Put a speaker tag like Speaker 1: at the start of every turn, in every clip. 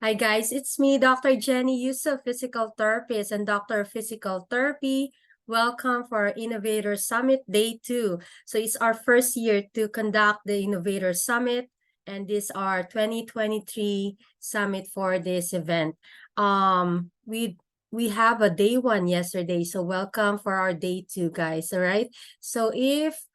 Speaker 1: Hi guys, it's me, Dr. Jenny Yusuf, physical therapist and doctor of physical therapy. Welcome for our Innovator Summit Day 2. So it's our first year to conduct the Innovator Summit, and this is our 2023 summit for this event. We have a day 1 yesterday, so welcome for our day 2, guys. All right. So if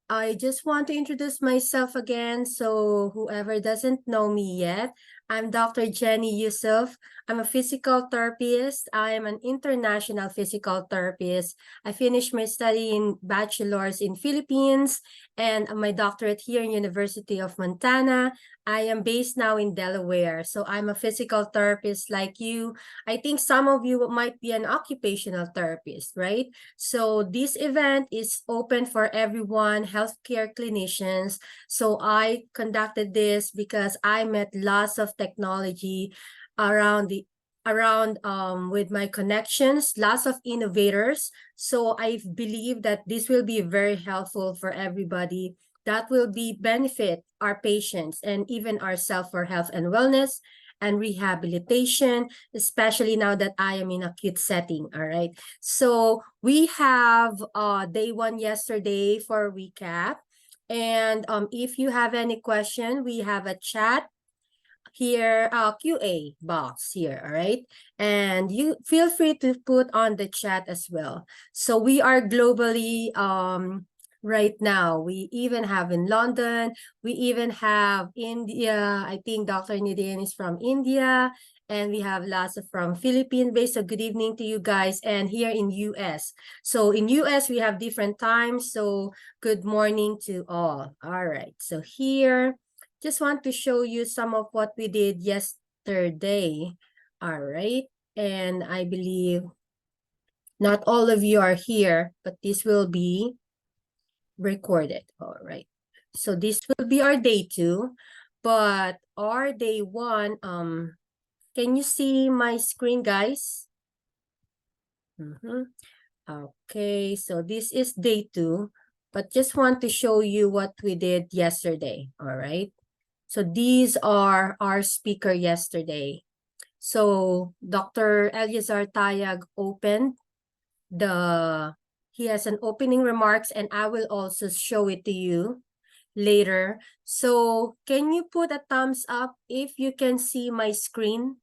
Speaker 1: I just want to introduce myself again, so whoever doesn't know me yet, I'm Dr. Jenny Yusuf. I'm a physical therapist. I am an international physical therapist. I finished my study in bachelor's in Philippines and my doctorate here in University of Montana. I am based now in Delaware. So I'm a physical therapist like you. I think some of you might be an occupational therapist, right? So this event is open for everyone, healthcare clinicians. So I conducted this because I met lots of technology around with my connections, lots of innovators. So I believe that this will be very helpful for everybody. That will be benefit our patients and even ourselves for health and wellness and rehabilitation, especially now that I am in acute setting. All right. So we have day 1 yesterday for recap. And if you have any question, we have a chat here, QA box here, all right? And you feel free to put on the chat as well. So we are globally right now. We even have in London, we even have India. I think Dr. Nidian is from India, and we have lots of from Philippine based. So good evening to you guys. And here in US. So in US, we have different times. So good morning to all. All right. So here, just want to show you some of what we did yesterday. All right. And I believe not all of you are here, but this will be recorded. All right. So this will be our day 2, but our day 1, can you see my screen, guys? Okay, so this is day 2, but just want to show you what we did yesterday. All right. So these are our speaker yesterday. So Dr. Eleazar Tayag he has an opening remarks, and I will also show it to you later. So can you put a thumbs up if you can see my screen?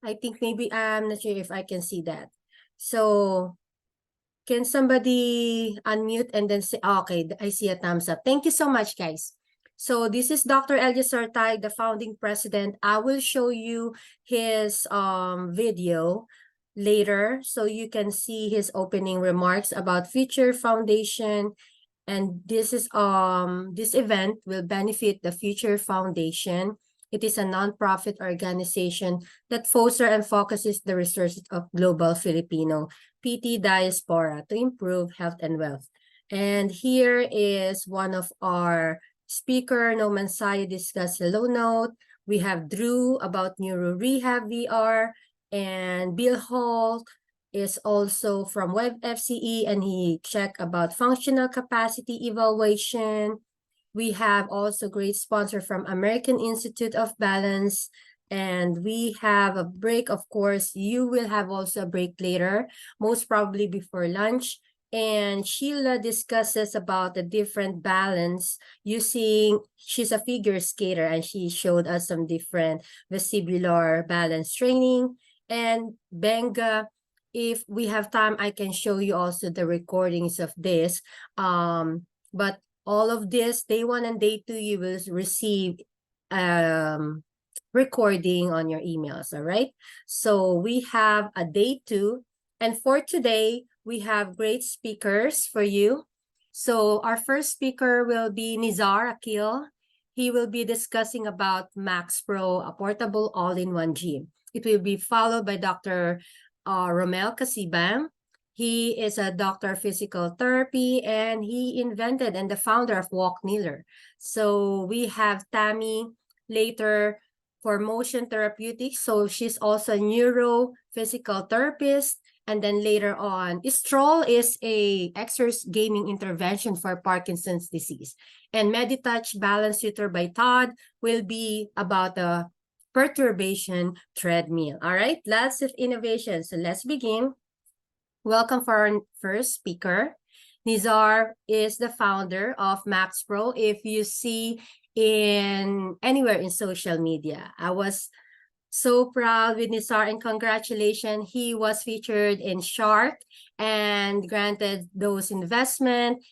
Speaker 1: I think maybe I'm not sure if I can see that. So can somebody unmute and then say, okay, I see a thumbs up. Thank you so much, guys. So this is Dr. Eleazar Tay, the founding president. I will show you his video later so you can see his opening remarks about Future Foundation. And this event will benefit the Future Foundation. It is a nonprofit organization that fosters and focuses the resources of global Filipino PT diaspora to improve health and wealth. And here is one of our speaker, Noman Saya, discuss Hello Note. We have Drew about Neuro Rehab VR, and Bill Hall is also from Web FCE, and he checked about functional capacity evaluation. We have also great sponsor from American Institute of Balance, and we have a break. Of course, you will have also a break later, most probably before lunch. And Sheila discusses about the different balance using, she's a figure skater, and she showed us some different vestibular balance training. And Benga, if we have time, I can show you also the recordings of this. But all of this, day 1 and day 2, you will receive recording on your emails, all right? So we have a day 2, and for today, we have great speakers for you. So our first speaker will be Nizar Akil. He will be discussing about Max Pro, a portable all-in-one gym. It will be followed by Dr. Romel Casibang. He is a doctor of physical therapy, and he invented and the founder of Walk Kneeler. So we have Tammy later for motion therapeutics. So she's also a neurophysical therapist. And then later on, Stroll is a exercise gaming intervention for Parkinson's disease. And Meditouch Balance Tutor by Todd will be about the perturbation treadmill. All right, lots of innovation. So let's begin. Welcome for our first speaker. Nizar is the founder of Max Pro. If you see in anywhere in social media, I was so proud with Nizar and congratulations. He was featured in Shark and granted those investment.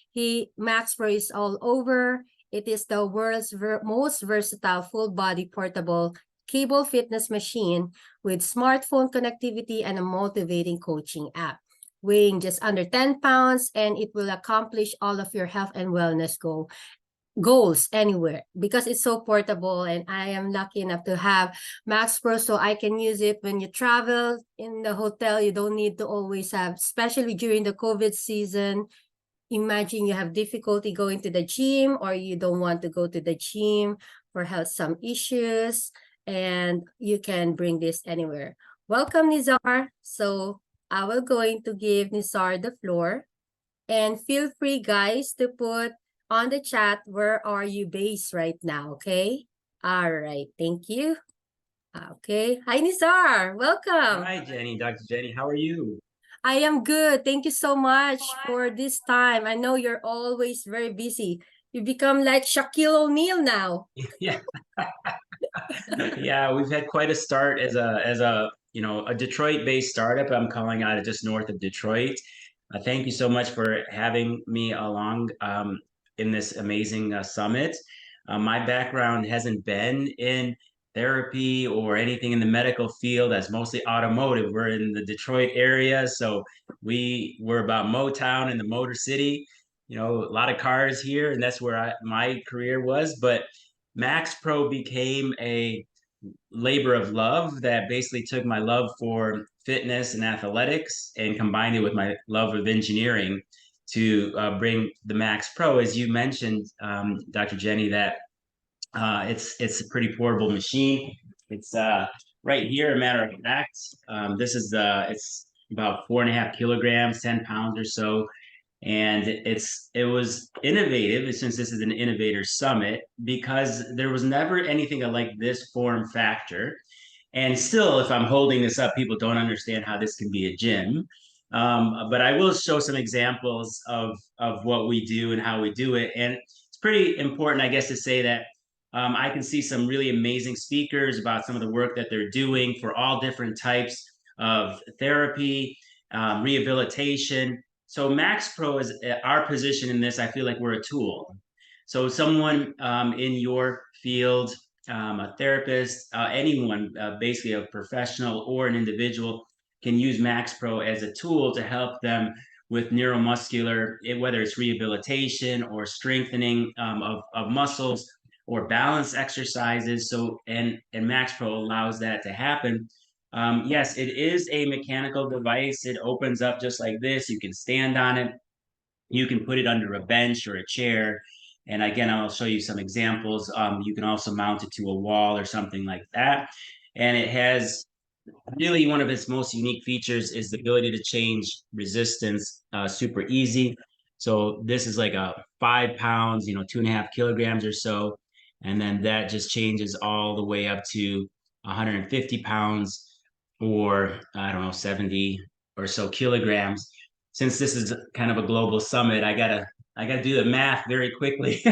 Speaker 1: Max Pro is all over. It is the world's most versatile full body portable cable fitness machine with smartphone connectivity and a motivating coaching app. Weighing just under 10 pounds, and it will accomplish all of your health and wellness goals anywhere because it's so portable. And I am lucky enough to have Max Pro, so I can use it when you travel in the hotel. You don't need to always have, especially during the COVID season. Imagine you have difficulty going to the gym, or you don't want to go to the gym for health some issues, and you can bring this anywhere. Welcome, Nizar. So I will going to give Nizar the floor, and feel free, guys, to put on the chat where are you based right now, okay? All right, thank you. Okay, hi Nizar, welcome.
Speaker 2: Hi Jenny, Dr. Jenny, how are you?
Speaker 1: I am good. Thank you so much for this time. I know you're always very busy. You become like Shaquille O'Neal now.
Speaker 2: Yeah. Yeah, we've had quite a start as a a Detroit-based startup. I'm calling out of just north of Detroit. Thank you so much for having me along in this amazing summit. My background hasn't been in therapy or anything in the medical field. That's mostly automotive. We're in the Detroit area, so we're about Motown in the Motor City. You know, a lot of cars here, and that's where my career was. But Max Pro became a labor of love that basically took my love for fitness and athletics and combined it with my love of engineering to bring the Max Pro. As you mentioned, Dr. Jenny, that it's a pretty portable machine. It's right here. A matter of fact, this is it's about 4.5 kilograms, 10 pounds or so, and it was innovative since this is an innovator summit because there was never anything like this form factor. And still, if I'm holding this up, people don't understand how this can be a gym. But I will show some examples of what we do and how we do it. And it's pretty important, I guess, to say that I can see some really amazing speakers about some of the work that they're doing for all different types of therapy, rehabilitation. So Max Pro is our position in this. I feel like we're a tool. So someone in your field, a therapist, anyone, basically a professional or an individual, can use Max Pro as a tool to help them with neuromuscular, whether it's rehabilitation or strengthening of muscles or balance exercises. So and Max Pro allows that to happen. Yes, it is a mechanical device. It opens up just like this. You can stand on it. You can put it under a bench or a chair. And again, I'll show you some examples. You can also mount it to a wall or something like that. And it has really one of its most unique features is the ability to change resistance super easy. So this is like a 5 pounds, 2.5 kilograms or so. And then that just changes all the way up to 150 pounds or I don't know, 70 or so kilograms. Since this is kind of a global summit, I gotta do the math very quickly.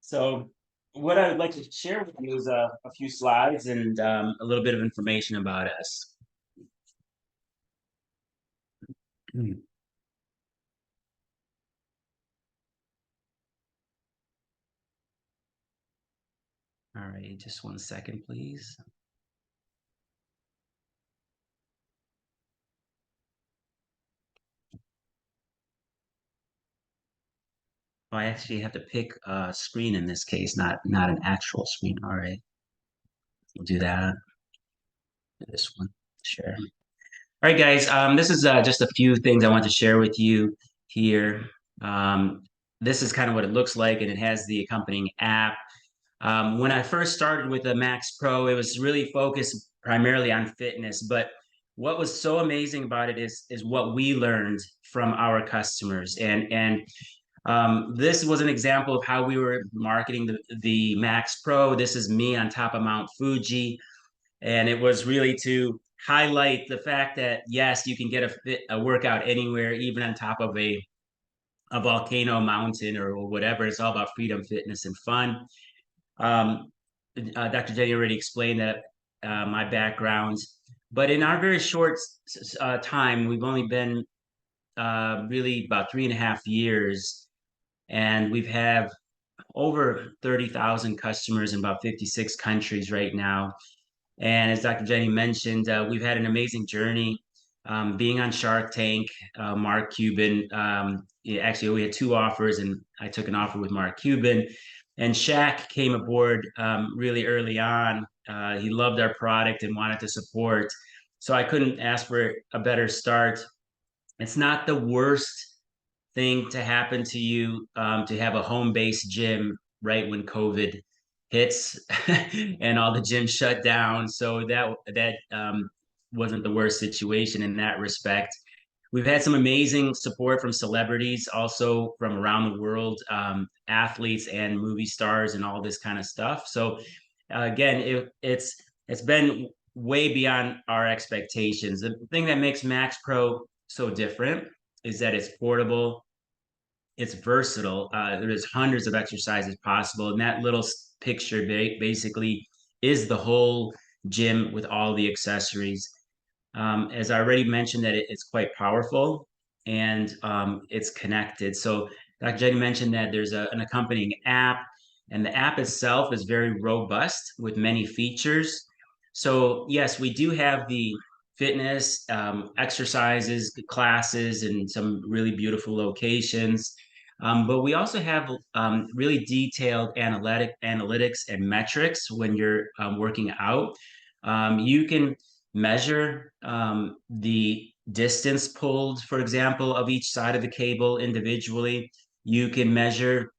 Speaker 2: So what I would like to share with you is a few slides and a little bit of information about us. All right, just 1 second, please. Oh, I actually have to pick a screen in this case, not an actual screen. All right, we'll do that. This one, sure. All right, guys. This is just a few things I want to share with you here. This is kind of what it looks like, and it has the accompanying app. When I first started with the Max Pro, it was really focused primarily on fitness. But what was so amazing about it is what we learned from our customers, and This was an example of how we were marketing the Max Pro. This is me on top of Mount Fuji. And it was really to highlight the fact that, yes, you can get a workout anywhere, even on top of a volcano mountain or whatever. It's all about freedom, fitness, and fun. Um, Dr. Jenny already explained that my background, but in our very short time, we've only been really about 3.5 years, and we've have over 30,000 customers in about 56 countries right now. And as Dr. Jenny mentioned, we've had an amazing journey. Being on Shark Tank, Mark Cuban, actually, we had two offers, and I took an offer with Mark Cuban. And Shaq came aboard really early on. He loved our product and wanted to support. So I couldn't ask for a better start. It's not the worst thing to happen to you to have a home-based gym right when COVID hits and all the gyms shut down. So that wasn't the worst situation in that respect. We've had some amazing support from celebrities, also from around the world, athletes and movie stars, and all this kind of stuff. So again, it's been way beyond our expectations. The thing that makes Max Pro so different is that it's portable, it's versatile. There's hundreds of exercises possible, and that little picture basically is the whole gym with all the accessories. As I already mentioned, that it's quite powerful and it's connected. So Dr. Jenny mentioned that there's an accompanying app, and the app itself is very robust with many features. So yes, we do have the fitness, exercises, classes, and some really beautiful locations. But we also have really detailed analytics and metrics when you're working out. You can measure the distance pulled, for example, of each side of the cable individually. You can measure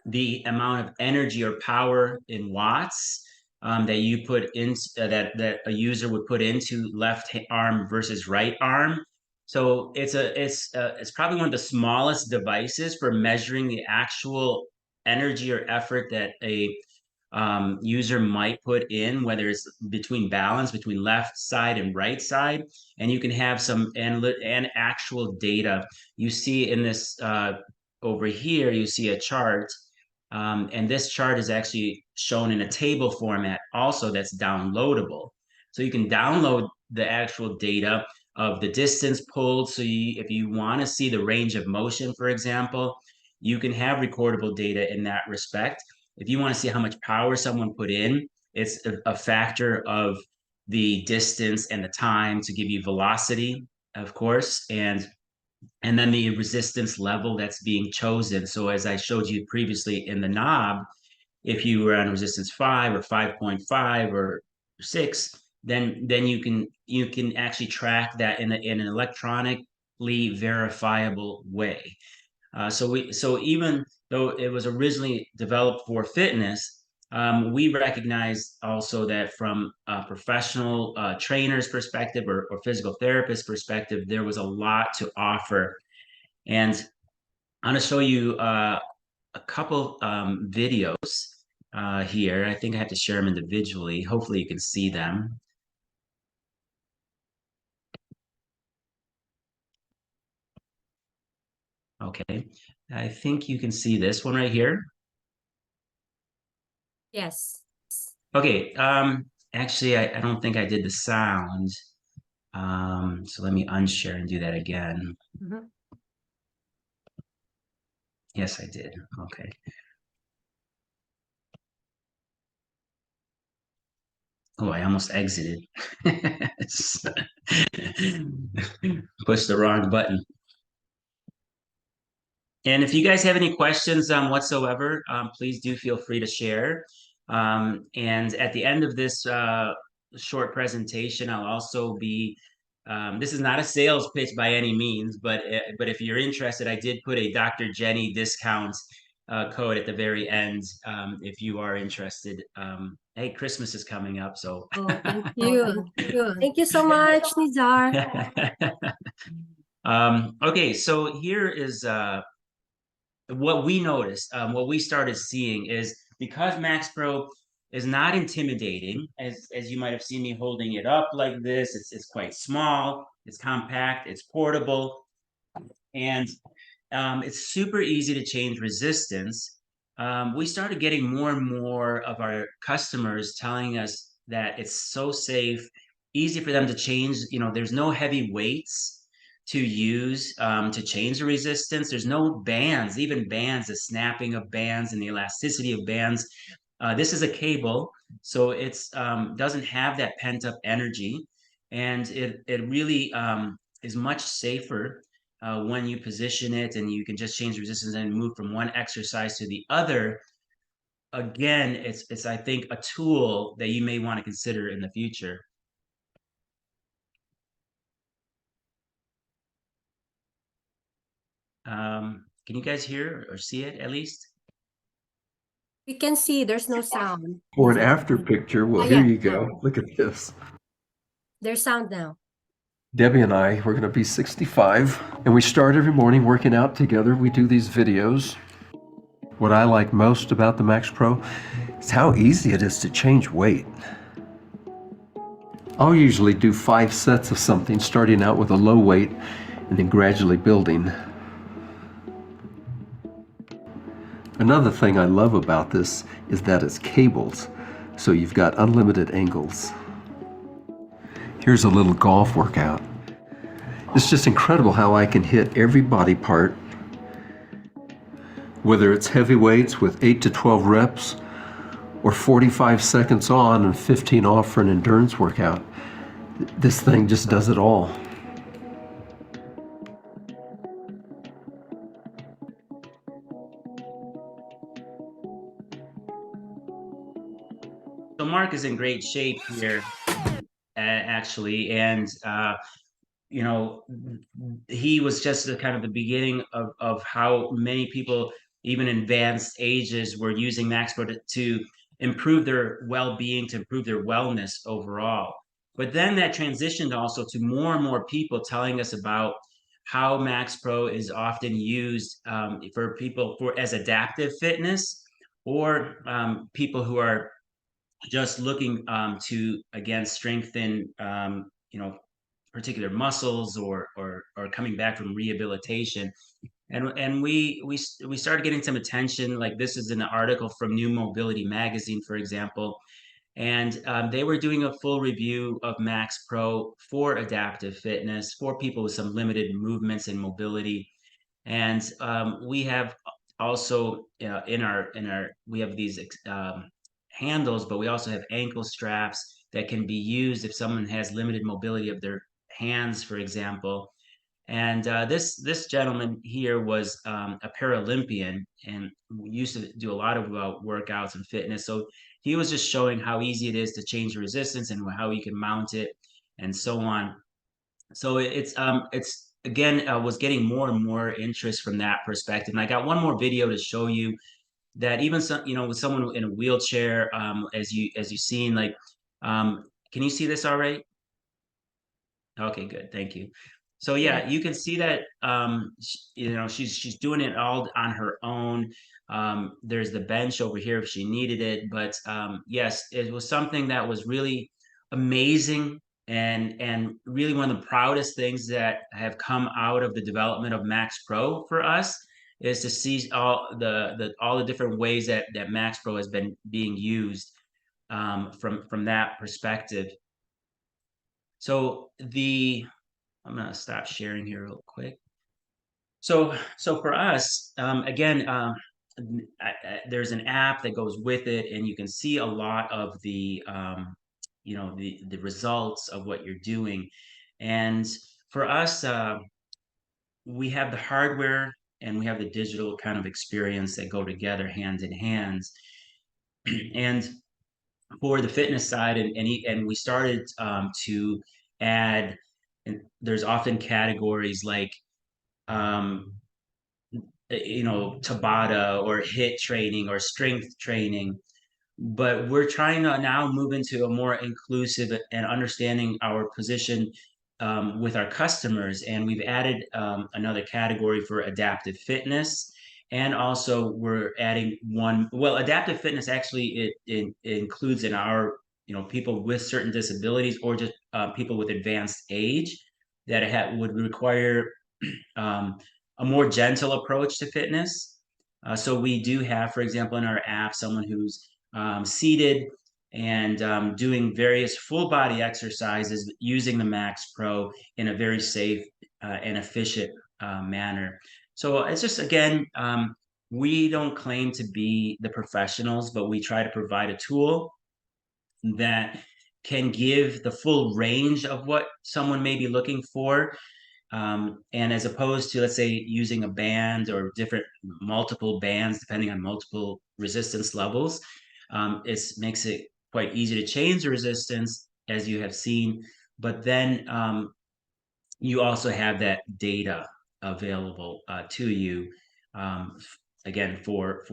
Speaker 2: the amount of energy or power in watts that you put in that a user would put into left arm versus right arm. So it's probably one of the smallest devices for measuring the actual energy or effort that a user might put in, whether it's between balance between left side and right side, and you can have some and actual data. You see in this over here, you see a chart, and this chart is actually shown in a table format also that's downloadable. So you can download the actual data of the distance pulled. So if you want to see the range of motion, for example, you can have recordable data in that respect. If you want to see how much power someone put in, it's a factor of the distance and the time to give you velocity, of course, and then the resistance level that's being chosen. So as I showed you previously in the knob, if you were on resistance 5 or 5.5 or 6, then you can actually track that in an electronically verifiable way. So even though it was originally developed for fitness, we recognize also that from a professional trainer's perspective or physical therapist perspective, there was a lot to offer. And I'm going to show you a couple videos here. I think I have to share them individually. Hopefully you can see them. Okay. I think you can see this one right here.
Speaker 1: Yes.
Speaker 2: Okay. Actually, I don't think I did the sound. So let me unshare and do that again.
Speaker 1: Mhm.
Speaker 2: Yes, I did. Okay. Oh, I almost exited. Pushed the wrong button. And if you guys have any questions whatsoever, please do feel free to share. And at the end of this short presentation, I'll also be, this is not a sales pitch by any means, but if you're interested, I did put a Dr. Jenny discount code at the very end if you are interested. Hey, Christmas is coming up, so.
Speaker 1: Oh, thank you. Thank you so much, Nizar.
Speaker 2: Okay, so here is what we noticed, what we started seeing is because Max Pro is not intimidating, as you might have seen me holding it up like this. It's quite small, it's compact, it's portable, and it's super easy to change resistance. We started getting more and more of our customers telling us that it's so safe, easy for them to change. You know, there's no heavy weights to use to change the resistance. There's no bands, even bands, the snapping of bands and the elasticity of bands. This is a cable, so it's doesn't have that pent up energy, and it really is much safer when you position it, and you can just change resistance and move from one exercise to the other. Again, it's I think a tool that you may want to consider in the future. Can you guys hear or see it at least?
Speaker 1: We can see there's no sound.
Speaker 3: Or
Speaker 1: Is
Speaker 3: an
Speaker 1: it?
Speaker 3: after picture. Well,
Speaker 1: Ah,
Speaker 3: here
Speaker 1: yeah,
Speaker 3: you
Speaker 1: now.
Speaker 3: go. Look at this.
Speaker 1: There's sound now.
Speaker 3: Debbie and I, we're going to be 65, and we start every morning working out together. We do these videos. What I like most about the Max Pro is how easy it is to change weight. I'll usually do 5 sets of something, starting out with a low weight and then gradually building. Another thing I love about this is that it's cables, so you've got unlimited angles. Here's a little golf workout. It's just incredible how I can hit every body part, whether it's heavy weights with 8 to 12 reps or 45 seconds on and 15 off for an endurance workout. This thing just does it all.
Speaker 2: So Mark is in great shape here, actually, and you know, he was just the kind of the beginning of how many people, even in advanced ages, were using Maxpro to improve their well-being, to improve their wellness overall. But then that transitioned also to more and more people telling us about how Max Pro is often used for people for as adaptive fitness, or people who are just looking to again strengthen particular muscles, or coming back from rehabilitation. And we started getting some attention. Like, this is an article from New Mobility magazine, for example, and they were doing a full review of Max Pro for adaptive fitness for people with some limited movements and mobility. And we have also in our we have these handles, but we also have ankle straps that can be used if someone has limited mobility of their hands, for example. And this gentleman here was a Paralympian and used to do a lot of workouts and fitness. So he was just showing how easy it is to change resistance and how you can mount it and so on. So it's again was getting more and more interest from that perspective. And I got one more video to show you that even some, with someone in a wheelchair, as you've seen, like, can you see this all right? Okay, good. Thank you. So
Speaker 1: Yeah.
Speaker 2: yeah, you can see that she's doing it all on her own. There's the bench over here if she needed it, but yes, it was something that was really amazing, and really one of the proudest things that have come out of the development of Max Pro for us is to see all the different ways that Max Pro has been being used from that perspective. So I'm gonna stop sharing here real quick. So for us, again, there's an app that goes with it, and you can see a lot of the results of what you're doing. And for us, we have the hardware and we have the digital kind of experience that go together hand in hand. And for the fitness side, and we started to add, and there's often categories like um, Tabata or HIIT training or strength training. But we're trying to now move into a more inclusive and understanding our position with our customers. And we've added another category for adaptive fitness. And also we're adding one, well, adaptive fitness actually it includes in our, people with certain disabilities or just people with advanced age that would require um, a more gentle approach to fitness. So we do have, for example, in our app, someone who's seated and doing various full body exercises using the Max Pro in a very safe and efficient manner. So it's just, again, we don't claim to be the professionals, but we try to provide a tool that can give the full range of what someone may be looking for. And as opposed to, let's say, using a band or different multiple bands, depending on multiple resistance levels, it makes it quite easy to change the resistance, as you have seen. But then you also have that data available to you, um, again, for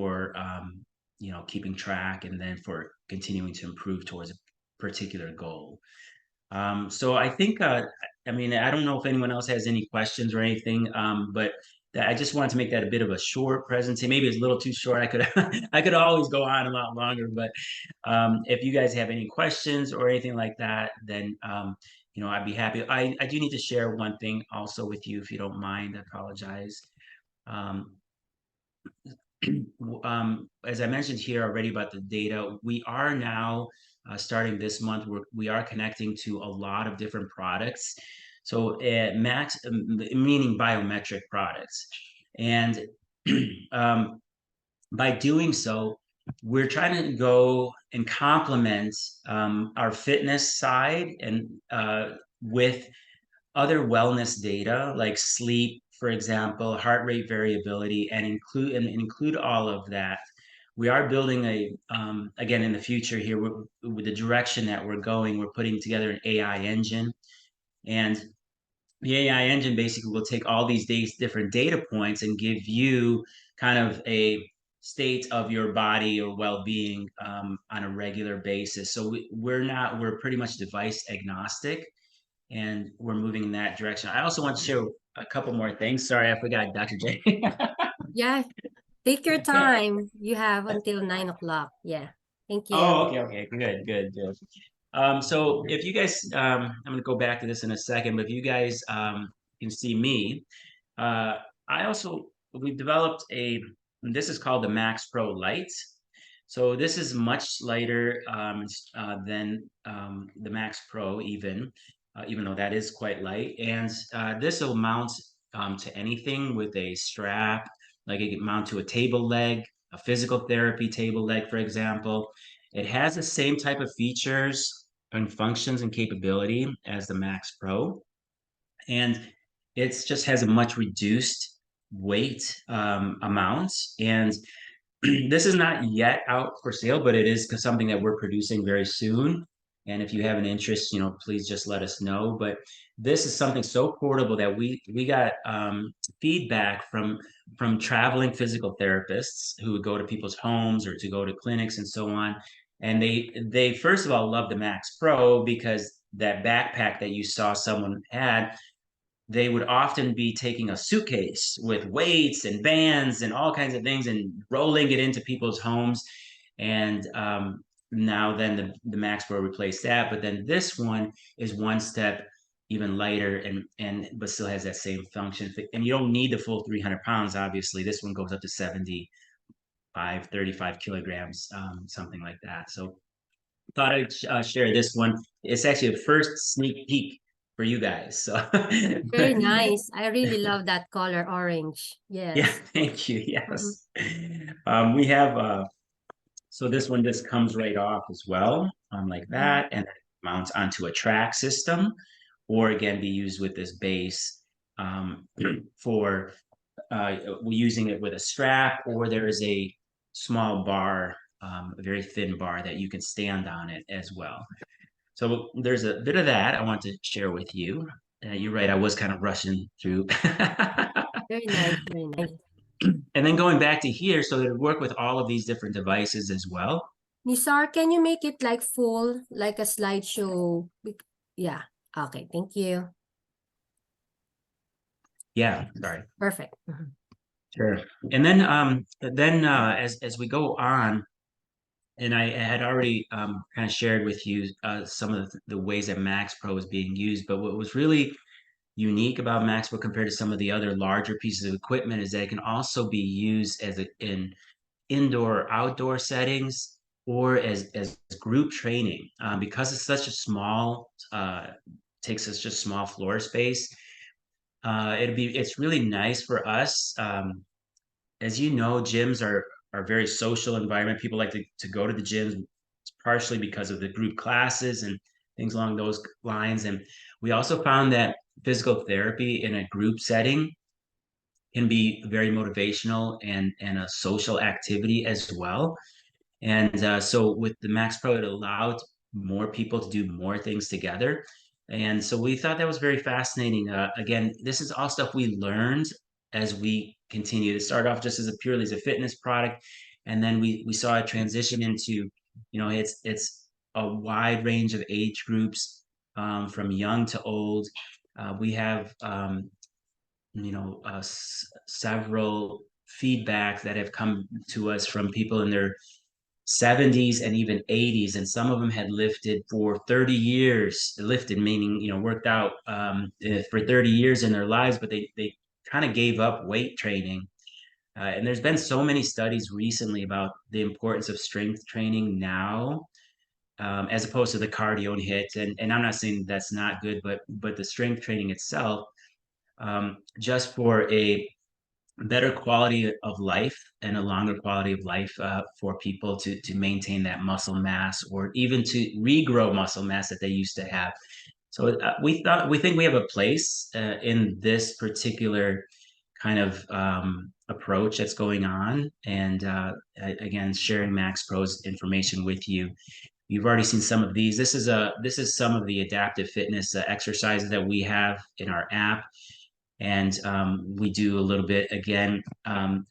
Speaker 2: keeping track and then for continuing to improve towards a particular goal. So I think, I mean, I don't know if anyone else has any questions or anything, but I just wanted to make that a bit of a short presentation. Maybe it's a little too short. I could I could always go on a lot longer, but if you guys have any questions or anything like that, then I'd be happy. I do need to share one thing also with you, if you don't mind. I apologize. Um, as I mentioned here already about the data, we are now starting this month, we are connecting to a lot of different products. So meaning biometric products. And by doing so, we're trying to go and complement our fitness side and with other wellness data like sleep, for example, heart rate variability, and include all of that. We are building again, in the future here, with the direction that we're going, we're putting together an AI engine. And the AI engine basically will take all these different data points and give you kind of a state of your body or well-being on a regular basis. So we're pretty much device agnostic, and we're moving in that direction. I also want to share a couple more things. Sorry, I forgot, Dr. J.
Speaker 1: Yeah, take your time. You have until 9 o'clock. Yeah. Thank you.
Speaker 2: Oh, okay, good. So if you guys, I'm gonna go back to this in a second, but if you guys can see me, uh, we've developed this is called the Max Pro Lite. So this is much lighter than the Max Pro, even though that is quite light. And this will mount to anything with a strap, like it can mount to a table leg, a physical therapy table leg, for example. It has the same type of features and functions and capability as the Max Pro. And it just has a much reduced weight amount. And this is not yet out for sale, but it is something that we're producing very soon. And if you have an interest, please just let us know. But this is something so portable that we got feedback from traveling physical therapists who would go to people's homes or to go to clinics and so on. And they first of all love the Max Pro because that backpack that you saw someone had, they would often be taking a suitcase with weights and bands and all kinds of things and rolling it into people's homes. And now then the Max Pro replaced that, but then this one is one step even lighter and but still has that same function. And you don't need the full 300 pounds, obviously. This one goes up to 35 kilograms, something like that. So thought I'd share this one. It's actually a first sneak peek for you guys. So
Speaker 1: Very nice. I really love that color orange.
Speaker 2: yeah,
Speaker 1: Yes.
Speaker 2: thank you. Yes. We have so this one just comes right off as well, like that, and it mounts onto a track system, or again be used with this base for using it with a strap, or there is a small bar, a very thin bar that you can stand on it as well. So there's a bit of that I want to share with you. You're right, I was kind of rushing through.
Speaker 1: Very nice. Very nice.
Speaker 2: And then going back to here, so it work with all of these different devices as well.
Speaker 1: Nisar, can you make it like full, like a slideshow? Yeah. Okay. Thank you.
Speaker 2: Yeah, sorry.
Speaker 1: Perfect. Mhm.
Speaker 2: Sure. And then as we go on, and I had already kind of shared with you some of the ways that Max Pro is being used, but what was really unique about Max Pro compared to some of the other larger pieces of equipment is that it can also be used in indoor or outdoor settings or as group training because it's such a small takes such a small floor space. It's really nice for us. As you know, gyms are a very social environment. People like to go to the gyms partially because of the group classes and things along those lines. And we also found that physical therapy in a group setting can be very motivational and a social activity as well. And so with the Max Pro, it allowed more people to do more things together. And so we thought that was very fascinating. Again, this is all stuff we learned as we continue to start off just as a purely as a fitness product. And then we saw a transition into, it's a wide range of age groups from young to old. We have, several feedbacks that have come to us from people in their 70s and even 80s, and some of them had lifted for 30 years. Lifted meaning, worked out for 30 years in their lives, but they kind of gave up weight training. And there's been so many studies recently about the importance of strength training now, as opposed to the cardio and hit. And I'm not saying that's not good, but the strength training itself, just for a better quality of life and a longer quality of life for people to maintain that muscle mass or even to regrow muscle mass that they used to have. So we think we have a place in this particular kind of approach that's going on. And again, sharing Max Pro's information with you. You've already seen some of these. This is some of the adaptive fitness exercises that we have in our app, and we do a little bit again.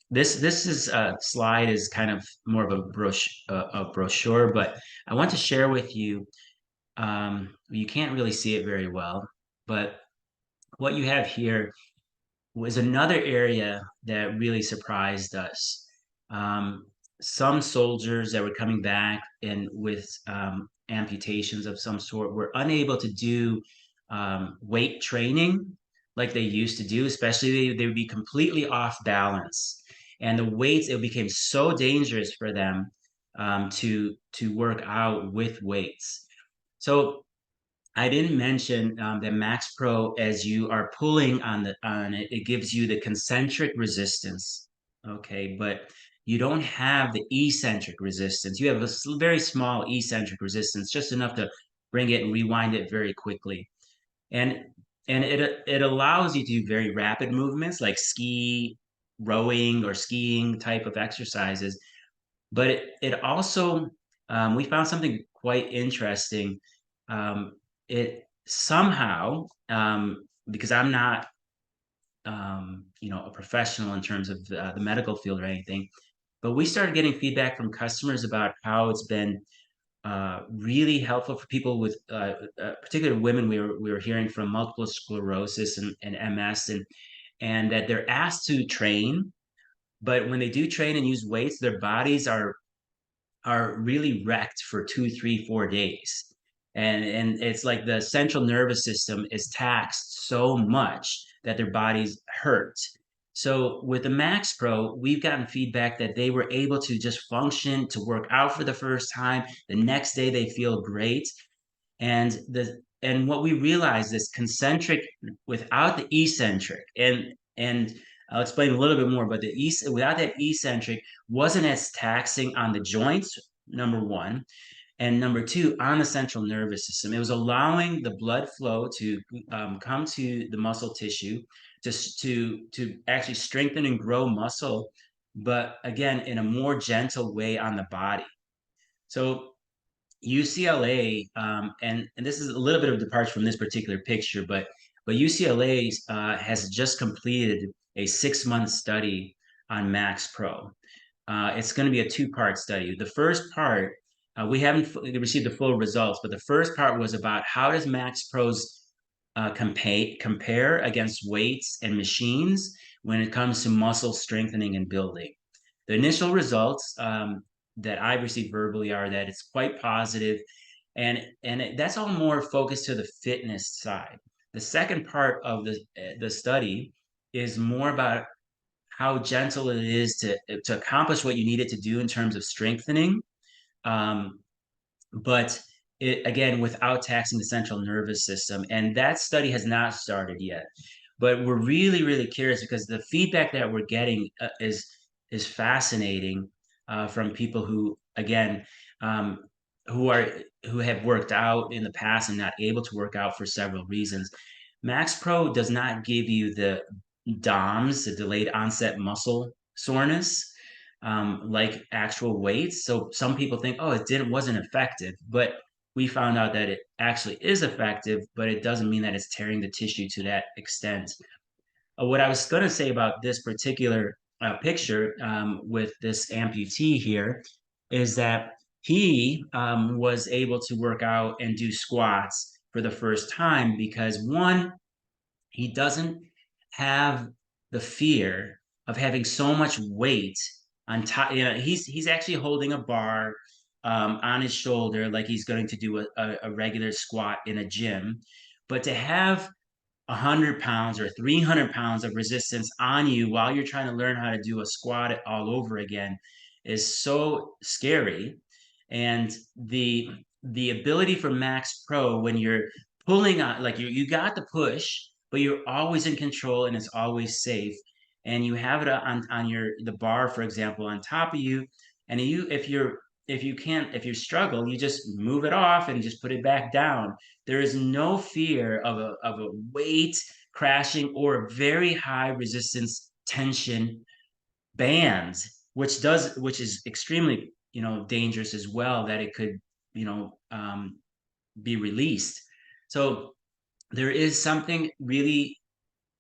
Speaker 2: This is slide is kind of more of a brochure, but I want to share with you. You can't really see it very well, but what you have here was another area that really surprised us. Um, some soldiers that were coming back and with amputations of some sort were unable to do weight training like they used to do, especially they would be completely off balance. And the weights, it became so dangerous for them to work out with weights. So I didn't mention that Max Pro, as you are pulling on it, it gives you the concentric resistance. Okay, but you don't have the eccentric resistance. You have a very small eccentric resistance, just enough to bring it and rewind it very quickly. And it allows you to do very rapid movements like rowing or skiing type of exercises. But it also, we found something quite interesting. It somehow, because I'm not, a professional in terms of the medical field or anything, but we started getting feedback from customers about how it's been really helpful for people with, particularly women. We were hearing from multiple sclerosis and MS, and that they're asked to train, but when they do train and use weights, their bodies are really wrecked for 2, 3, 4 days. And it's like the central nervous system is taxed so much that their bodies hurt. So with the Max Pro, we've gotten feedback that they were able to just function, to work out for the first time. The next day they feel great. And what we realized is concentric without the eccentric, and I'll explain a little bit more, but without that eccentric wasn't as taxing on the joints, number one, and number two, on the central nervous system. It was allowing the blood flow to come to the muscle tissue, to actually strengthen and grow muscle, but again in a more gentle way on the body. So UCLA, and this is a little bit of departure from this particular picture, but UCLA has just completed a 6-month study on Max Pro. It's going to be a 2-part study. The first part, we haven't received the full results, but the first part was about how does Max Pro's compare against weights and machines when it comes to muscle strengthening and building. The initial results that I've received verbally are that it's quite positive, and that's all more focused to the fitness side. The second part of the study is more about how gentle it is to accomplish what you need it to do in terms of strengthening, um, but it again without taxing the central nervous system. And that study has not started yet, but we're really curious because the feedback that we're getting is fascinating from people who again um, who are who have worked out in the past and not able to work out for several reasons. Max Pro does not give you the DOMS, the delayed onset muscle soreness, like actual weights. So some people think, oh, wasn't effective, but we found out that it actually is effective, but it doesn't mean that it's tearing the tissue to that extent. What I was going to say about this particular picture with this amputee here is that he was able to work out and do squats for the first time because one, he doesn't have the fear of having so much weight on top. You know, he's actually holding a bar on his shoulder like he's going to do a regular squat in a gym. But to have 100 pounds or 300 pounds of resistance on you while you're trying to learn how to do a squat all over again is so scary. And the ability for Max Pro when you're pulling on, like you got the push, but you're always in control and it's always safe. And you have it on your the bar, for example, on top of you. And if you struggle, you just move it off and just put it back down. There is no fear of a weight crashing or very high resistance tension bands, which is extremely dangerous as well, that it could be released. So there is something really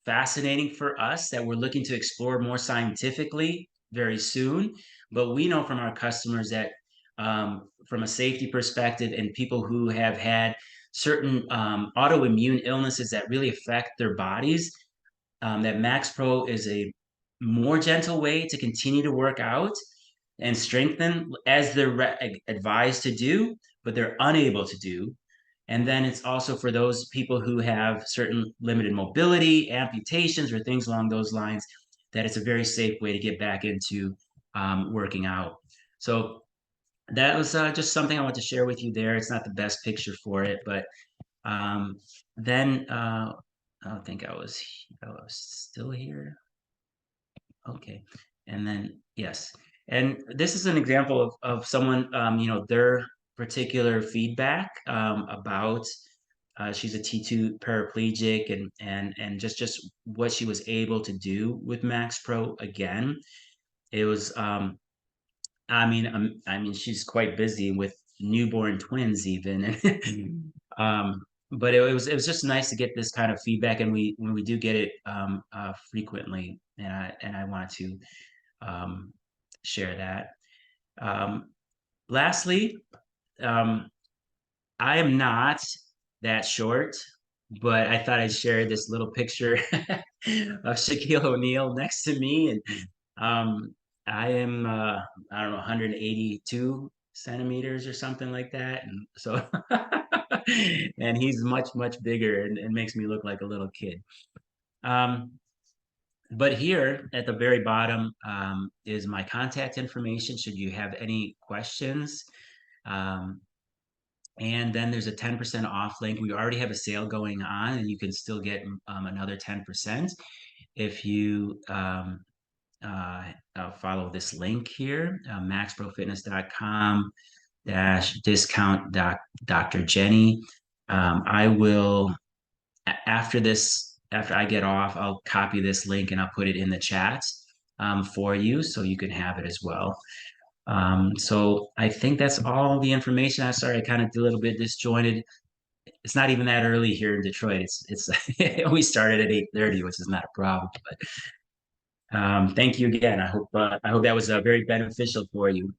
Speaker 2: fascinating for us that we're looking to explore more scientifically very soon. But we know from our customers that from a safety perspective and people who have had certain autoimmune illnesses that really affect their bodies, that Max Pro is a more gentle way to continue to work out and strengthen as they're advised to do, but they're unable to do. And then it's also for those people who have certain limited mobility, amputations, or things along those lines, that it's a very safe way to get back into working out. So that was just something I want to share with you there. It's not the best picture for it, but then I don't think I was still here. Okay. And then, yes. And this is an example of someone, their particular feedback about she's a T2 paraplegic and just what she was able to do with Max Pro again. It was, I mean, she's quite busy with newborn twins even. But it was just nice to get this kind of feedback, and when we do get it frequently, and I want to share that. Lastly, I am not that short, but I thought I'd share this little picture of Shaquille O'Neal next to me, and I am I don't know 182 centimeters or something like that, and so and he's much bigger and makes me look like a little kid. But here at the very bottom is my contact information should you have any questions. And then there's a 10% off link. We already have a sale going on, and you can still get another 10% if you follow this link here, maxprofitness.com -discount Dr. Jenny. I will, after I get off, I'll copy this link and I'll put it in the chat for you so you can have it as well. So I think that's all the information. I'm sorry, I kind of did a little bit disjointed. It's not even that early here in Detroit. It's we started at 8:30, which is not a problem. But thank you again. I hope that was very beneficial for you.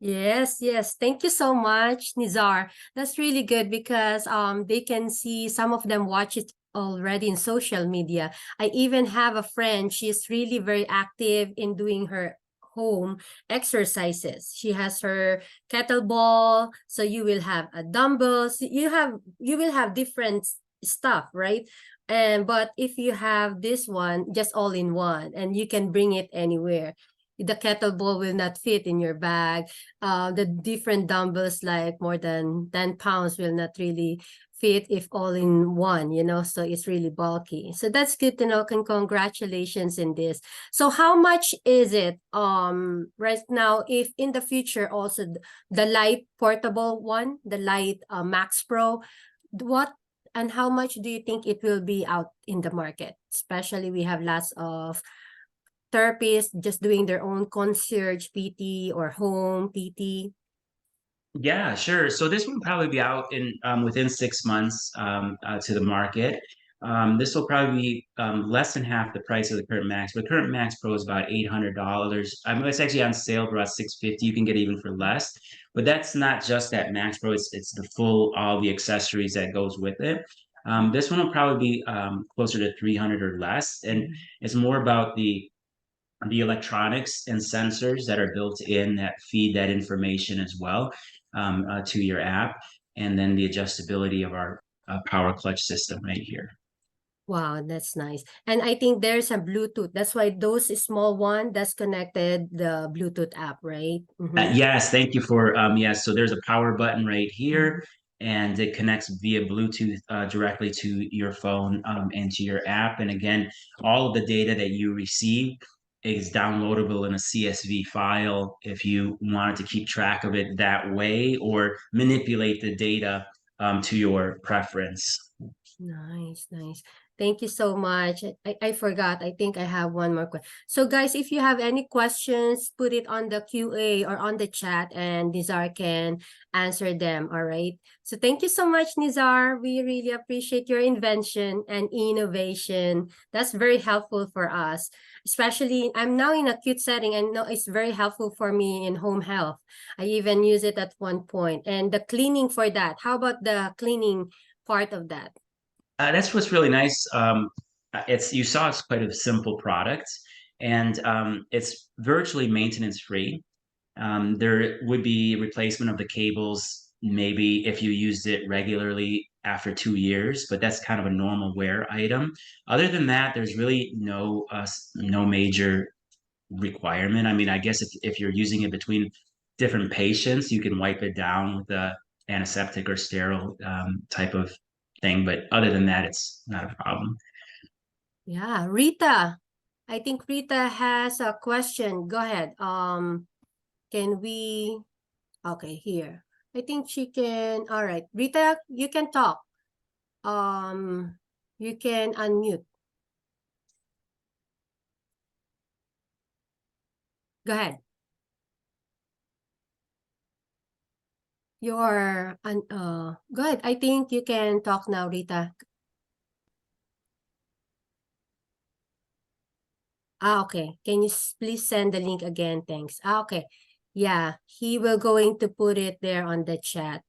Speaker 1: Yes, yes. Thank you so much, Nizar. That's really good because they can see, some of them watch it already in social media. I even have a friend, she's really very active in doing her home exercises. She has her kettlebell, so you will have a dumbbells, you will have different stuff, right? And but if you have this one just all in one and you can bring it anywhere, the kettlebell will not fit in your bag. The different dumbbells like more than 10 pounds will not really fit if all in one, so it's really bulky. So that's good to know, and congratulations in this. So how much is it right now, if in the future also the light portable one, the light Max Pro, what and how much do you think it will be out in the market? Especially we have lots of therapists just doing their own concierge PT or home PT.
Speaker 2: Yeah, sure. So this will probably be out in within 6 months to the market. This will probably be less than half the price of the current Max. The current Max Pro is about $800. I mean, it's actually on sale for about 650. You can get even for less. But that's not just that Max Pro. It's the full all the accessories that goes with it. This one will probably be closer to 300 or less, and it's more about the electronics and sensors that are built in that feed that information as well to your app, and then the adjustability of our power clutch system right here.
Speaker 1: Wow, that's nice. And I think there's a Bluetooth. That's why those small one that's connected the Bluetooth app, right?
Speaker 2: Yes, thank you for yes. So there's a power button right here, and it connects via Bluetooth directly to your phone and to your app. And again, all of the data that you receive is downloadable in a CSV file if you wanted to keep track of it that way or manipulate the data to your preference.
Speaker 1: Nice, nice. Thank you so much. I forgot. I think I have one more question. So guys, if you have any questions, put it on the QA or on the chat and Nizar can answer them. All right. So thank you so much, Nizar. We really appreciate your invention and innovation. That's very helpful for us. Especially, I'm now in acute setting and know it's very helpful for me in home health. I even use it at one point. And the cleaning for that. How about the cleaning part of that?
Speaker 2: That's what's really nice. It's you saw it's quite a simple product, and it's virtually maintenance free. There would be replacement of the cables maybe if you used it regularly after 2 years, but that's kind of a normal wear item. Other than that, there's really no major requirement. I mean, I guess if you're using it between different patients, you can wipe it down with a antiseptic or sterile type of thing. But other than that, it's not a problem.
Speaker 1: Yeah, Rita. I think Rita has a question. Go ahead. Can we? Okay, here. I think she can. All right, Rita, you can talk. You can unmute. Go ahead. Go ahead. I think you can talk now, Rita. Okay. Can you please send the link again? Thanks. Okay. Yeah, he will going to put it there on the chat.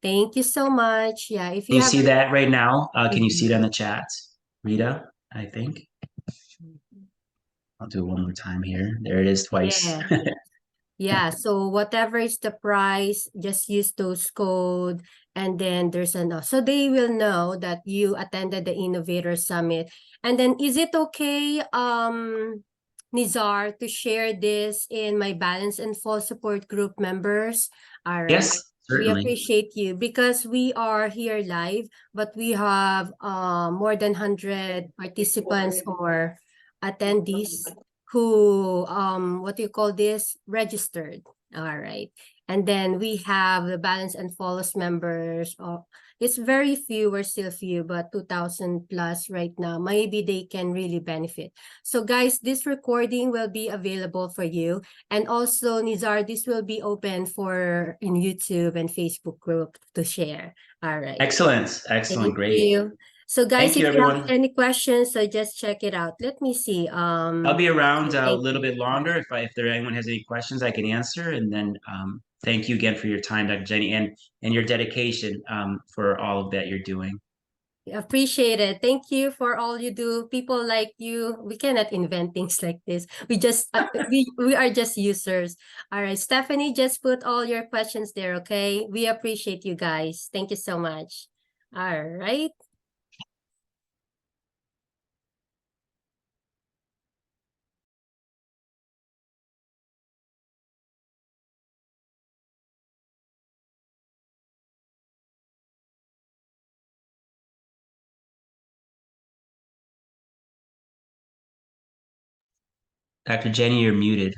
Speaker 1: Thank you so much. Yeah, if
Speaker 2: Can
Speaker 1: you
Speaker 2: you
Speaker 1: have
Speaker 2: see that right now? Can you see
Speaker 1: Mhm.
Speaker 2: it on the chat, Rita? I think I'll do it one more time here. There it is twice.
Speaker 1: Yeah, yeah. Yeah, so whatever is the price, just use those code and then there's so they will know that you attended the Innovator Summit. And then is it okay, Nizar, to share this in my Balance and Fall support group members? All right.
Speaker 2: Yes,
Speaker 1: We
Speaker 2: certainly.
Speaker 1: appreciate you because we are here live, but we have more than 100 participants or attendees who what do you call this, registered. All right, and then we have the Balance and Follows members. It's very few, we're still few, but 2,000 plus right now. Maybe they can really benefit. So guys, this recording will be available for you, and also Nizar, this will be open for in YouTube and Facebook group to share. All right,
Speaker 2: Excellent. Excellent.
Speaker 1: thank
Speaker 2: Great.
Speaker 1: you. So guys,
Speaker 2: Thank you,
Speaker 1: if you have
Speaker 2: everyone.
Speaker 1: any questions, so just check it out. Let me see.
Speaker 2: I'll be around a
Speaker 1: Thank
Speaker 2: little
Speaker 1: you.
Speaker 2: bit longer. If there anyone has any questions, I can answer, and then thank you again for your time, Dr. Jenny, and your dedication for all of that you're doing.
Speaker 1: Appreciate it. Thank you for all you do. People like you, we cannot invent things like this. We just we are just users. All right, Stephanie, just put all your questions there, okay? We appreciate you guys. Thank you so much. All right.
Speaker 2: Dr. Jenny, you're muted.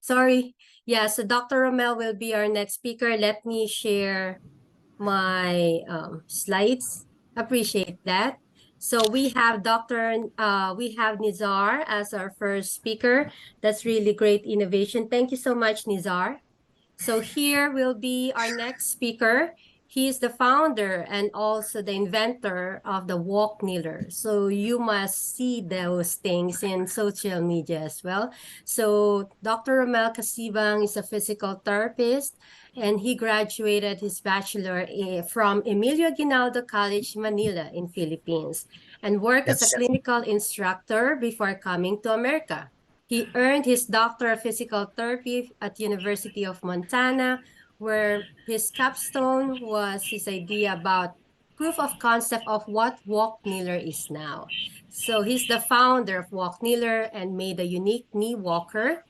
Speaker 1: Sorry. Yeah, so Dr. Romel will be our next speaker. Let me share my slides. Appreciate that. So we have we have Nizar as our first speaker. That's really great innovation. Thank you so much, Nizar. So here will be our next speaker. He is the founder and also the inventor of the walk kneeler. So you must see those things in social media as well. So Dr. Romel Casibang is a physical therapist, and he graduated his bachelor from Emilio Aguinaldo College, Manila in Philippines, and worked as a clinical instructor before coming to America. He earned his Doctor of Physical Therapy at University of Montana, where his capstone was his idea about proof of concept of what Walk Kneeler is now. So he's the founder of Walk Kneeler and made a unique knee walker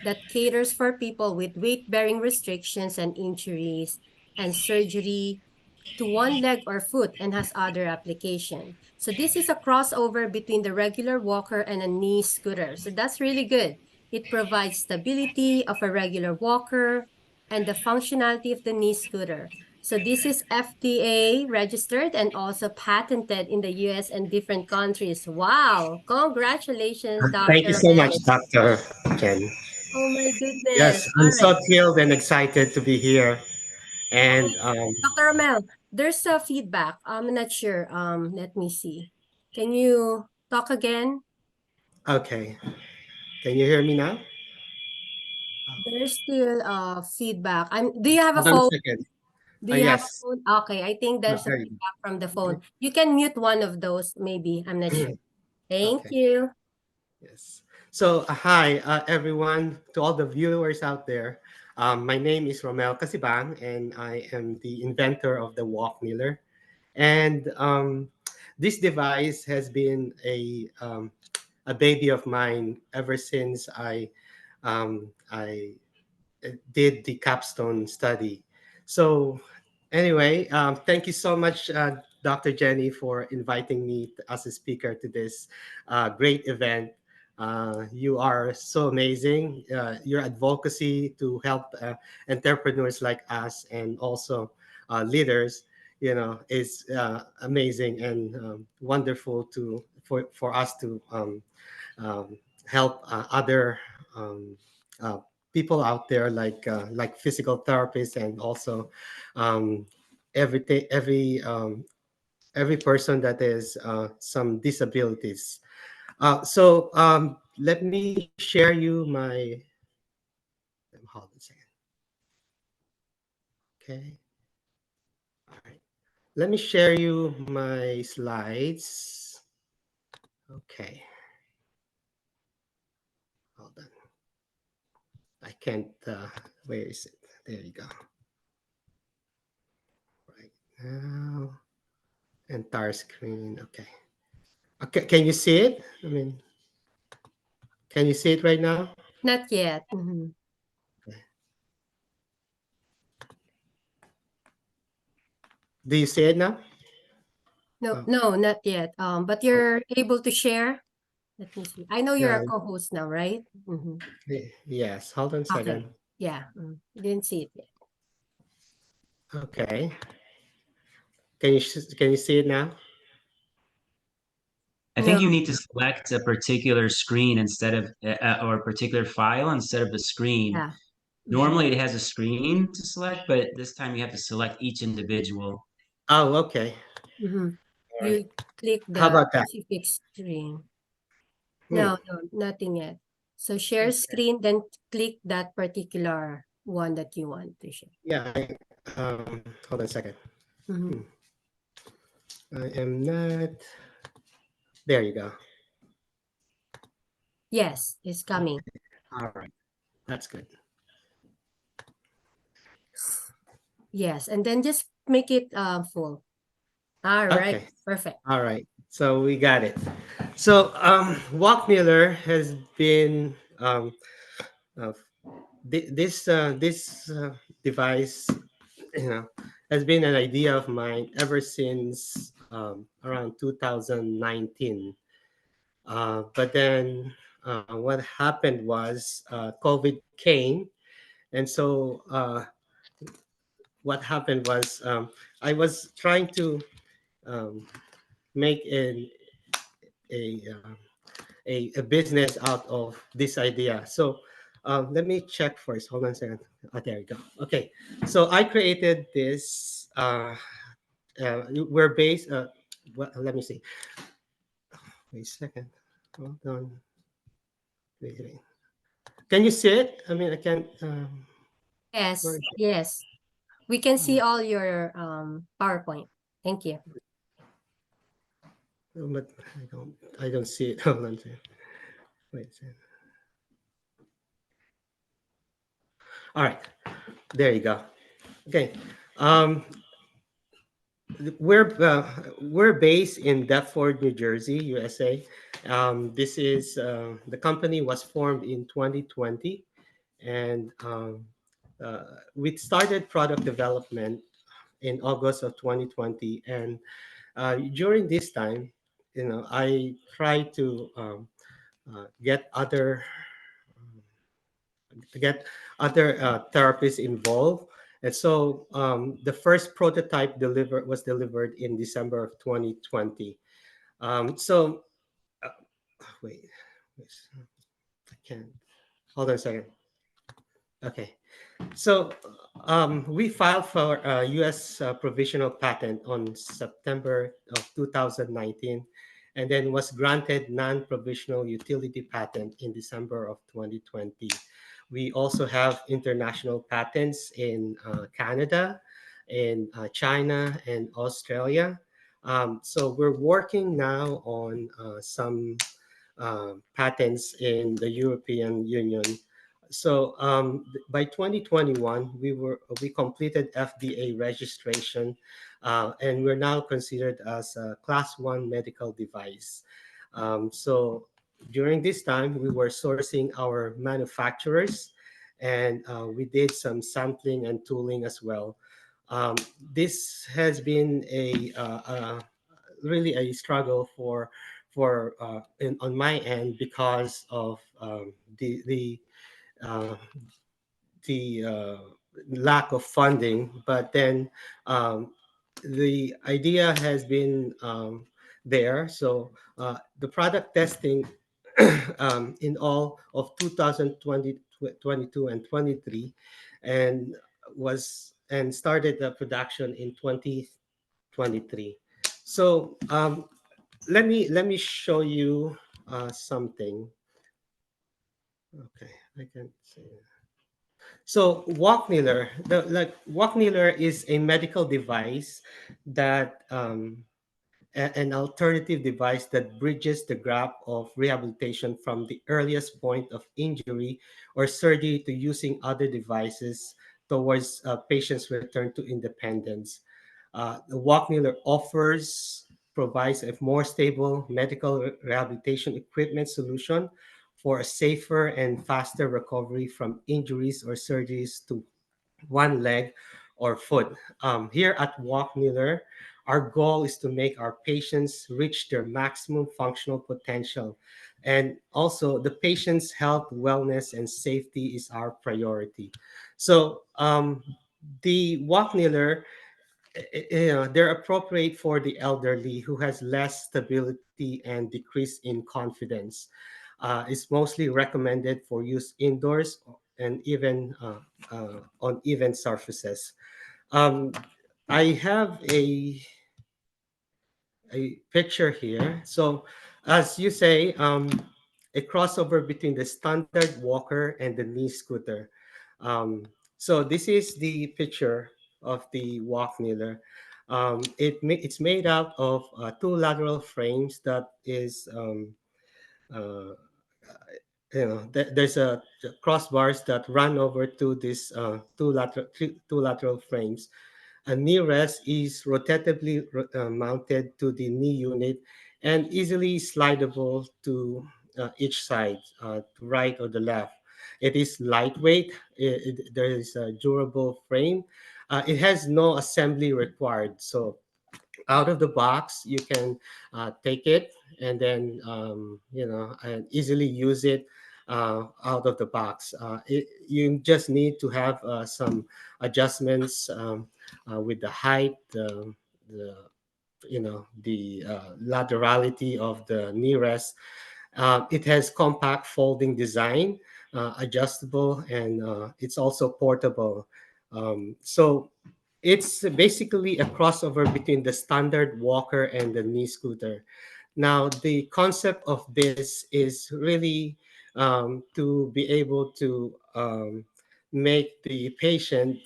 Speaker 1: that caters for people with weight-bearing restrictions and injuries and surgery to one leg or foot and has other application. So this is a crossover between the regular walker and a knee scooter. So that's really good. It provides stability of a regular walker and the functionality of the knee scooter. So this is FDA registered and also patented in the US and different countries. Wow. Congratulations,
Speaker 4: Thank you
Speaker 1: Dr.
Speaker 4: so much,
Speaker 1: Mel.
Speaker 4: Dr. Jen.
Speaker 1: Oh my goodness.
Speaker 4: Yes,
Speaker 1: All
Speaker 4: I'm
Speaker 1: right.
Speaker 4: so thrilled and excited to be here. And
Speaker 1: Okay. Dr. Romel, there's a feedback. I'm not sure. Let me see. Can you talk again?
Speaker 4: okay, can you hear me now?
Speaker 1: There's still feedback. Do you have a
Speaker 4: Hold on a
Speaker 1: phone?
Speaker 4: second.
Speaker 1: Do you have a
Speaker 4: Yes.
Speaker 1: phone? Okay, I think there's a
Speaker 4: There you
Speaker 1: feedback from the
Speaker 4: go.
Speaker 1: phone. You can mute one of those, maybe. I'm not sure. Thank
Speaker 4: Okay.
Speaker 1: you.
Speaker 4: Yes. So, hi, everyone, to all the viewers out there. My name is Romel Casibang, and I am the inventor of the Walk Kneeler. And this device has been a baby of mine ever since I did the capstone study. So, anyway, thank you so much, Dr. Jenny, for inviting me as a speaker to this great event. You are so amazing. Your advocacy to help entrepreneurs like us and also leaders, is amazing and wonderful for us to um, help other um, uh, people out there like physical therapists and also um, every person that is some disabilities. So let me share you my. Hold on a second. Okay. All right. Let me share you my slides. Okay. Hold on. I can't. Where is it? There you go. Right now, entire screen. Okay. Okay. Can you see it? I mean, can you see it right now?
Speaker 1: Not yet. Mhm.
Speaker 4: Do you see it now?
Speaker 1: No,
Speaker 4: Oh,
Speaker 1: no, not yet. But you're able to share. Let me see. I know you're
Speaker 4: yeah.
Speaker 1: a co-host now, right? Mhm.
Speaker 4: Yes. Hold on a
Speaker 1: Okay.
Speaker 4: second.
Speaker 1: Yeah. Didn't see it yet.
Speaker 4: Okay. Can you see it now?
Speaker 2: I
Speaker 1: No.
Speaker 2: think you need to select a particular screen instead of, or a particular file instead of the screen.
Speaker 1: Yeah.
Speaker 2: Normally it has a screen to select, but this time you have to select each individual.
Speaker 4: Oh, okay.
Speaker 1: Mhm.
Speaker 4: All right.
Speaker 1: You click
Speaker 4: How
Speaker 1: the
Speaker 4: about that?
Speaker 1: specific screen.
Speaker 4: Hmm.
Speaker 1: No, no, nothing yet. So share
Speaker 4: Okay.
Speaker 1: screen, then click that particular one that you want to share.
Speaker 4: Yeah, hold on a second.
Speaker 1: Mhm.
Speaker 4: Hmm, I am not. There you go.
Speaker 1: Yes, it's coming.
Speaker 4: All right, that's good.
Speaker 1: Yes, and then just make it full. All right,
Speaker 4: Okay,
Speaker 1: perfect.
Speaker 4: all right. So we got it. So Walkmiller has been uh, this device, you know, has been an idea of mine ever since around 2019. But then what happened was COVID came, and so what happened was I was trying to um, make a, uh, a business out of this idea. So let me check first. Hold on a second. Oh, there you go. Okay, so I created this. We're based. Well, let me see. Wait a second. Hold on. Wait. Can you see it? I mean, I can't. Where
Speaker 1: Yes,
Speaker 4: is it?
Speaker 1: yes. We can
Speaker 4: Oh,
Speaker 1: see all your PowerPoint. Thank you.
Speaker 4: but I don't see it. Hold on a second. Wait a second. All right, there you go. Okay, um, we're based in Deptford, New Jersey, USA. This is the company was formed in 2020, and we started product development in August of 2020. And during this time, I tried get other get other therapists involved. And so the first prototype was delivered in December of 2020. So uh, wait, wait, I can't. Hold on a second. Okay. So we filed for a U.S. Provisional patent on September of 2019, and then was granted non-provisional utility patent in December of 2020. We also have international patents in Canada, in China, and Australia. So we're working now on some patents in the European Union. So by 2021, we completed FDA registration, and we're now considered as a Class One medical device. So during this time, we were sourcing our manufacturers, and we did some sampling and tooling as well. Um, this has been really a struggle on my end because of uh, the lack of funding. But then um, the idea has been there. So the product testing in all of 2020, 22, and 23, and started the production in 2023. So let me show you something. Okay, I can see. So Walkmiller is a medical device that an alternative device that bridges the gap of rehabilitation from the earliest point of injury or surgery to using other devices towards patients' return to independence. The Walkmiller provides a more stable medical rehabilitation equipment solution for a safer and faster recovery from injuries or surgeries to one leg or foot. Here at Walkmiller, our goal is to make our patients reach their maximum functional potential. And also, the patient's health, wellness, and safety is our priority. So, the Walkmiller, they're appropriate for the elderly who has less stability and decrease in confidence. It's mostly recommended for use indoors and even on even surfaces. Um, I have a picture here. So, as you say, a crossover between the standard walker and the knee scooter. Um, So this is the picture of the walk kneeler. It's made out of two lateral frames that is uh, there's a crossbars that run over to this two lateral frames. A knee rest is rotatively mounted to the knee unit and easily slidable to each side, to right or the left. It is lightweight. There is a durable frame. It has no assembly required. So out of the box, you can take it and then and easily use it out of the box. You just need to have some adjustments with the height, the the laterality of the knee rest. It has compact folding design, adjustable, and it's also portable. So it's basically a crossover between the standard walker and the knee scooter. Now, the concept of this is really to be able to make the patient,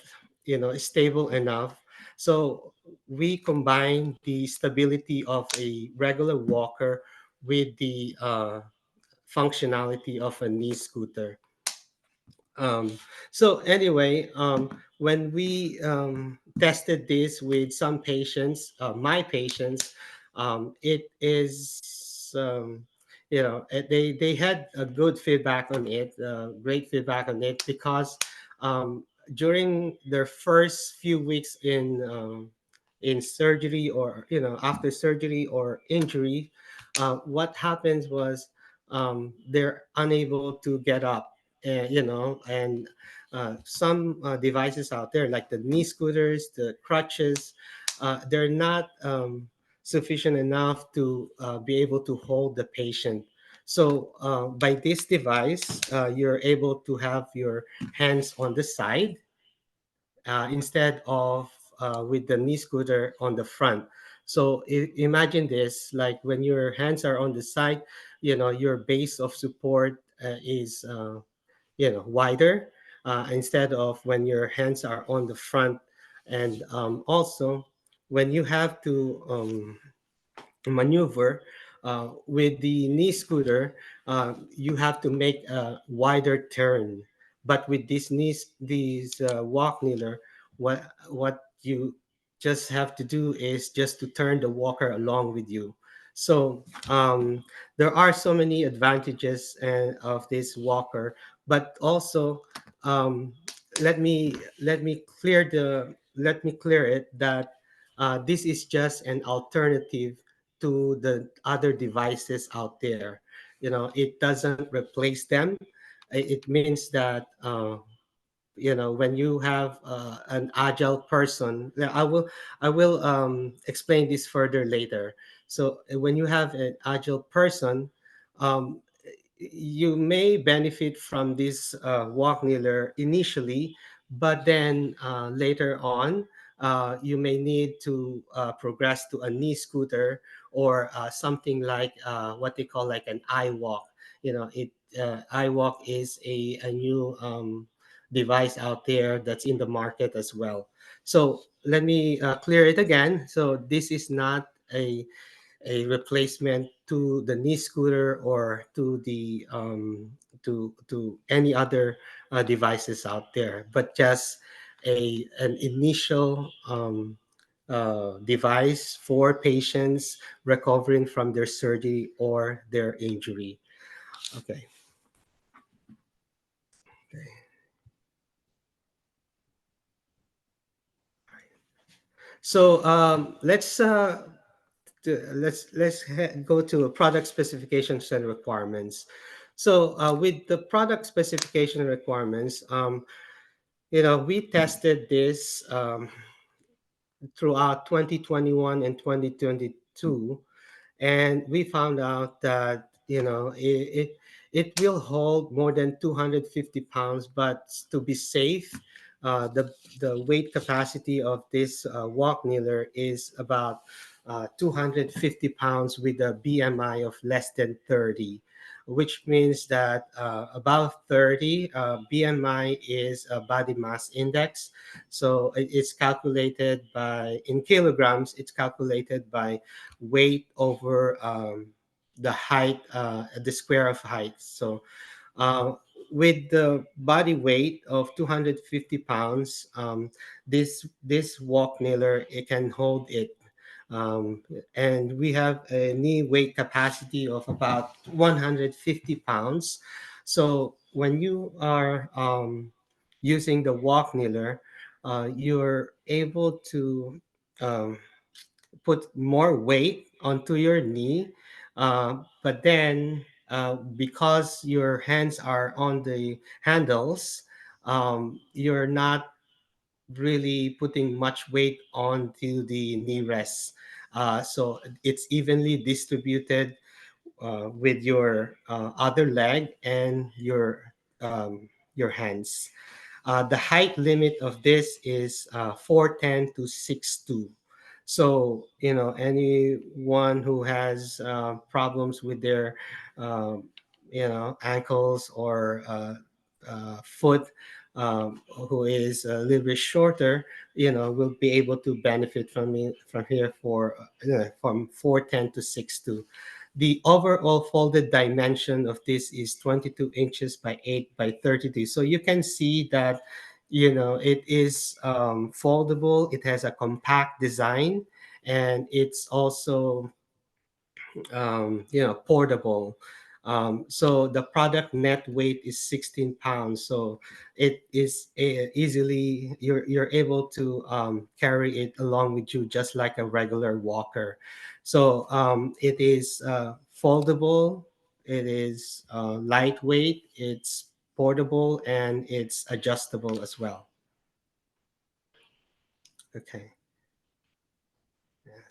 Speaker 4: stable enough. So we combine the stability of a regular walker with the functionality of a knee scooter. Um, so anyway, when we tested this with some patients, my patients, it is they had a good feedback on it, great feedback on it because um, during their first few weeks in surgery or after surgery or injury, what happens was they're unable to get up and some devices out there like the knee scooters, the crutches, they're not sufficient enough to be able to hold the patient. So by this device, you're able to have your hands on the side instead of with the knee scooter on the front. So imagine this, like when your hands are on the side, your base of support is wider instead of when your hands are on the front. And also when you have to maneuver with the knee scooter, you have to make a wider turn. But with these walk kneeler, what you just have to do is just to turn the walker along with you. So there are so many advantages of this walker, but also um, let me clear it that this is just an alternative to the other devices out there. It doesn't replace them. It means that when you have an agile person, I will explain this further later. So when you have an agile person, um, you may benefit from this walk kneeler initially, but then later on, you may need to progress to a knee scooter or something like what they call like an iWalk. iWalk is a new device out there that's in the market as well. So let me clear it again. So this is not a replacement to the knee scooter or to any other devices out there, but just an initial device for patients recovering from their surgery or their injury. Okay. So go to product specifications and requirements. So with the product specification and requirements, we tested this throughout 2021 and 2022, and we found out that it will hold more than 250 pounds, but to be safe, the weight capacity of this walk kneeler is about 250 pounds with a BMI of less than 30. which means that above 30, BMI is a body mass index. So it's calculated by, in kilograms, it's calculated by weight over the height, the square of height. So uh, with the body weight of 250 pounds, this walk kneeler, it can hold it. Um, and we have a knee weight capacity of about 150 pounds. So when you are using the walk kneeler, you're able to um, put more weight onto your knee, but then because your hands are on the handles, you're not really putting much weight onto the knee rests. So it's evenly distributed with your other leg and your hands. The height limit of this is 4'10" to 6'2". So, anyone who has problems with their, ankles or foot, who is a little bit shorter, will be able to benefit from here from 4'10" to 6'2". The overall folded dimension of this is 22 inches by 8 by 32. So you can see that, it is foldable. It has a compact design, and it's also portable. So the product net weight is 16 pounds. So it is easily, you're able to carry it along with you just like a regular walker. So it is foldable. It is lightweight. It's portable, and it's adjustable as well. Okay. Yeah,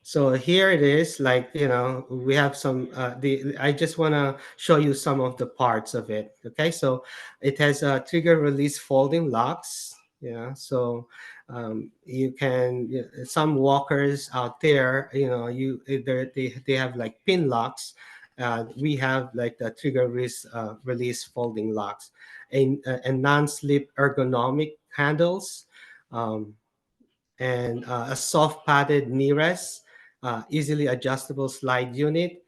Speaker 4: so here it is, like, we have some the I just want to show you some of the parts of it. Okay, so it has trigger release folding locks. Yeah, so you can, some walkers out there, they have like pin locks. We have like the trigger release folding locks, and non-slip ergonomic handles. Um, and a soft padded knee rest, easily adjustable slide unit,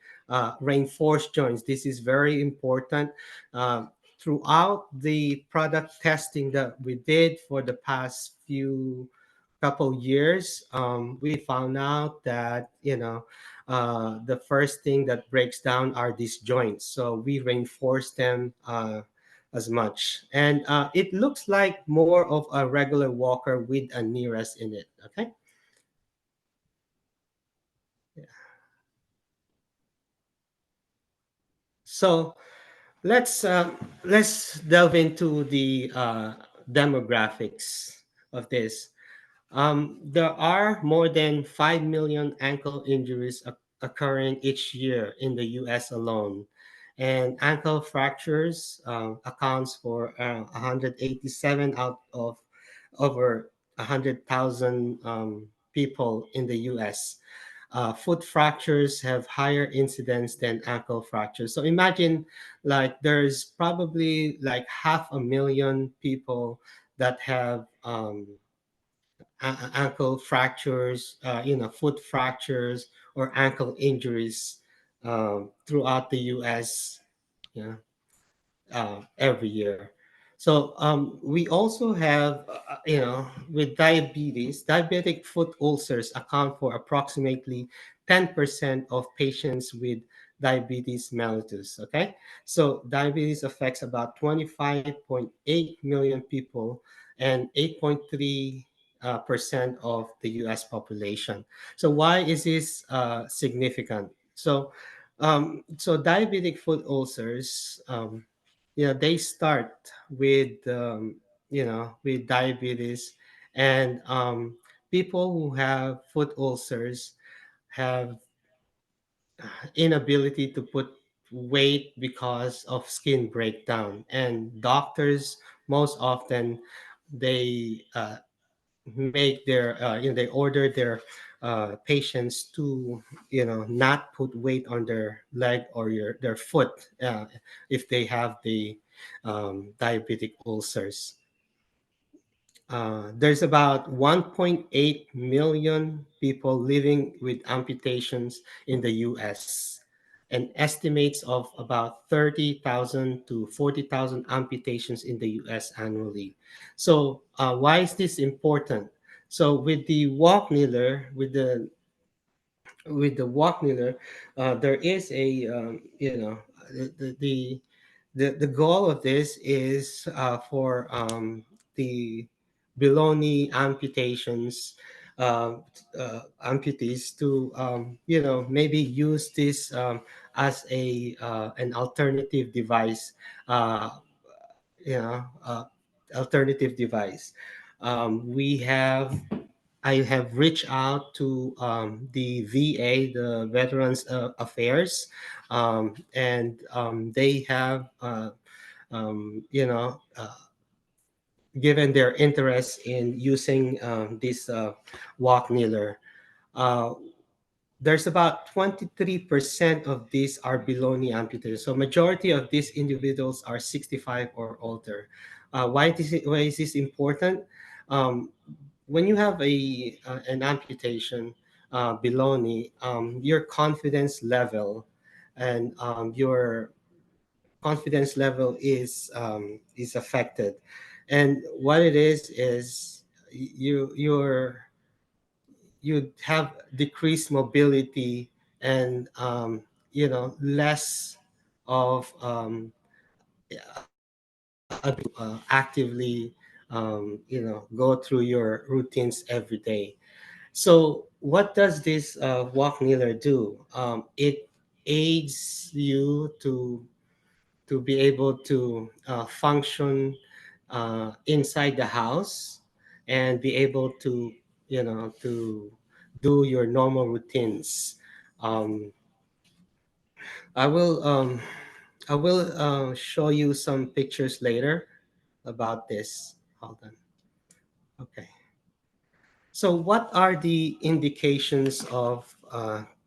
Speaker 4: reinforced joints. This is very important. Uh, Throughout the product testing that we did for the past few couple years, we found out that, the first thing that breaks down are these joints. So we reinforce them as much. And it looks like more of a regular walker with a knee rest in it. Okay. Yeah. So let's delve into the demographics of this. There are more than 5 million ankle injuries occurring each year in the US alone. And ankle fractures accounts for 187 out of over 100,000 people in the US. Foot fractures have higher incidence than ankle fractures. So imagine, like, there's probably like 500,000 people that have ankle fractures, foot fractures or ankle injuries throughout the U.S. Yeah, every year. So we also have, with diabetes, diabetic foot ulcers account for approximately 10% of patients with diabetes mellitus. Okay, so diabetes affects about 25.8 million people and 8.3 percent of the U.S. population. So why is this significant? So diabetic foot ulcers, they start with diabetes, and people who have foot ulcers have inability to put weight because of skin breakdown, and doctors most often, they make their they order their patients to, not put weight on their leg or their foot if they have the diabetic ulcers. There's about 1.8 million people living with amputations in the US, and estimates of about 30,000 to 40,000 amputations in the US annually. So, why is this important? So, with the walk kneeler, walk kneeler, there is a the, the the goal of this is for the below-knee amputations, amputees to maybe use this as a an alternative device, uh, you know uh, alternative device. We have I have reached out to the VA, the Veterans Affairs, and they have, given their interest in using this walk kneeler. Uh, there's about 23% of these are below knee amputees. So majority of these individuals are 65 or older. Why is this important? Um, when you have an amputation below knee, your confidence level and your confidence level is affected, and what it is you have decreased mobility and less of actively go through your routines every day. So what does this walk kneeler do? It aids you to be able to function inside the house and be able to to do your normal routines. Um, I will show you some pictures later about this. Hold on. Okay. So, what are the indications of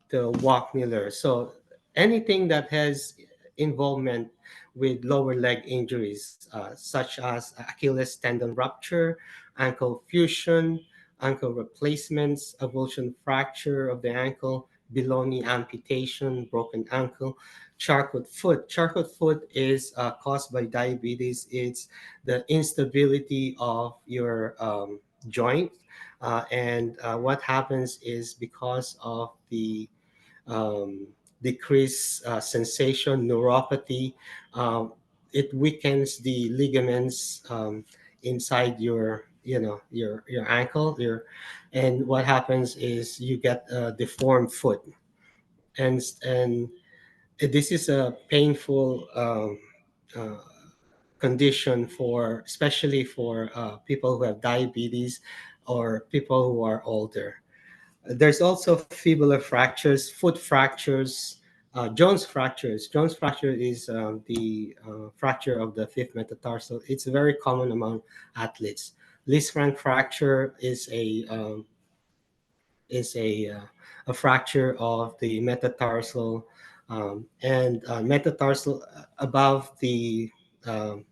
Speaker 4: the walk Miller? So, anything that has involvement with lower leg injuries, such as Achilles tendon rupture, ankle fusion, ankle replacements, avulsion fracture of the ankle, below knee amputation, broken ankle, Charcot foot. Charcot foot is caused by diabetes. It's the instability of your joint, and what happens is because of the um, decreased sensation, neuropathy, um, it weakens the ligaments inside your your ankle. And what happens is you get a deformed foot, and this is a painful uh, condition for especially for people who have diabetes or people who are older. There's also fibular fractures, foot fractures, Jones fractures. Jones fracture is the fracture of the fifth metatarsal. It's very common among athletes. Lisfranc fracture is a fracture of the metatarsal, and metatarsal above the um,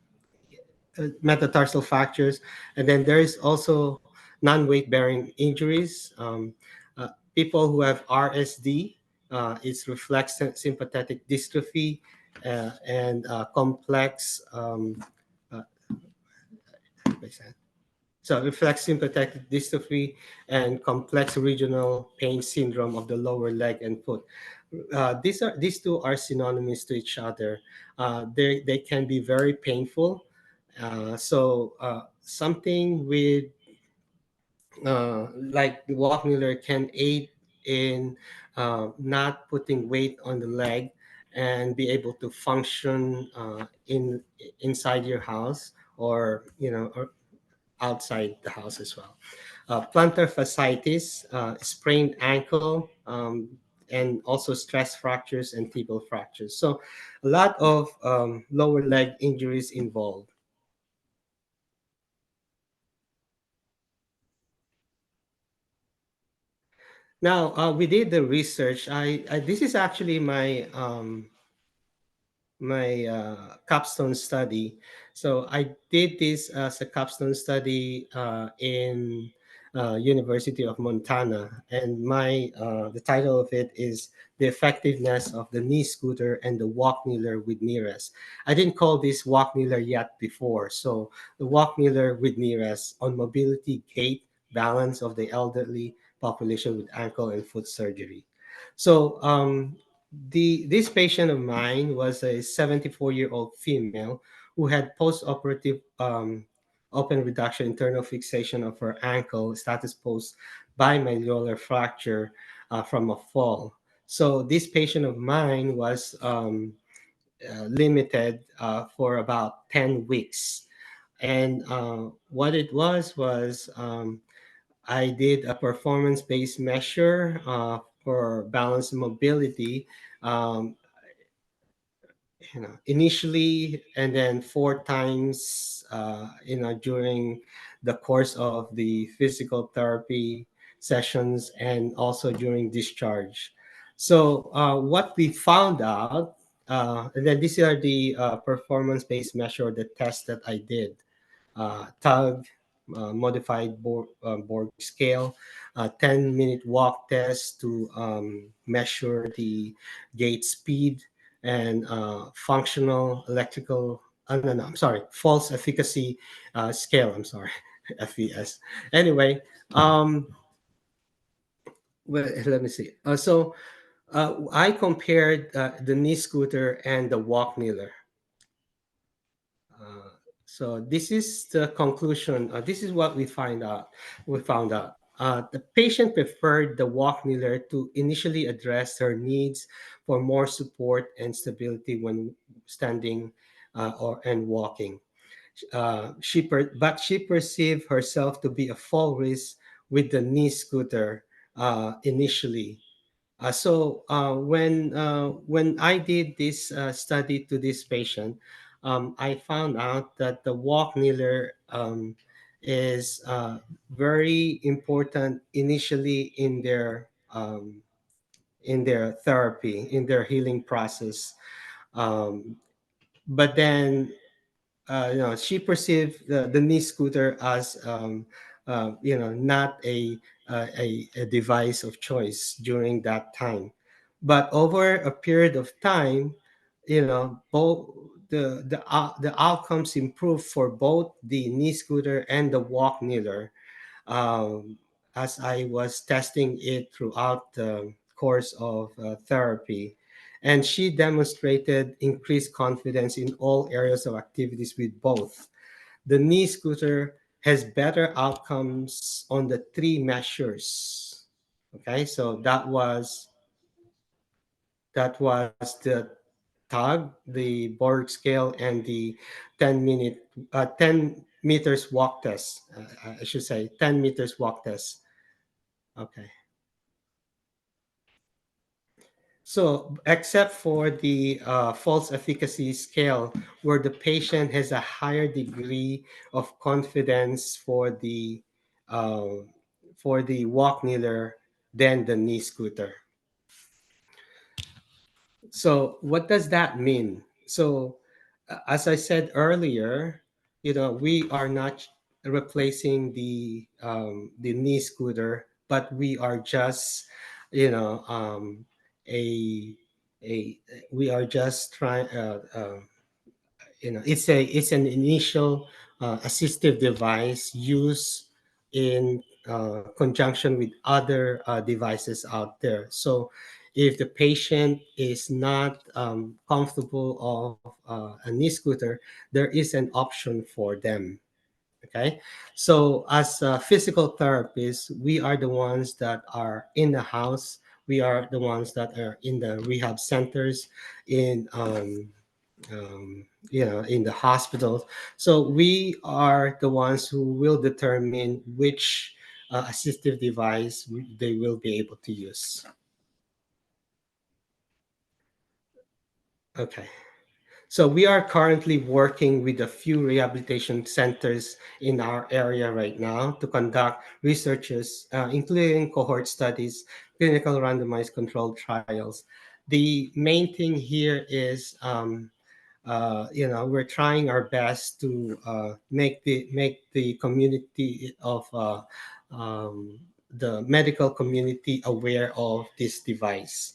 Speaker 4: metatarsal fractures. And then there is also non-weight bearing injuries. People who have RSD, it's reflex sympathetic dystrophy, and complex uh, so reflex sympathetic dystrophy and complex regional pain syndrome of the lower leg and foot. These two are synonymous to each other. They can be very painful. Something with like the walk Miller can aid in not putting weight on the leg and be able to function inside your house, or or outside the house as well. Plantar fasciitis, sprained ankle, and also stress fractures and tibial fractures. So, a lot of lower leg injuries involved. Now, we did the research. This is actually my capstone study. So I did this as a capstone study in University of Montana, and my the title of it is "The Effectiveness of the Knee Scooter and the Walk Kneeler with Knee Rest." I didn't call this walk kneeler yet before. So the walk kneeler with knee rest on mobility, gait, balance of the elderly population with ankle and foot surgery. So this patient of mine was a 74-year-old female who had post-operative open reduction internal fixation of her ankle, status post bimalleolar fracture from a fall. So this patient of mine was limited for about 10 weeks. And what it was I did a performance-based measure for balance and mobility. Um, initially, and then 4 times, during the course of the physical therapy sessions, and also during discharge. So what we found out, and then these are the performance-based measure, the test that I did. Tug, modified Borg scale, 10-minute walk test to measure the gait speed, and functional electrical, no, no, I'm sorry, false efficacy scale, I'm sorry, FES. Anyway, well, let me see. I compared the knee scooter and the walk kneeler. Uh, so this is the conclusion. This is what we find out. We found out. The patient preferred the walk kneeler to initially address her needs for more support and stability when standing or and walking. But she perceived herself to be a fall risk with the knee scooter initially. When I did this study to this patient, I found out that the walk kneeler is very important initially in their therapy, in their healing process. Um, but then she perceived the knee scooter as not a device of choice during that time. But over a period of time, both the outcomes improved for both the knee scooter and the walk kneeler, um, as I was testing it throughout the course of therapy. And she demonstrated increased confidence in all areas of activities with both. The knee scooter has better outcomes on the three measures. Okay, so that was the tug, the Borg scale, and the 10 meters walk test. I should say 10 meters walk test. Okay. So, except for the false efficacy scale, where the patient has a higher degree of confidence uh, for the walk kneeler than the knee scooter. So, what does that mean? So, as I said earlier, we are not replacing the knee scooter, but we are just, you know, a a we are just trying. It's an initial assistive device used in conjunction with other devices out there. So if the patient is not comfortable of a knee scooter, there is an option for them. Okay, so as physical therapists, we are the ones that are in the house. We are the ones that are in the rehab centers, in in the hospitals. So we are the ones who will determine which assistive device they will be able to use. Okay. So we are currently working with a few rehabilitation centers in our area right now to conduct researches, including cohort studies, clinical randomized controlled trials. The main thing here is, we're trying our best to make the community of the medical community aware of this device.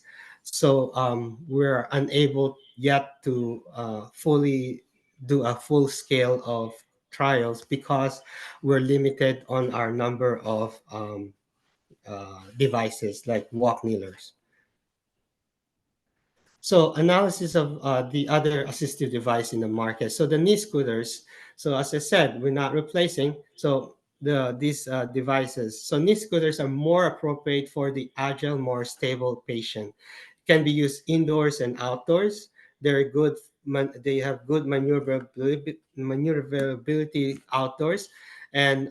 Speaker 4: So we're unable yet to fully do a full scale of trials because we're limited on our number of devices like walk kneelers. So analysis of the other assistive device in the market. So the knee scooters. So as I said, we're not replacing. So these devices. So knee scooters are more appropriate for the agile, more stable patient. Can be used indoors and outdoors. They're good. They have good maneuverability outdoors, and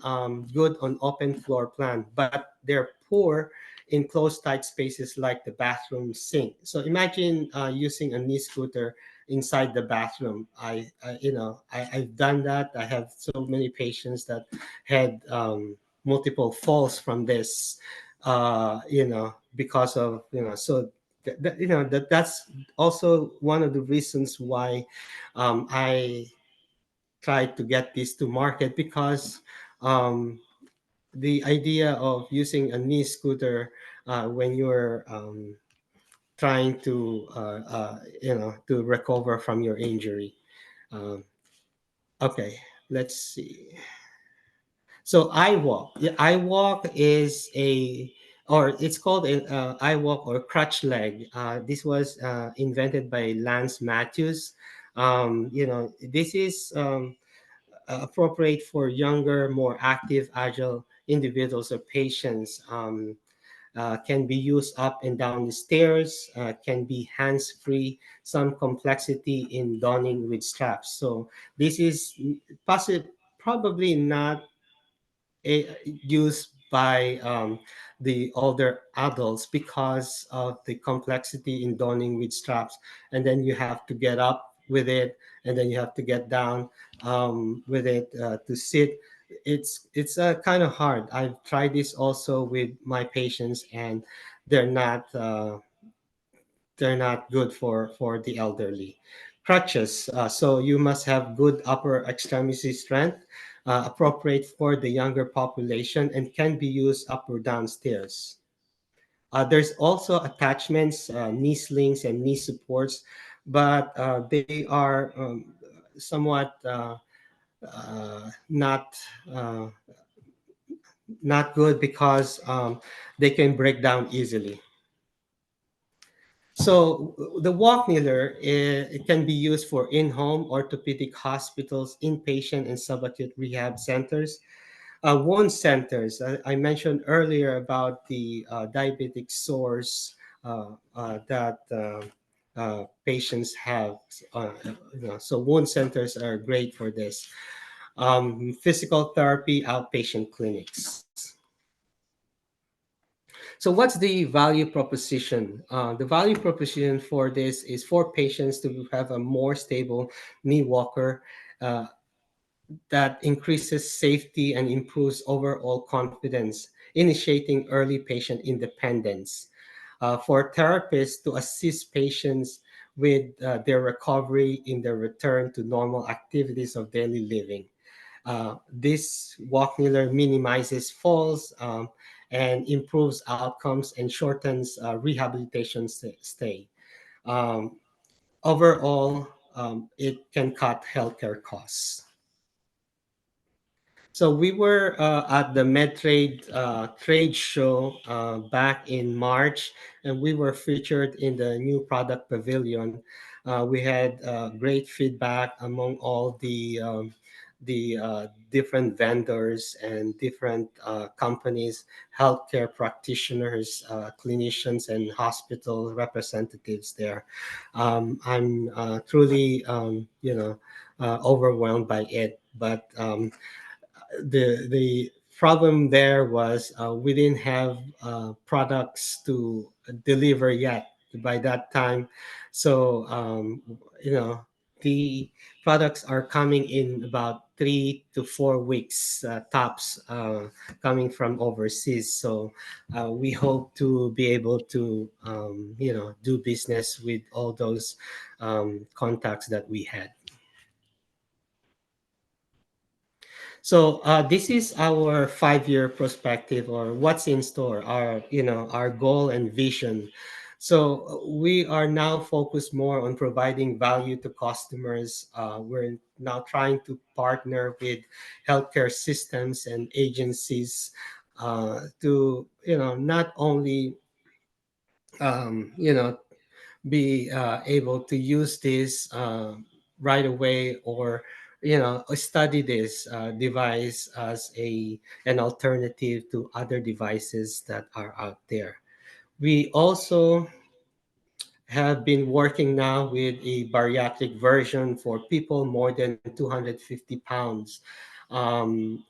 Speaker 4: good on open floor plan. But they're poor in closed tight spaces like the bathroom sink. So imagine using a knee scooter inside the bathroom. I've done that. I have so many patients that had multiple falls from this, because of, so that's also one of the reasons why I tried to get this to market, because um, the idea of using a knee scooter when you're trying to recover from your injury. Um, okay, let's see. So iWalk. Yeah, iWalk is or it's called an iWalk or crutch leg. This was invented by Lance Matthews. This is appropriate for younger, more active, agile individuals or patients. Can be used up and down the stairs, can be hands free, some complexity in donning with straps. So this is probably not used by the older adults because of the complexity in donning with straps. And then you have to get up with it, and then you have to get down with it to sit. It's kind of hard. I've tried this also with my patients, and they're not. They're not good for the elderly. Crutches. So you must have good upper extremity strength, appropriate for the younger population, and can be used up or downstairs. There's also attachments, knee slings, and knee supports, but they are somewhat uh, not good because they can break down easily. So the walk kneeler, it can be used for in-home orthopedic hospitals, inpatient and subacute rehab centers, wound centers. I mentioned earlier about the diabetic sores that patients have. So wound centers are great for this. Physical therapy outpatient clinics. So, what's the value proposition? The value proposition for this is for patients to have a more stable knee walker uh, that increases safety and improves overall confidence, initiating early patient independence. For therapists to assist patients with their recovery in their return to normal activities of daily living. This walk kneeler minimizes falls and improves outcomes and shortens rehabilitation stay. Um, Overall, it can cut healthcare costs. So we were at the MedTrade trade show back in March, and we were featured in the new product pavilion. We had great feedback among all the different vendors and different companies, healthcare practitioners, clinicians, and hospital representatives there. I'm truly, overwhelmed by it, but the problem there was we didn't have products to deliver yet by that time. So you know the products are coming in about 3 to 4 weeks tops, coming from overseas. So we hope to be able to, do business with all those contacts that we had. So this is our 5 year perspective, or what's in store, our goal and vision. So we are now focused more on providing value to customers. We're now trying to partner with healthcare systems and agencies to, not only be able to use this right away, or study this device as an alternative to other devices that are out there. We also have been working now with a bariatric version for people more than 250 pounds.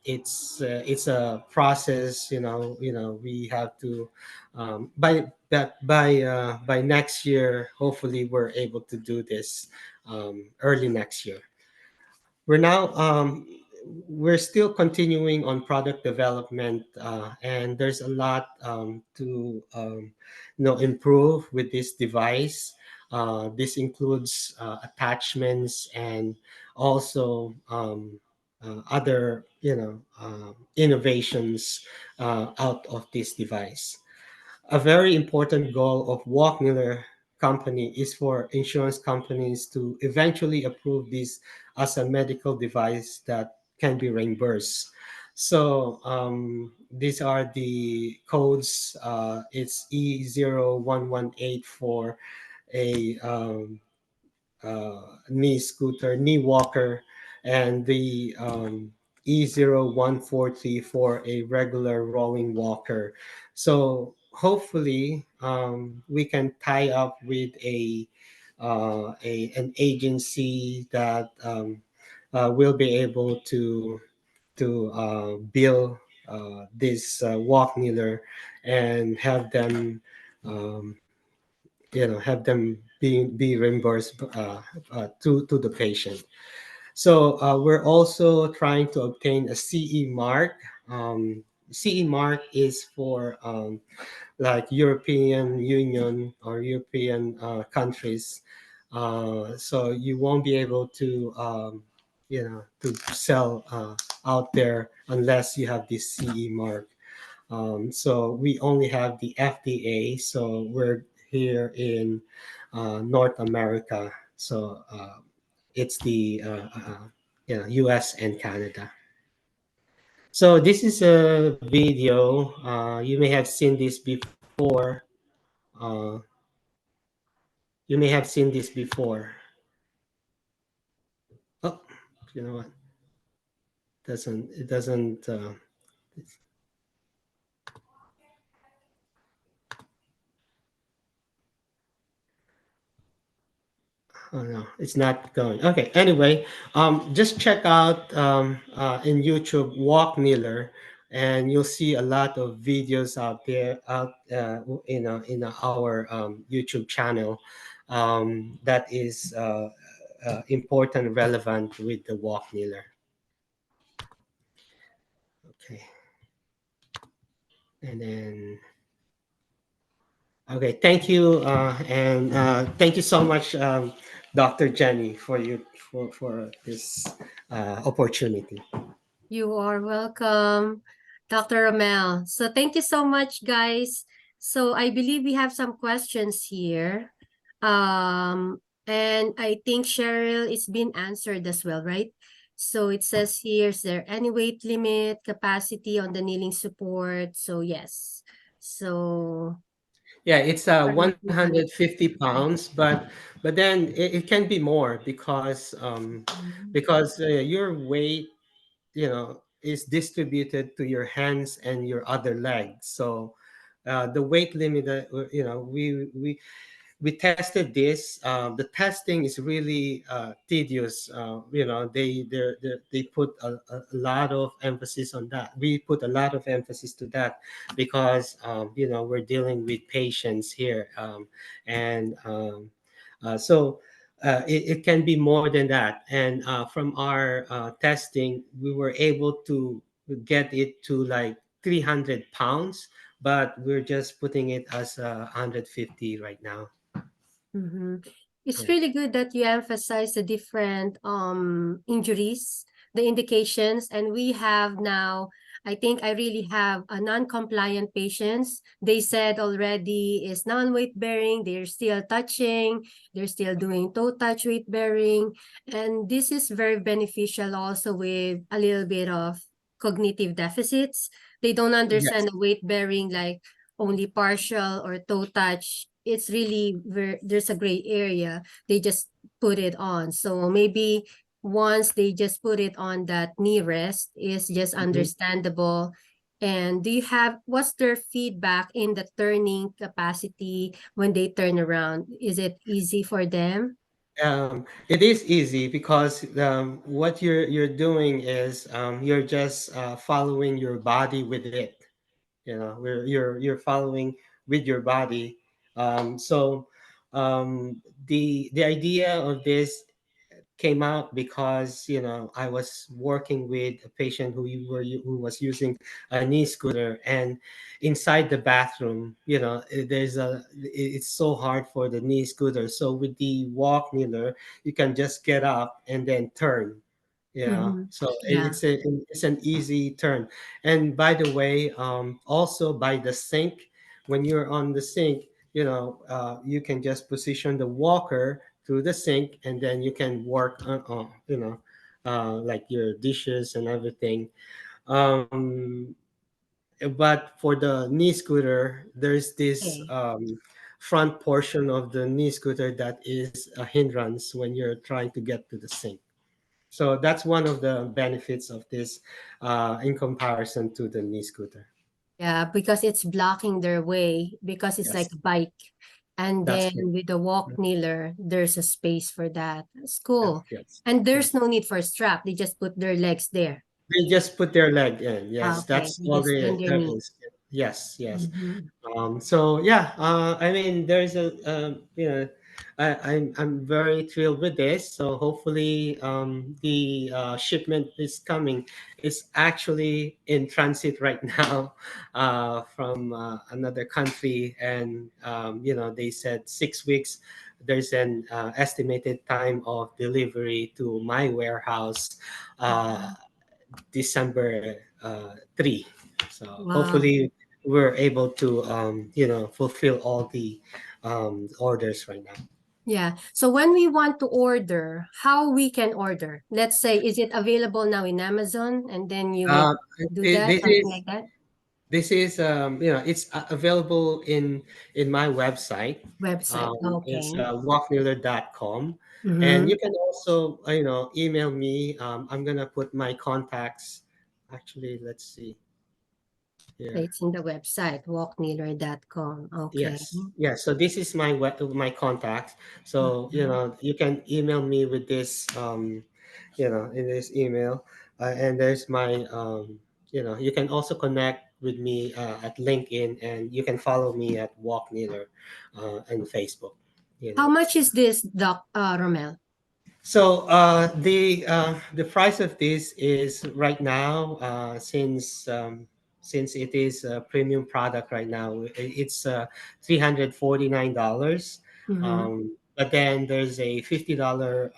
Speaker 4: It's a process. We have to, by next year, hopefully we're able to do this early next year. We're still continuing on product development, and there's a lot to improve with this device. This includes attachments, and also other innovations out of this device. A very important goal of Walk Miller Company is for insurance companies to eventually approve this as a medical device that can be reimbursed. So these are the codes. It's E0118 for a knee scooter, knee walker, and the E0143 for a regular rolling walker. So hopefully, we can tie up with an agency that will be able to build this walk kneeler, and um, have them be reimbursed to the patient. So we're also trying to obtain a CE mark. CE mark is for like European Union or European countries. So you won't be able to sell out there unless you have this CE mark. So we only have the FDA. So we're here in North America. So it's the U.S. and Canada. So this is a video. You may have seen this before. Uh, you may have seen this before. Oh, you know what? Doesn't it doesn't? Oh no, it's not going. Okay. Anyway, just check out in YouTube Walk Miller, and you'll see a lot of videos out there out in our YouTube channel that is important, relevant with the Walk Miller. Okay, and then. Okay, thank you, and thank you so much, Dr. Jenny, for this opportunity.
Speaker 1: You are welcome, Dr. Romel. So thank you so much, guys. So I believe we have some questions here. And I think Cheryl is being answered as well, right? So it says here, is there any weight limit capacity on the kneeling support? So yes. So
Speaker 4: Yeah, it's
Speaker 1: around
Speaker 4: 150 pounds, but then it can be more
Speaker 1: Mhm.
Speaker 4: because your weight, is distributed to your hands and your other leg. So the weight limit, we tested this. The testing is really tedious. They put a lot of emphasis on that. We put a lot of emphasis to that because we're dealing with patients here, and so it can be more than that. And from our testing, we were able to get it to like 300 pounds, but we're just putting it as 150 right now.
Speaker 1: Mm-hmm. It's
Speaker 4: Yeah.
Speaker 1: really good that you emphasize the different injuries, the indications, and we have now, I think I really have a non-compliant patients. They said already is non-weight bearing, they're still touching, they're still doing toe touch weight bearing. And this is very beneficial also with a little bit of cognitive deficits. They don't
Speaker 4: Yes.
Speaker 1: understand the weight bearing like only partial or toe touch. It's really there's a gray area. They just put it on. So maybe once they just put it on that knee rest is just
Speaker 4: Mhm.
Speaker 1: understandable. And do you have what's their feedback in the turning capacity when they turn around? Is it easy for them?
Speaker 4: It is easy because what you're doing is you're just following your body with it. You know, where you're following with your body. So the idea of this came out because I was working with a patient who was using a knee scooter, and inside the bathroom, it's so hard for the knee scooter. So with the walk kneeler, you can just get up and then turn.
Speaker 1: Mm-hmm.
Speaker 4: So
Speaker 1: Yeah.
Speaker 4: it's an easy turn. And by the way, also by the sink, when you're on the sink, you can just position the walker through the sink, and then you can work on like your dishes and everything. Um, but for the knee scooter, there's this
Speaker 1: Okay.
Speaker 4: front portion of the knee scooter that is a hindrance when you're trying to get to the sink. So that's one of the benefits of this in comparison to the knee scooter.
Speaker 1: Yeah, because it's blocking their way because it's like
Speaker 4: Yes,
Speaker 1: a bike. And
Speaker 4: that's
Speaker 1: then
Speaker 4: correct.
Speaker 1: with the walk kneeler, there's a space for that. It's cool.
Speaker 4: Yes,
Speaker 1: And
Speaker 4: yes.
Speaker 1: there's no need for a strap. They just put their legs there.
Speaker 4: They just put their leg in.
Speaker 1: Ah,
Speaker 4: Yes,
Speaker 1: okay.
Speaker 4: that's
Speaker 1: They
Speaker 4: all
Speaker 1: just
Speaker 4: there
Speaker 1: underneath.
Speaker 4: is. Yes, yes.
Speaker 1: Mm-hmm.
Speaker 4: So yeah, I mean, there's a I'm very thrilled with this. So hopefully, the shipment is coming. It's actually in transit right now, from another country, and they said 6 weeks. There's an estimated time of delivery to my warehouse, uh, December 3. So
Speaker 1: Wow.
Speaker 4: hopefully we're able to fulfill all the orders right now.
Speaker 1: Yeah. So when we want to order, how we can order? Let's say, is it available now in Amazon? And then you would
Speaker 4: Uh,
Speaker 1: do
Speaker 4: it-
Speaker 1: that,
Speaker 4: this
Speaker 1: something
Speaker 4: is
Speaker 1: like that?
Speaker 4: this is it's available in my website.
Speaker 1: Website.
Speaker 4: It's
Speaker 1: Okay.
Speaker 4: walkmiller.com, and
Speaker 1: Mm-hmm.
Speaker 4: you can also email me. I'm gonna put my contacts. Actually, let's see here.
Speaker 1: It's in the website, walkneeler.com. Okay.
Speaker 4: Yes. So this is my contact. So
Speaker 1: Mhm.
Speaker 4: you can email me with this, in this email, and there's my, you can also connect with me at LinkedIn, and you can follow me at Walk Neither, and Facebook. You
Speaker 1: How
Speaker 4: know.
Speaker 1: much is this, Doc Romel?
Speaker 4: So the price of this is right now, since it is a premium product right now, it's $349.
Speaker 1: Mm-hmm.
Speaker 4: But then there's a $50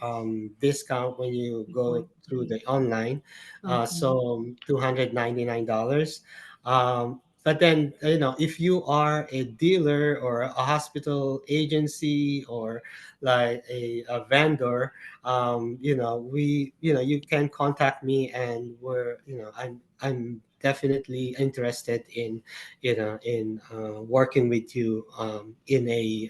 Speaker 4: discount when you go through the online,
Speaker 1: Okay.
Speaker 4: so $299. But then if you are a dealer or a hospital agency or like a vendor, you can contact me, and I'm definitely interested in working with you, in a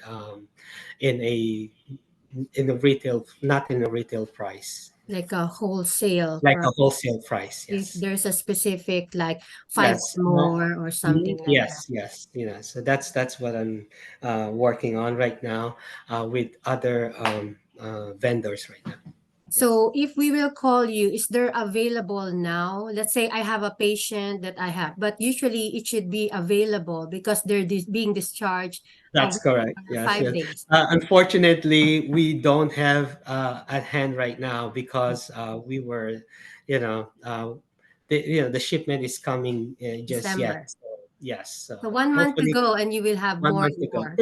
Speaker 4: in a retail, not in a retail price,
Speaker 1: Like a wholesale
Speaker 4: like a
Speaker 1: price.
Speaker 4: wholesale price.
Speaker 1: If
Speaker 4: Yes.
Speaker 1: there's a specific, like five
Speaker 4: Yes.
Speaker 1: more or something like that.
Speaker 4: Yes, yes, so that's what I'm working on right now, with other vendors right now. Yes.
Speaker 1: So if we will call you, is there available now? Let's say I have a patient that I have, but usually it should be available because they're being discharged
Speaker 4: That's correct.
Speaker 1: within
Speaker 4: Yes,
Speaker 1: five
Speaker 4: yes.
Speaker 1: days.
Speaker 4: Unfortunately, we don't have at hand right now because we were, the shipment is coming just yet.
Speaker 1: December.
Speaker 4: So, yes.
Speaker 1: So 1 month to
Speaker 4: Hopefully
Speaker 1: go and you will have
Speaker 4: one
Speaker 1: more
Speaker 4: month
Speaker 1: and
Speaker 4: to go.
Speaker 1: more.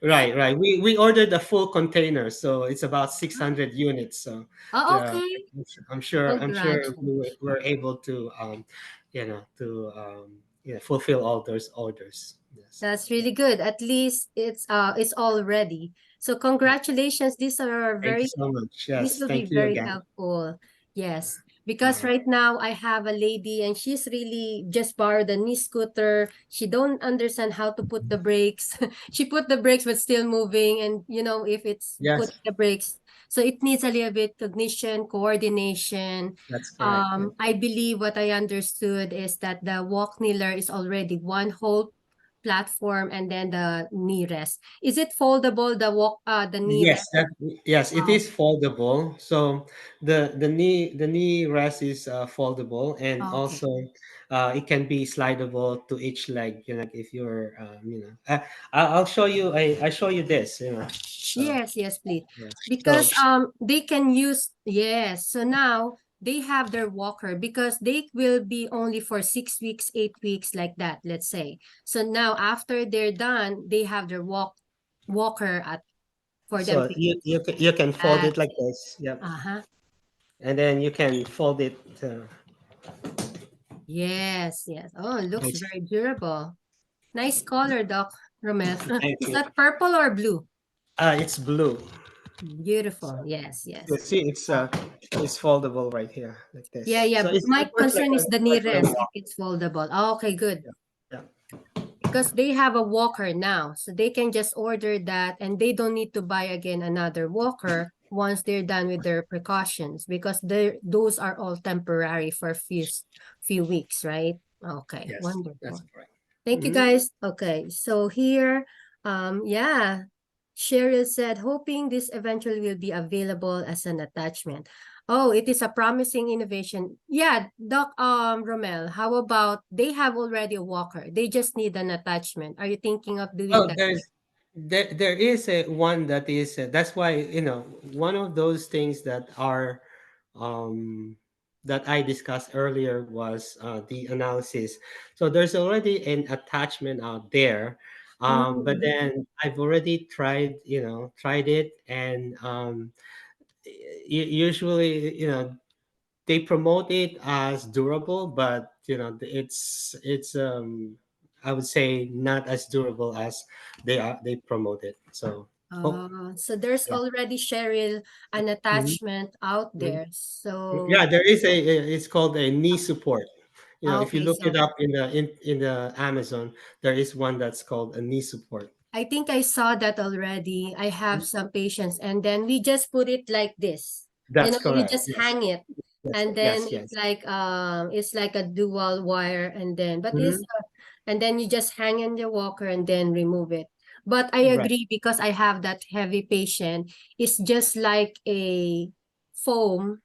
Speaker 4: Right, right. We ordered a full container, so it's about 600 units. So,
Speaker 1: Oh,
Speaker 4: yeah,
Speaker 1: okay.
Speaker 4: I'm sure
Speaker 1: Congratulations.
Speaker 4: we're able to fulfill all those orders. Yes.
Speaker 1: That's really good. At least it's all ready. So congratulations. These are
Speaker 4: Thank you
Speaker 1: very
Speaker 4: so much.
Speaker 1: this
Speaker 4: Yes,
Speaker 1: will be
Speaker 4: thank you
Speaker 1: very
Speaker 4: again.
Speaker 1: helpful. Yes, because
Speaker 4: Uh,
Speaker 1: right now I have a lady and she's really just borrowed a knee scooter. She don't understand how to put the brakes. She put the brakes but still moving, and if it's
Speaker 4: yes,
Speaker 1: putting the brakes, so it needs a little bit cognition, coordination.
Speaker 4: that's correct. Yeah.
Speaker 1: I believe what I understood is that the walk kneeler is already one whole platform and then the knee rest. Is it foldable, the knee
Speaker 4: Yes,
Speaker 1: rest?
Speaker 4: yes, it is foldable. So the knee rest is foldable, and
Speaker 1: Okay.
Speaker 4: also it can be slidable to each leg. Like if you're, I'll show you. I show you this. So
Speaker 1: Yes, yes, please.
Speaker 4: yes. So
Speaker 1: Because they can use, yes. So now they have their walker because they will be only for 6 weeks, 8 weeks, like that, let's say. So now after they're done, they have their walker at for them
Speaker 4: so
Speaker 1: to
Speaker 4: you
Speaker 1: use.
Speaker 4: you can fold it
Speaker 1: That's
Speaker 4: like
Speaker 1: it.
Speaker 4: this. Yep,
Speaker 1: Uh-huh.
Speaker 4: and then you can fold it.
Speaker 1: Yes, yes. Oh, it looks
Speaker 4: It's,
Speaker 1: very durable. Nice color, Doc Romel.
Speaker 4: thank
Speaker 1: Is
Speaker 4: you.
Speaker 1: that purple or blue?
Speaker 4: It's blue. So
Speaker 1: Beautiful. Yes,
Speaker 4: you
Speaker 1: yes.
Speaker 4: see, it's foldable right here like
Speaker 1: Yeah,
Speaker 4: this.
Speaker 1: yeah.
Speaker 4: So
Speaker 1: My
Speaker 4: it works
Speaker 1: concern is the knee
Speaker 4: like a
Speaker 1: rest if
Speaker 4: walk.
Speaker 1: it's foldable. Oh, okay, good.
Speaker 4: Yeah. Yeah.
Speaker 1: Because they have a walker now. So they can just order that and they don't need to buy again another walker once they're done with their precautions because those are all temporary for few weeks, right? Okay,
Speaker 4: Yes, that's
Speaker 1: wonderful.
Speaker 4: correct.
Speaker 1: Thank you
Speaker 4: Hmm.
Speaker 1: guys. Okay, so here, yeah, Cheryl said, hoping this eventually will be available as an attachment. Oh, it is a promising innovation. Yeah, Doc Romel, how about they have already a walker? They just need an attachment. Are you thinking of doing
Speaker 4: Oh,
Speaker 1: that?
Speaker 4: there is a one that is that's why one of those things um that I discussed earlier was the analysis. So there's already an attachment out there, but
Speaker 1: Mm.
Speaker 4: then I've already tried it, and usually they promote it as durable, but it's I would say not as durable as they promote it. So oh
Speaker 1: So there's
Speaker 4: yeah.
Speaker 1: already Cheryl an
Speaker 4: Mhm,
Speaker 1: attachment out
Speaker 4: mhm.
Speaker 1: there. So
Speaker 4: Yeah, there is it's called a knee support. If you
Speaker 1: okay,
Speaker 4: look it
Speaker 1: so
Speaker 4: up in the Amazon, there is one that's called a knee support.
Speaker 1: I think I saw that already. I have some patients, and then we just put it like this.
Speaker 4: That's
Speaker 1: You
Speaker 4: correct.
Speaker 1: just
Speaker 4: Yes,
Speaker 1: hang it,
Speaker 4: yes,
Speaker 1: and then
Speaker 4: yes, yes.
Speaker 1: it's like a dual wire, and then
Speaker 4: Hmm.
Speaker 1: and then you just hang in the walker and then remove it. But I
Speaker 4: Right.
Speaker 1: agree because I have that heavy patient. It's just like a foam,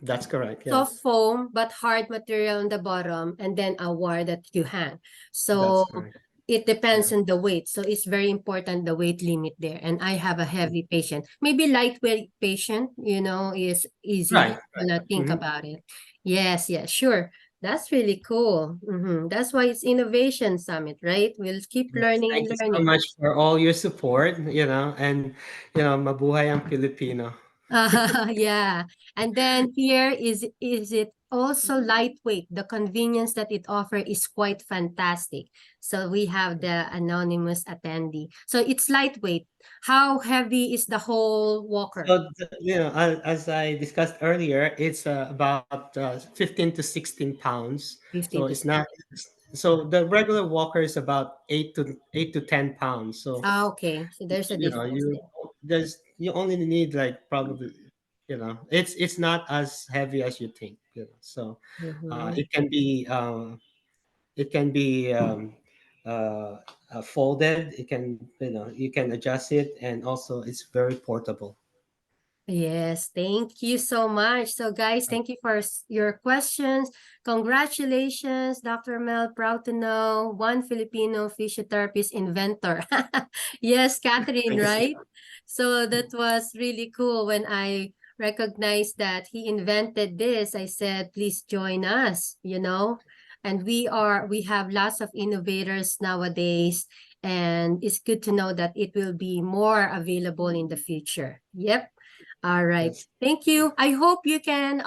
Speaker 4: That's correct.
Speaker 1: soft
Speaker 4: Yes,
Speaker 1: foam but hard material on the bottom, and then a wire that you hang.
Speaker 4: that's
Speaker 1: So
Speaker 4: correct.
Speaker 1: it
Speaker 4: Yeah.
Speaker 1: depends on the weight. So it's very important the weight limit there. And I have a heavy patient. Maybe lightweight patient, is easy.
Speaker 4: Right.
Speaker 1: They will not think
Speaker 4: Hmm.
Speaker 1: about it. Yes, yes, sure. That's really cool. That's why it's Innovation Summit, right? We'll keep
Speaker 4: Yes,
Speaker 1: learning
Speaker 4: thank
Speaker 1: and
Speaker 4: you so
Speaker 1: learning.
Speaker 4: much for all your support, and mabuhay ang Filipino.
Speaker 1: Yeah. And then here is it also lightweight. The convenience that it offers is quite fantastic. So we have the anonymous attendee. So it's lightweight. How heavy is the whole walker?
Speaker 4: So, as I discussed earlier, it's about 15 to 16 pounds. So
Speaker 1: 15 to
Speaker 4: it's not.
Speaker 1: 16.
Speaker 4: So the regular walker is about 8 to 10 pounds. So
Speaker 1: Okay. So there's a
Speaker 4: you know
Speaker 1: difference
Speaker 4: you
Speaker 1: there.
Speaker 4: you only need like probably it's not as heavy as you think. So
Speaker 1: Mm-hmm.
Speaker 4: it can be uh, folded. You can adjust it, and also it's very portable.
Speaker 1: Yes, thank you so much. So guys, thank you for your questions. Congratulations, Dr. Mel. Proud to know one Filipino physiotherapist inventor. Yes, Catherine,
Speaker 4: Thank you so
Speaker 1: right? So that was really cool when I recognized that he invented this. I said, please join us, you know? And we have lots of innovators nowadays, and it's good to know that it will be more available in the future. Yep. All right.
Speaker 4: much.
Speaker 1: Thank you. I hope you can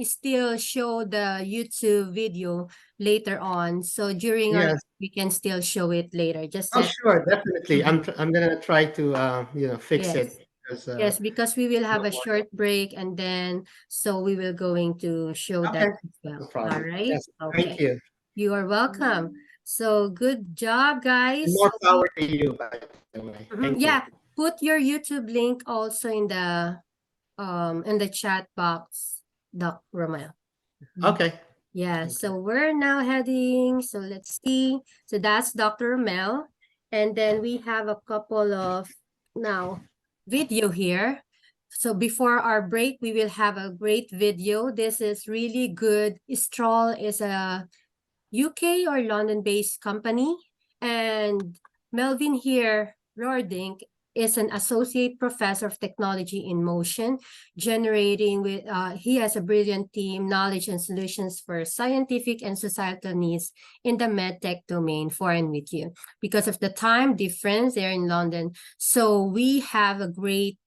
Speaker 1: still show the YouTube video later on. So during our
Speaker 4: Yes.
Speaker 1: we can still show it later. Just
Speaker 4: Oh,
Speaker 1: let
Speaker 4: sure, definitely.
Speaker 1: Mhm.
Speaker 4: I'm gonna try to fix
Speaker 1: Yes.
Speaker 4: it because
Speaker 1: Yes, because we will
Speaker 4: it's
Speaker 1: have
Speaker 4: not
Speaker 1: a
Speaker 4: working.
Speaker 1: short break, and then so we will going to show
Speaker 4: Okay,
Speaker 1: that as
Speaker 4: no
Speaker 1: well. All
Speaker 4: problem.
Speaker 1: right.
Speaker 4: Yes, thank
Speaker 1: Okay.
Speaker 4: you.
Speaker 1: You are welcome. So good job,
Speaker 4: And
Speaker 1: guys.
Speaker 4: more
Speaker 1: So
Speaker 4: power to you, by the way. Thank you.
Speaker 1: yeah, put your YouTube link also in the chat box, Doc Romeo.
Speaker 4: Okay.
Speaker 1: Yeah,
Speaker 4: Okay.
Speaker 1: so we're now heading, so let's see. So that's Dr. Mel. And then we have a couple of now video here. So before our break, we will have a great video. This is really good. Stroll is a UK or London-based company. And Melvin here, Rordink, is an associate professor of technology in motion, generating with he has a brilliant team, knowledge and solutions for scientific and societal needs in the medtech domain. Foreign with you because of the time difference there in London. So we have a great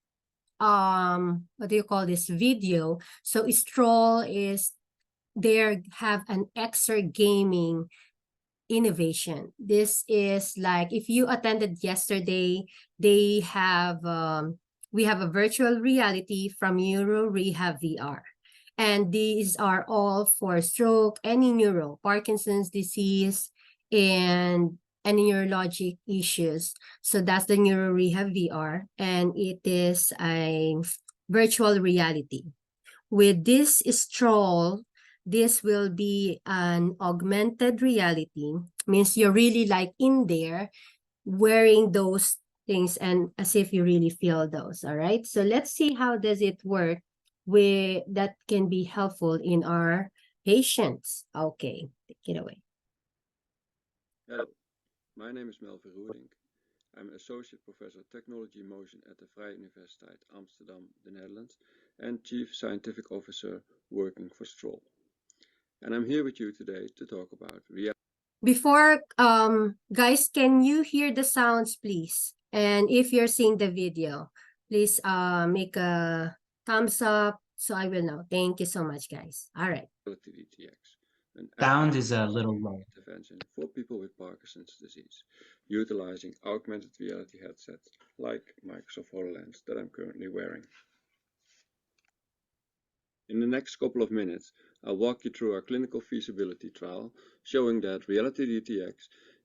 Speaker 1: what do you call this video? So Stroll is there have an XR gaming innovation. This is like if you attended yesterday, they have we have a virtual reality from Euro Rehab VR. And these are all for stroke, any neuro, Parkinson's disease, and any neurologic issues. So that's the Neuro Rehab VR, and it is a virtual reality. With this stroll, this will be an augmented reality, means you're really like in there wearing those things and as if you really feel those. All right. So let's see how does it work with that can be helpful in our patients. Okay, take it away.
Speaker 5: Hello, my name is Melvin Roerdink. I'm Associate Professor of Technology Motion at the Vrije Universiteit Amsterdam, the Netherlands, and Chief Scientific Officer working for Stroll. And I'm here with you today to talk about reality.
Speaker 1: Before, guys, can you hear the sounds, please? And if you're seeing the video, please make a thumbs up so I will know. Thank you so much, guys. All right.
Speaker 5: DTX, an
Speaker 2: Sound is a little low.
Speaker 5: intervention for people with Parkinson's disease, utilizing augmented reality headsets like Microsoft HoloLens that I'm currently wearing. In the next couple of minutes, I'll walk you through our clinical feasibility trial showing that Reality DTX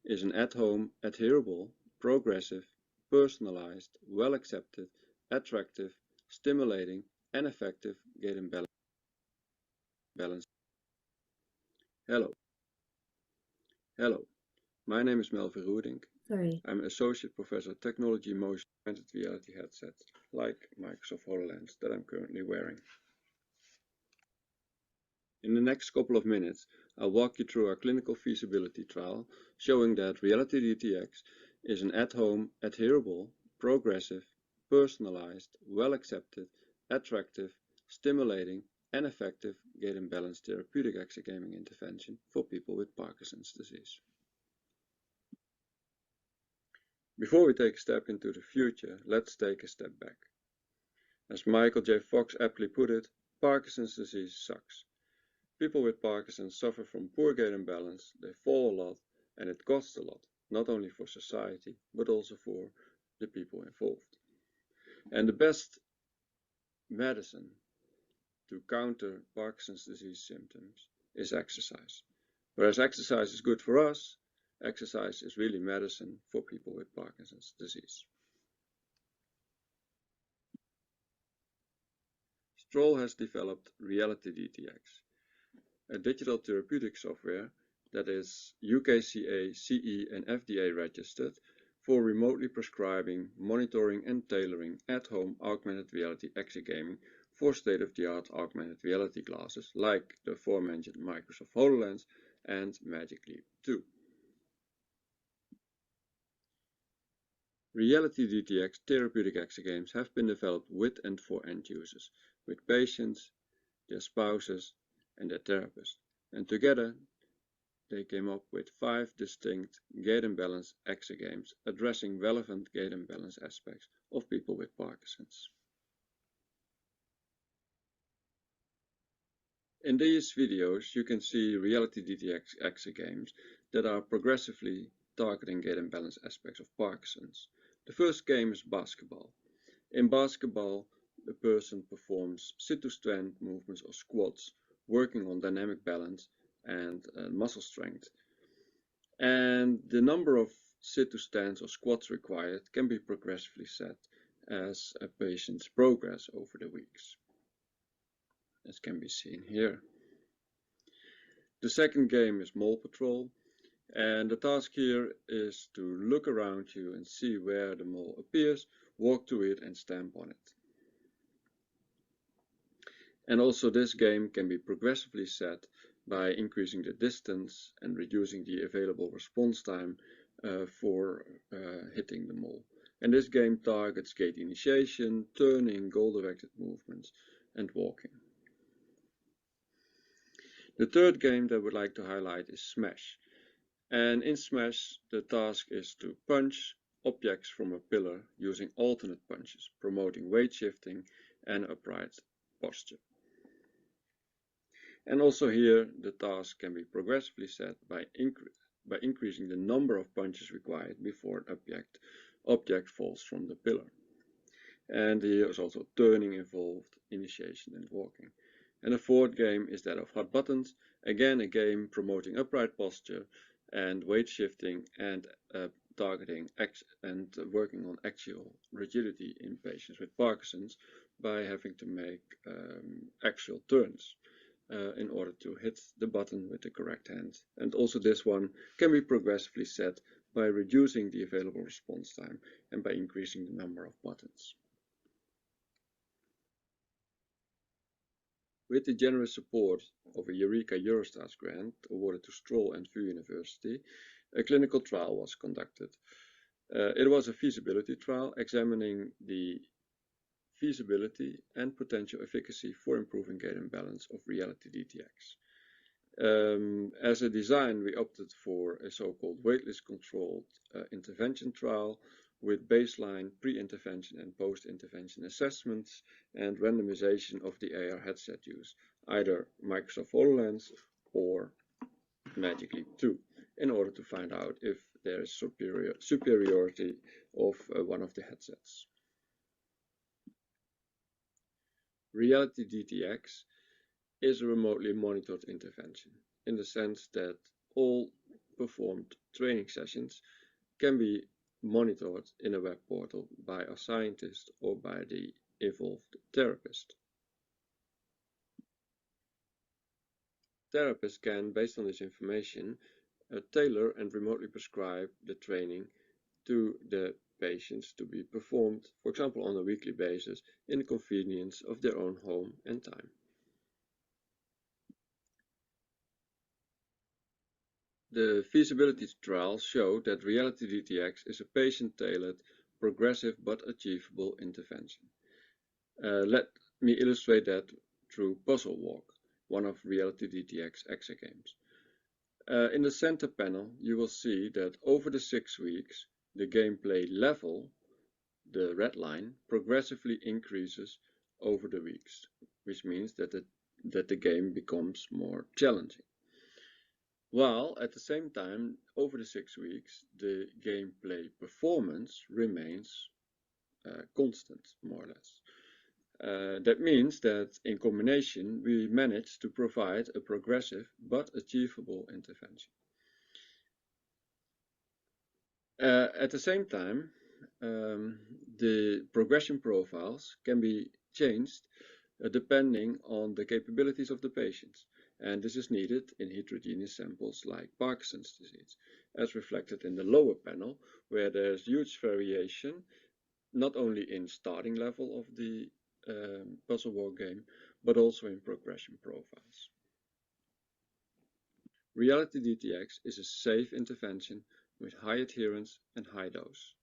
Speaker 5: is an at-home, adherable, progressive, personalized, well-accepted, attractive, stimulating, and effective gait and balance. Hello. Hello. My name is Melvin Roerdink.
Speaker 1: Sorry.
Speaker 5: I'm Associate Professor of Technology Motion Augmented Reality headsets like Microsoft HoloLens that I'm currently wearing. In the next couple of minutes, I'll walk you through our clinical feasibility trial showing that Reality DTX is an at-home, adherable, progressive, personalized, well-accepted, attractive, stimulating, and effective gait and balance therapeutic exergaming intervention for people with Parkinson's disease. Before we take a step into the future, let's take a step back. As Michael J. Fox aptly put it, Parkinson's disease sucks. People with Parkinson's suffer from poor gait and balance, they fall a lot, and it costs a lot, not only for society, but also for the people involved. And the best medicine to counter Parkinson's disease symptoms is exercise. Whereas exercise is good for us, exercise is really medicine for people with Parkinson's disease. Stroll has developed Reality DTX, a digital therapeutic software that is UKCA, CE and FDA registered for remotely prescribing, monitoring and tailoring at-home augmented reality exegaming for state-of-the-art augmented reality glasses like the aforementioned Microsoft HoloLens and Magic Leap 2. Reality DTX therapeutic exegames have been developed with and for end users, with patients, their spouses, and their therapists, and together they came up with 5 distinct gait and balance exegames addressing relevant gait and balance aspects of people with Parkinson's. In these videos, you can see Reality DTX exegames that are progressively targeting gait and balance aspects of Parkinson's. The first game is basketball. In basketball, the person performs sit-to-stand movements or squats, working on dynamic balance and muscle strength. And the number of sit-to-stands or squats required can be progressively set as a patient's progress over the weeks, as can be seen here. The second game is Mole Patrol, and the task here is to look around you and see where the mole appears, walk to it and stamp on it. And also this game can be progressively set by increasing the distance and reducing the available response time for hitting the mole. And this game targets gait initiation, turning, goal-directed movements, and walking. The third game that I would like to highlight is Smash. And in Smash, the task is to punch objects from a pillar using alternate punches, promoting weight shifting and upright posture. And also here, the task can be progressively set by increasing the number of punches required before an object falls from the pillar. And here is also turning involved, initiation and walking. And the fourth game is that of Hot Buttons, again a game promoting upright posture and weight shifting and targeting and working on axial rigidity in patients with Parkinson's by having to make axial turns in order to hit the button with the correct hand. And also this one can be progressively set by reducing the available response time and by increasing the number of buttons. With the generous support of a Eureka Eurostars grant awarded to Stroll and VU University, a clinical trial was conducted. It was a feasibility trial examining the feasibility and potential efficacy for improving gait and balance of Reality DTX. As a design, we opted for a so-called waitlist controlled intervention trial with baseline pre-intervention and post-intervention assessments and randomization of the AR headset use, either Microsoft HoloLens or Magic Leap 2, in order to find out if there is superiority of one of the headsets. Reality DTX is a remotely monitored intervention, in the sense that all performed training sessions can be monitored in a web portal by a scientist or by the involved therapist. Therapists can, based on this information, tailor and remotely prescribe the training to the patients to be performed, for example, on a weekly basis in the convenience of their own home and time. The feasibility trials show that Reality DTX is a patient-tailored, progressive but achievable intervention. Let me illustrate that through Puzzle Walk, one of Reality DTX exegames. In the center panel, you will see that over the 6 weeks, the gameplay level, the red line, progressively increases over the weeks, which means that the game becomes more challenging. While at the same time, over the 6 weeks, the gameplay performance remains constant, more or less. That means that in combination, we manage to provide a progressive but achievable intervention. At the same time, the progression profiles can be changed depending on the capabilities of the patients. and this is needed in heterogeneous samples like Parkinson's disease, as reflected in the lower panel, where there's huge variation, not only in starting level of the puzzle war game, but also in progression profiles. Reality DTX is a safe intervention with high adherence and high dose.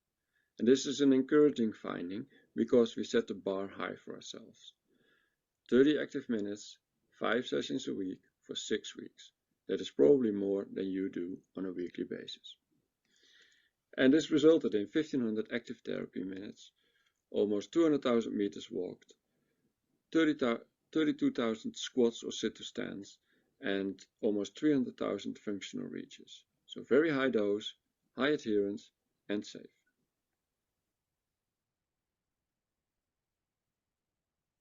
Speaker 5: And this is an encouraging finding because we set the bar high for ourselves. 30 active minutes, 5 sessions a week for 6 weeks. That is probably more than you do on a weekly basis. And this resulted in 1500 active therapy minutes, almost 200,000 meters walked, 32,000 squats or sit-to-stands, and almost 300,000 functional reaches. So very high dose, high adherence, and safe.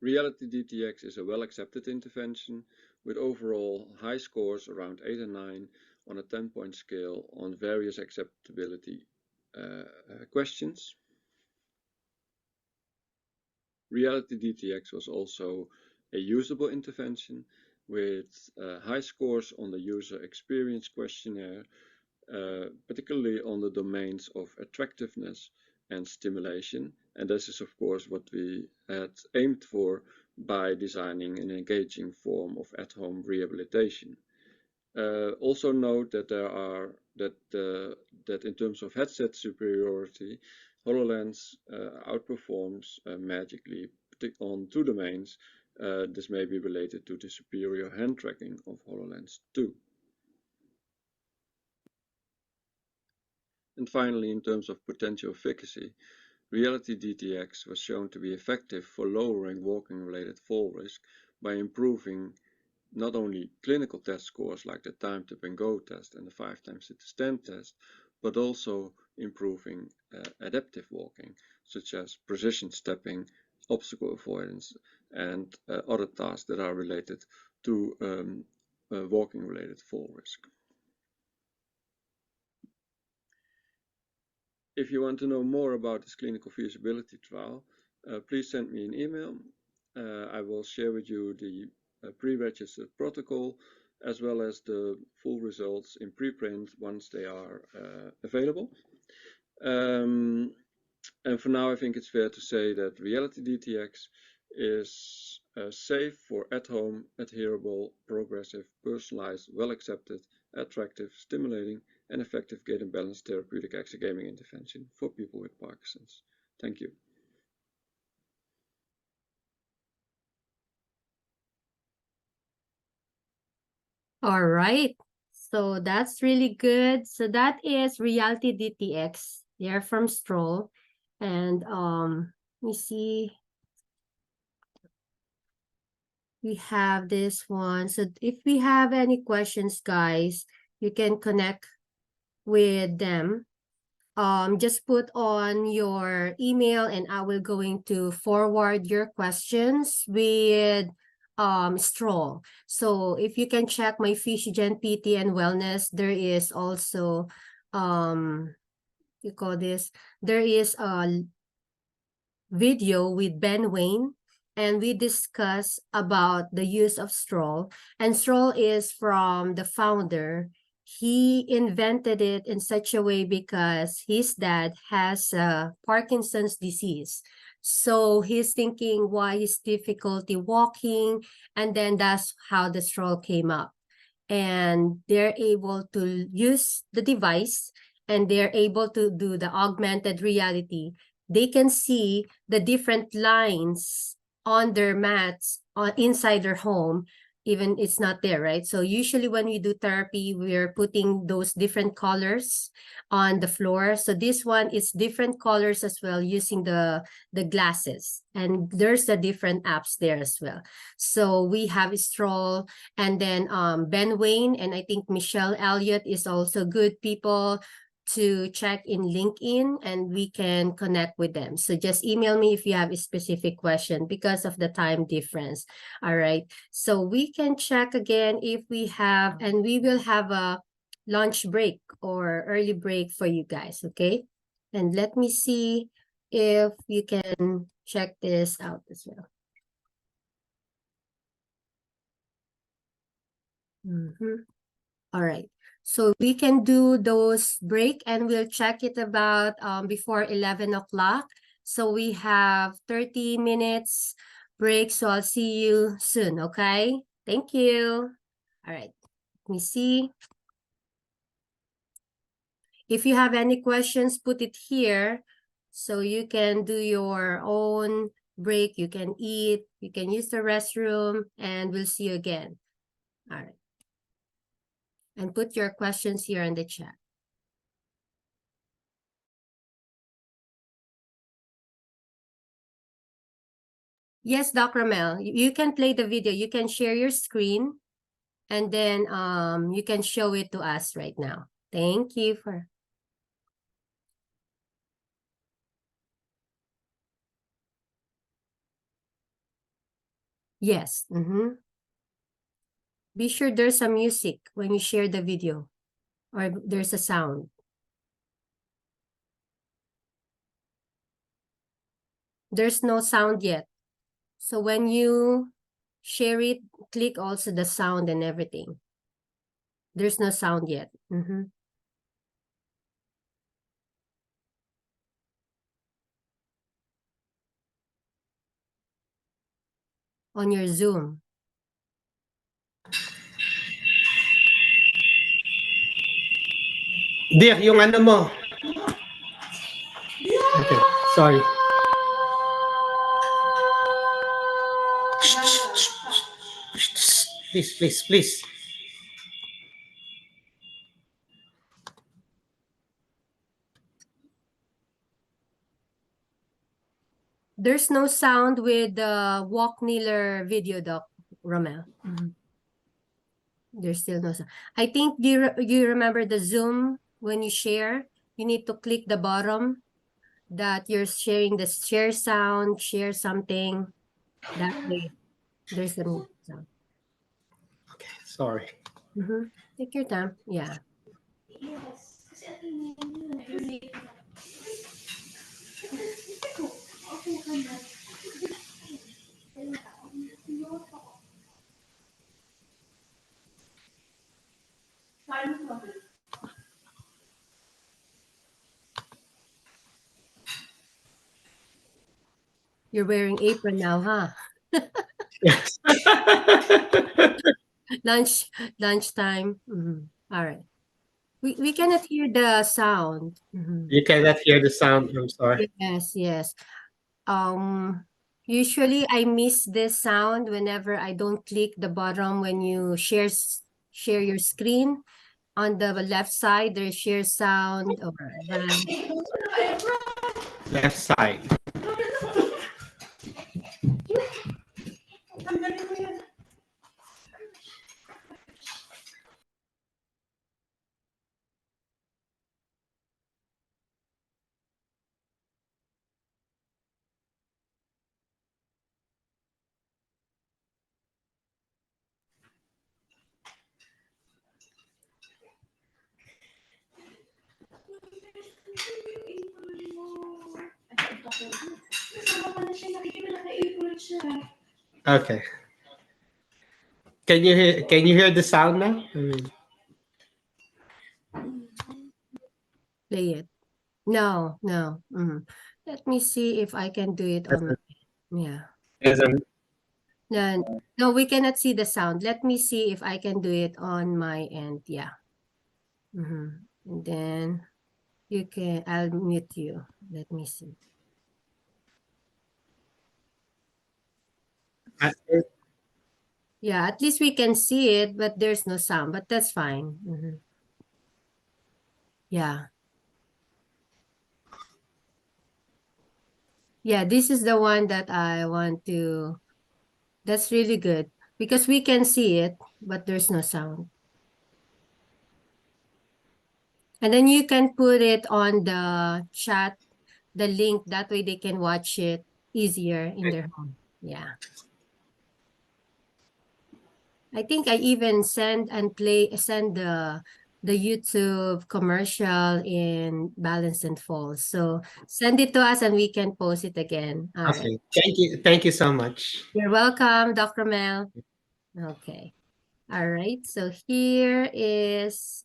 Speaker 5: Reality DTX is a well-accepted intervention with overall high scores around 8 and 9 on a 10-point scale on various acceptability questions. Reality DTX was also a usable intervention with high scores on the user experience questionnaire, particularly on the domains of attractiveness and stimulation. And this is, of course, what we had aimed for by designing an engaging form of at-home rehabilitation. Also note that that in terms of headset superiority, HoloLens outperforms magically on 2 domains. This may be related to the superior hand tracking of HoloLens 2. And finally, in terms of potential efficacy, Reality DTX was shown to be effective for lowering walking-related fall risk by improving not only clinical test scores like the time tip and go test and the 5 times sit-to-stand test, but also improving adaptive walking, such as precision stepping, obstacle avoidance, and other tasks that are related to walking-related fall risk. If you want to know more about this clinical feasibility trial, please send me an email. I will share with you the pre-registered protocol as well as the full results in preprint once they are available. And for now, I think it's fair to say that Reality DTX is safe for at-home, adherable, progressive, personalized, well-accepted, attractive, stimulating, and effective gait and balance therapeutic exergaming intervention for people with Parkinson's. Thank you.
Speaker 1: All right. So that's really good. So that is Reality DTX. They're from Stroll. And let me see. We have this one. So if we have any questions, guys, you can connect with them. Just put on your email and I will going to forward your questions with Stroll. So if you can check my Physiogen PT and Wellness, there is also you call this, there is a video with Ben Wayne, and we discuss about the use of Stroll. And Stroll is from the founder. He invented it in such a way because his dad has Parkinson's disease. So he's thinking why his difficulty walking, and then that's how the Stroll came up. And they're able to use the device and they're able to do the augmented reality. They can see the different lines on their mats inside their home, even it's not there, right? So usually when we do therapy, we're putting those different colors on the floor. So this one is different colors as well using the glasses. And there's the different apps there as well. So we have Stroll and then Ben Wayne, and I think Michelle Elliott is also good people to check in LinkedIn and we can connect with them. So just email me if you have a specific question because of the time difference. All right. So we can check again if we have, and we will have a lunch break or early break for you guys. Okay. And let me see if you can check this out as well. All right. So we can do those break and we'll check it about before 11 o'clock. So we have 30 minutes break. So I'll see you soon. Okay. Thank you. All right. Let me see. If you have any questions, put it here so you can do your own break. You can eat, you can use the restroom, and we'll see you again. All right. And put your questions here in the chat. Yes, Dr. Mel, you can play the video. You can share your screen and then you can show it to us right now. Thank you for. Yes. Be sure there's some music when you share the video or there's a sound. There's no sound yet. So when you share it, click also the sound and everything. There's no sound yet. On your Zoom.
Speaker 4: Dear, yung ano mo. Okay, sorry. Please.
Speaker 1: There's no sound with the walk kneeler video, Doc Romel. There's still no sound. I think you remember the Zoom when you share, you need to click the bottom that you're sharing the share sound, share something. That way, there's the sound.
Speaker 4: Okay, sorry.
Speaker 1: Take your time. Yeah. You're wearing apron now, huh?
Speaker 4: Yes.
Speaker 1: Lunchtime. All right. We cannot hear the sound.
Speaker 4: You cannot hear the sound. I'm sorry.
Speaker 1: Yes. Usually I miss this sound whenever I don't click the bottom when you share your screen. On the left side, there's share sound or advanced.
Speaker 4: Left side. Okay. Can you hear the sound now?
Speaker 1: Play it. No. Let me see if I can do it on my, yeah. No, we cannot see the sound. Let me see if I can do it on my end. Yeah. And then I'll mute you. Let me see. Yeah, at least we can see it, but there's no sound, but that's fine. Yeah. Yeah, this is the one that I want to, that's really good because we can see it, but there's no sound. And then you can put it on the chat, the link, that way they can watch it easier in their home. Yeah. I think I even send the YouTube commercial in Balance and Falls. So send it to us and we can post it again. All right.
Speaker 4: Okay. Thank you so much.
Speaker 1: You're welcome, Dr. Mel. Okay. All right, so here is,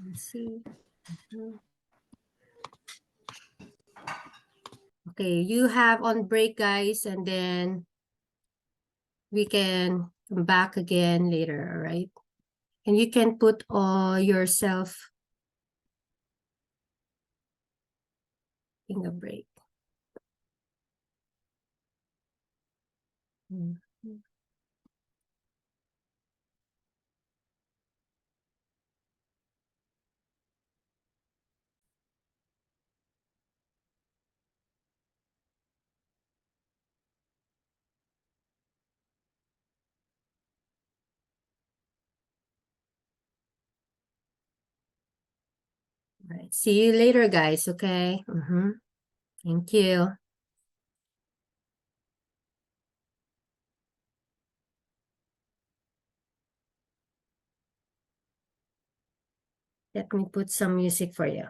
Speaker 1: let's see. Mhm. Okay, you have on break, guys, and then we can come back again later, all right? And you can put yourself in a break. Mhm. All right, see you later, guys, okay? Thank you. Let me put some music for you.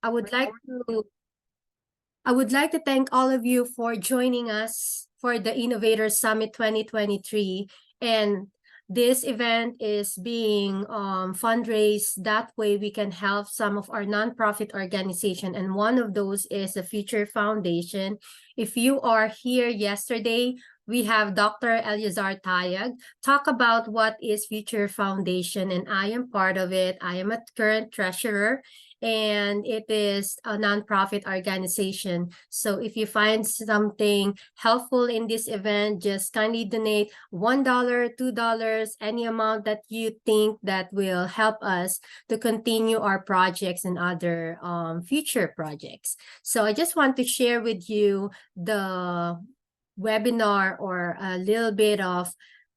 Speaker 1: I would like to I would like to thank all of you for joining us for the Innovators Summit 2023. And this event is being fundraised. That way we can help some of our nonprofit organization. And one of those is the Future Foundation. If you are here yesterday, we have Dr. Eleazar Tayag talk about what is Future Foundation, and I am part of it. I am a current treasurer, and it is a nonprofit organization. So if you find something helpful in this event, just kindly donate $1, $2, any amount that you think that will help us to continue our projects and other future projects. So I just want to share with you the webinar or a little bit of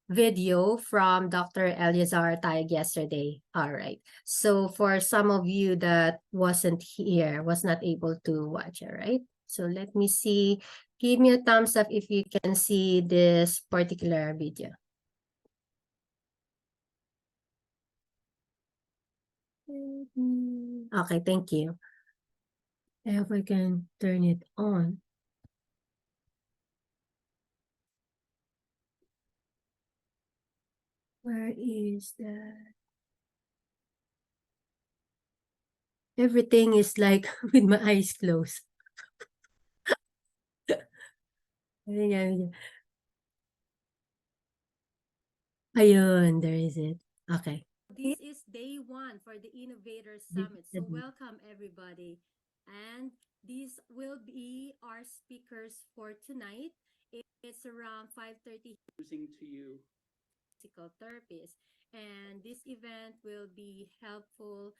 Speaker 1: video from Dr. Eleazar Taig yesterday. All right. So for some of you that wasn't here, was not able to watch, all right? So let me see. Give me a thumbs up if you can see this particular video. Okay, thank you. If I can turn it on. Where is that? Everything is like with my eyes closed. Ayun, there is it. Okay. This is day one for the Innovators Summit. So welcome everybody. And these will be our speakers for tonight. It's around 5:30 to you. Physical therapist. And this event will be helpful.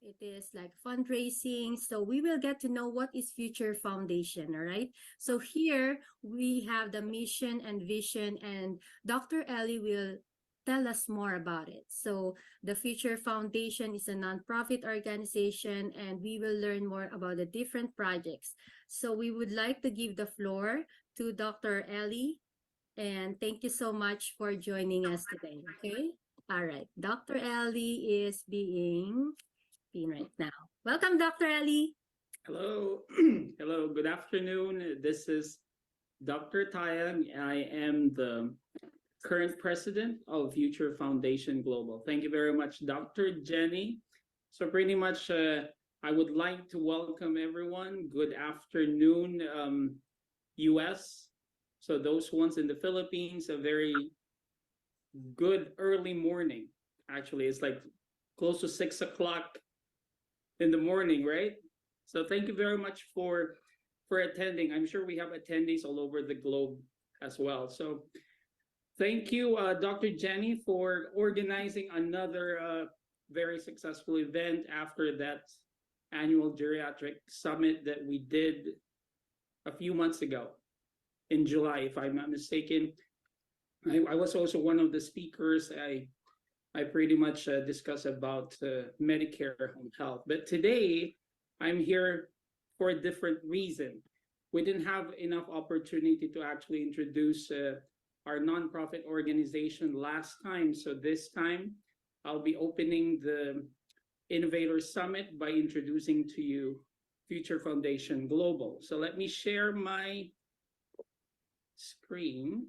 Speaker 1: It is like fundraising. So we will get to know what is Future Foundation, all right? So here we have the mission and vision, and Dr. Ellie will tell us more about it. So the Future Foundation is a nonprofit organization, and we will learn more about the different projects. So we would like to give the floor to Dr. Ellie, and thank you so much for joining us today, okay? All right, Dr. Ellie is being right now. Welcome, Dr. Ellie.
Speaker 6: Hello, hello, good afternoon. This is Dr. Tayag. I am the current president of Future Foundation Global. Thank you very much, Dr. Jenny. So pretty much, I would like to welcome everyone. Good afternoon, US. So those ones in the Philippines, a very good early morning. Actually, it's like close to 6 o'clock in the morning, right? So thank you very much for attending. I'm sure we have attendees all over the globe as well. So thank you, Dr. Jenny, for organizing another very successful event after that annual geriatric summit that we did a few months ago in July, if I'm not mistaken. I was also one of the speakers. I pretty much discuss about Medicare home health. But today, I'm here for a different reason. We didn't have enough opportunity to actually introduce our nonprofit organization last time. So this time, I'll be opening the Innovators Summit by introducing to you Future Foundation Global. So let me share my screen.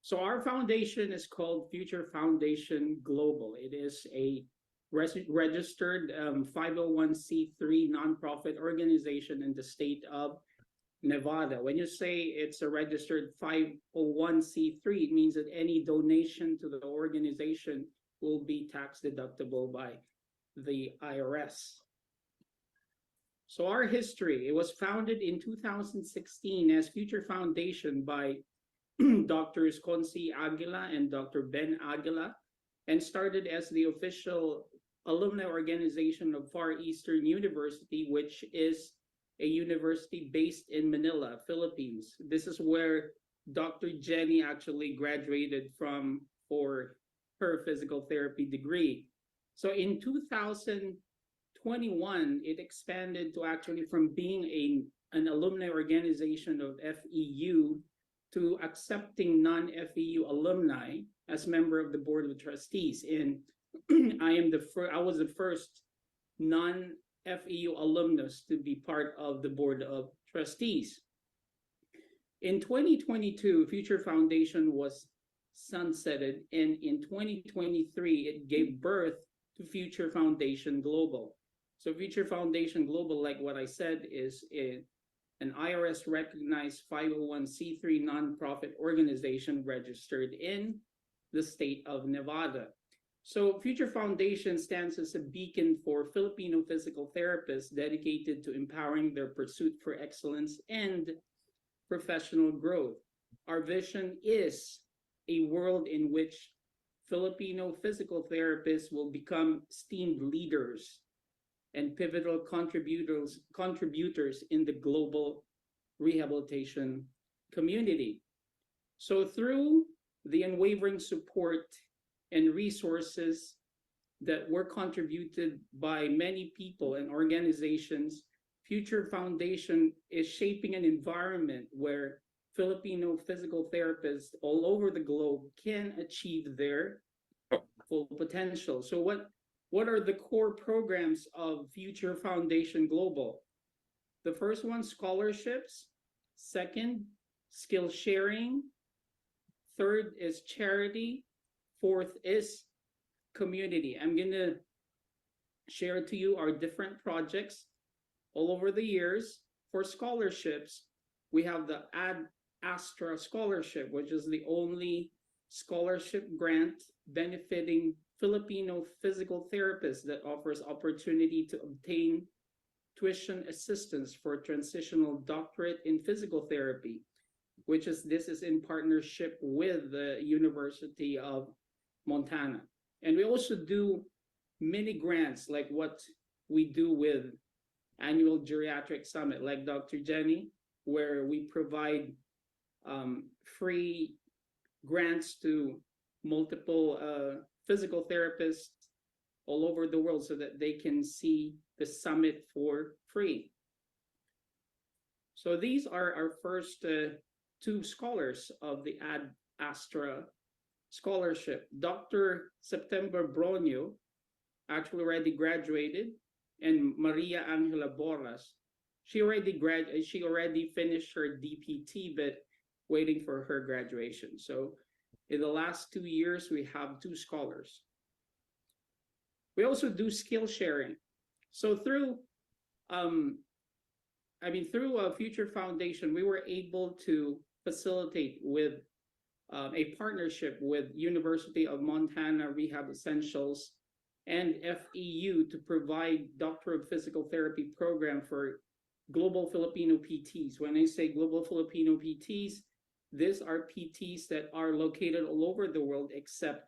Speaker 6: So our foundation is called Future Foundation Global. It is a registered 501c3 nonprofit organization in the state of Nevada. When you say it's a registered 501c3, it means that any donation to the organization will be tax deductible by the IRS. So our history, it was founded in 2016 as Future Foundation by Drs. Consi Aguila and Dr. Ben Aguila, and started as the official alumni organization of Far Eastern University, which is a university based in Manila, Philippines. This is where Dr. Jenny actually graduated from for her physical therapy degree. So in 2021, it expanded to actually from being an alumni organization of FEU to accepting non-FEU alumni as member of the board of trustees. And I was the first non-FEU alumnus to be part of the board of trustees. In 2022, Future Foundation was sunsetted, and in 2023, it gave birth to Future Foundation Global. So Future Foundation Global, like what I said, is an IRS recognized 501c3 nonprofit organization registered in the state of Nevada. So Future Foundation stands as a beacon for Filipino physical therapists dedicated to empowering their pursuit for excellence and professional growth. Our vision is a world in which Filipino physical therapists will become esteemed leaders and pivotal contributors in the global rehabilitation community. So through the unwavering support and resources that were contributed by many people and organizations, Future Foundation is shaping an environment where Filipino physical therapists all over the globe can achieve their full potential. So what are the core programs of Future Foundation Global? The first one, scholarships. Second, skill sharing. Third is charity. Fourth is community. I'm going to share to you our different projects all over the years. For scholarships, we have the Ad Astra Scholarship, which is the only scholarship grant benefiting Filipino physical therapists that offers opportunity to obtain tuition assistance for transitional doctorate in physical therapy, this is in partnership with the University of Montana. And we also do mini grants like what we do with annual geriatric summit, like Dr. Jenny, where we provide free grants to multiple physical therapists all over the world so that they can see the summit for free. So these are our first two scholars of the Ad Astra Scholarship. Dr. September Bronio actually already graduated, and Maria Angela Borras, she already finished her DPT, but waiting for her graduation. So in the last 2 years, we have 2 scholars. We also do skill sharing. So through through a Future Foundation, we were able to facilitate with a partnership with University of Montana Rehab Essentials and FEU to provide Doctor of Physical Therapy program for global Filipino PTs. When I say global Filipino PTs, these are PTs that are located all over the world except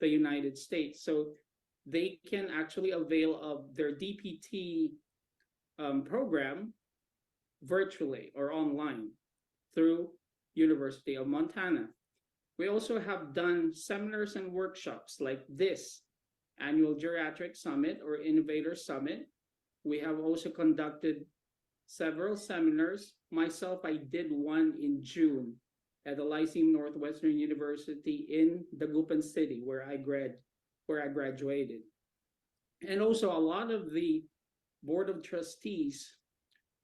Speaker 6: the United States. So they can actually avail of their DPT program virtually or online through University of Montana. We also have done seminars and workshops like this annual Geriatric Summit or Innovators Summit. We have also conducted several seminars. Myself, I did one in June at the Lyceum Northwestern University in Dagupan City, where I graduated. And also a lot of the board of trustees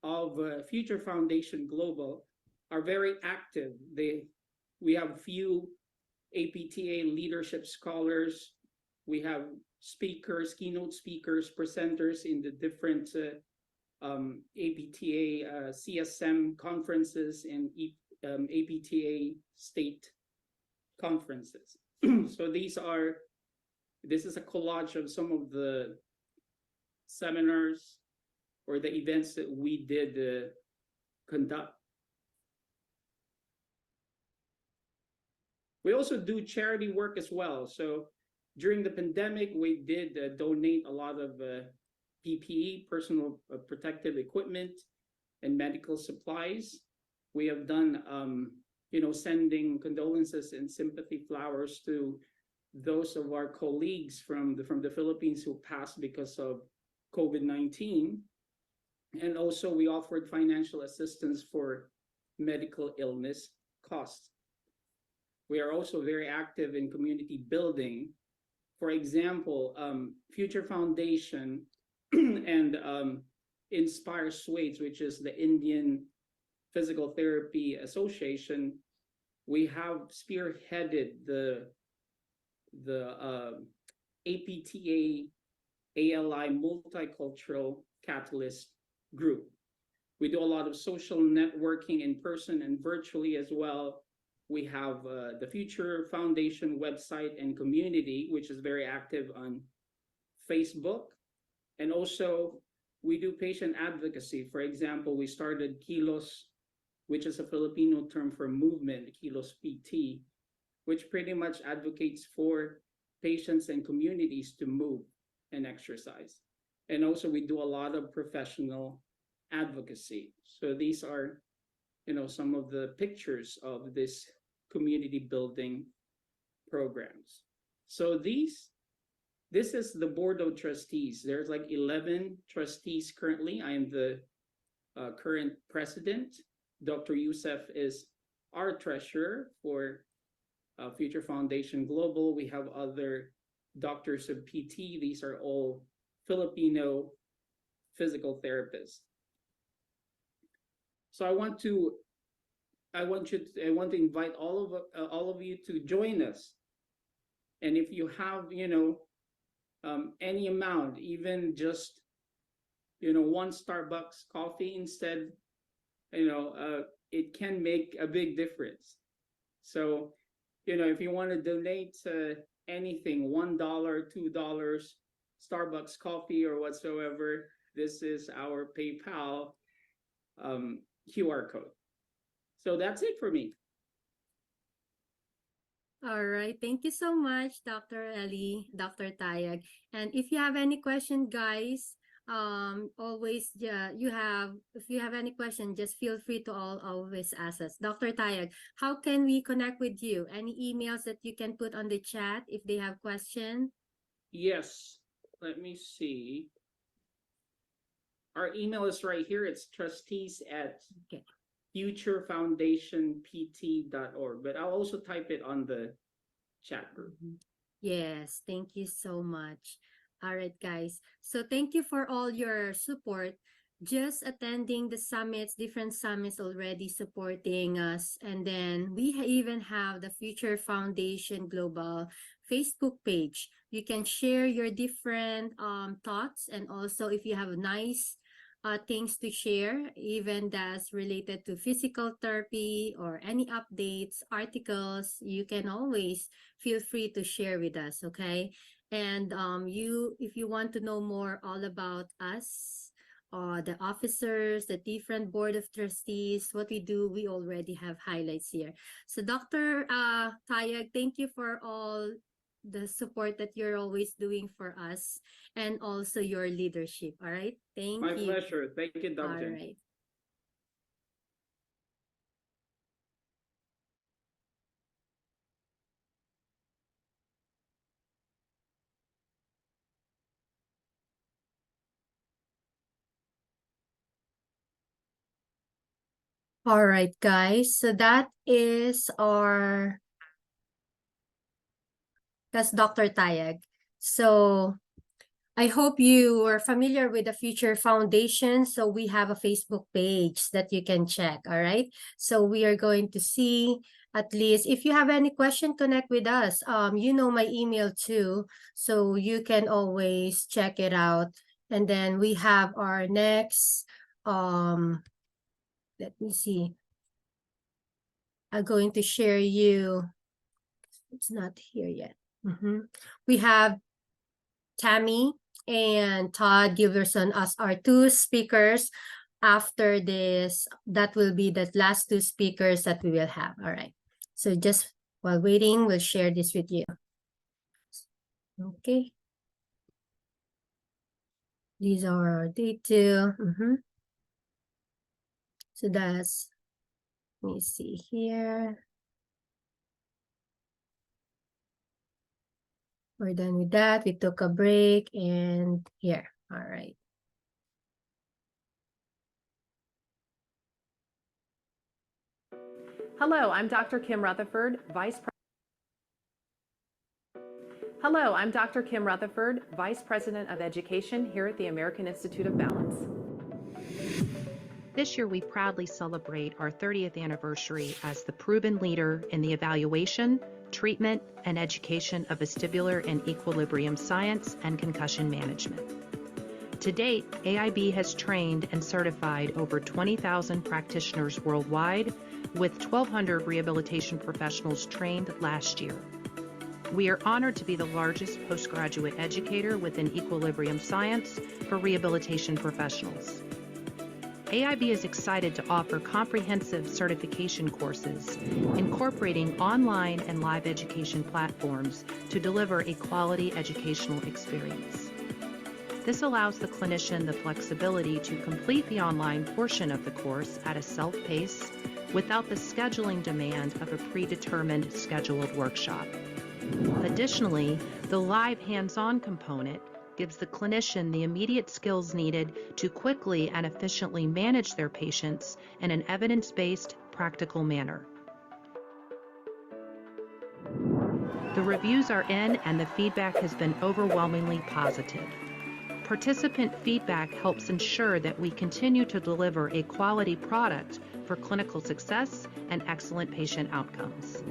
Speaker 6: of Future Foundation Global are very active. We have few APTA leadership scholars. We have speakers, keynote speakers, presenters in the different APTA CSM conferences and APTA state conferences. So this is a collage of some of the seminars or the events that we did conduct. We also do charity work as well. So during the pandemic, we did donate a lot of PPE, personal protective equipment, and medical supplies. We have done, sending condolences and sympathy flowers to those of our colleagues from the Philippines who passed because of COVID-19. And also we offered financial assistance for medical illness costs. We are also very active in community building. For example, Future Foundation and Inspire Swaits, which is the Indian Physical Therapy Association, we have spearheaded the APTA ALI Multicultural Catalyst Group. We do a lot of social networking in person and virtually as well. We have the Future Foundation website and community, which is very active on Facebook. And also we do patient advocacy. For example, we started Kilos, which is a Filipino term for movement, Kilos PT, which pretty much advocates for patients and communities to move and exercise. And also we do a lot of professional advocacy. So these are, some of the pictures of this community building programs. So this is the board of trustees. There's like 11 trustees currently. I am the current president. Dr. Youssef is our treasurer for Future Foundation Global. We have other doctors of PT. These are all Filipino physical therapists. So I want to invite all of you to join us. And if you have, any amount, even just, one Starbucks coffee instead, it can make a big difference. So, if you want to donate anything, $1, $2, Starbucks coffee or whatsoever, this is our PayPal QR code. So that's it for me.
Speaker 1: All right. Thank you so much, Dr. Ellie, Dr. Tayag. And if you have any question, guys, always, if you have any question, just feel free to always ask us. Dr. Tayag, how can we connect with you? Any emails that you can put on the chat if they have question?
Speaker 6: Yes. Let me see. Our email is right here. It's trustees@futurefoundationpt.org, but I'll also type it on the chat group.
Speaker 1: Yes, thank you so much. All right, guys. So thank you for all your support. just attending the summits, different summits already supporting us. And then we even have the Future Foundation Global Facebook page. You can share your different thoughts, and also if you have nice things to share, even that's related to physical therapy or any updates, articles, you can always feel free to share with us, okay? And if you want to know more all about us, the officers, the different board of trustees, what we do, we already have highlights here. So Dr. Tayag, thank you for all the support that you're always doing for us, and also your leadership. All right. Thank
Speaker 6: My
Speaker 1: you.
Speaker 6: pleasure. Thank you,
Speaker 1: All
Speaker 6: Dr.
Speaker 1: right. All right, guys. So that's Dr. Tayag. So I hope you are familiar with the Future Foundation. So we have a Facebook page that you can check. All right. So we are going to see, at least if you have any question, connect with us. You know my email too, so you can always check it out. And then we have our next, let me see. I'm going to share you. It's not here yet. We have Tammy and Todd Giverson as our two speakers. After this, that will be the last two speakers that we will have. All right. So just while waiting, we'll share this with you. Okay. These are our Day2. So that's, let me see here. We're done with that. We took a break and here. All right.
Speaker 7: Hello, I'm Dr. Kim Rutherford, Hello, I'm Dr. Kim Rutherford, Vice President of Education here at the American Institute of Balance. This year, we proudly celebrate our 30th anniversary as the proven leader in the evaluation, treatment, and education of vestibular and equilibrium science and concussion management. To date, AIB has trained and certified over 20,000 practitioners worldwide, with 1,200 rehabilitation professionals trained last year. We are honored to be the largest postgraduate educator within equilibrium science for rehabilitation professionals. AIB is excited to offer comprehensive certification courses, incorporating online and live education platforms to deliver a quality educational experience. This allows the clinician the flexibility to complete the online portion of the course at a self-pace without the scheduling demand of a predetermined scheduled workshop. Additionally, the live hands-on component gives the clinician the immediate skills needed to quickly and efficiently manage their patients in an evidence-based, practical manner. The reviews are in and the feedback has been overwhelmingly positive. Participant feedback helps ensure that we continue to deliver a quality product for clinical success and excellent patient outcomes.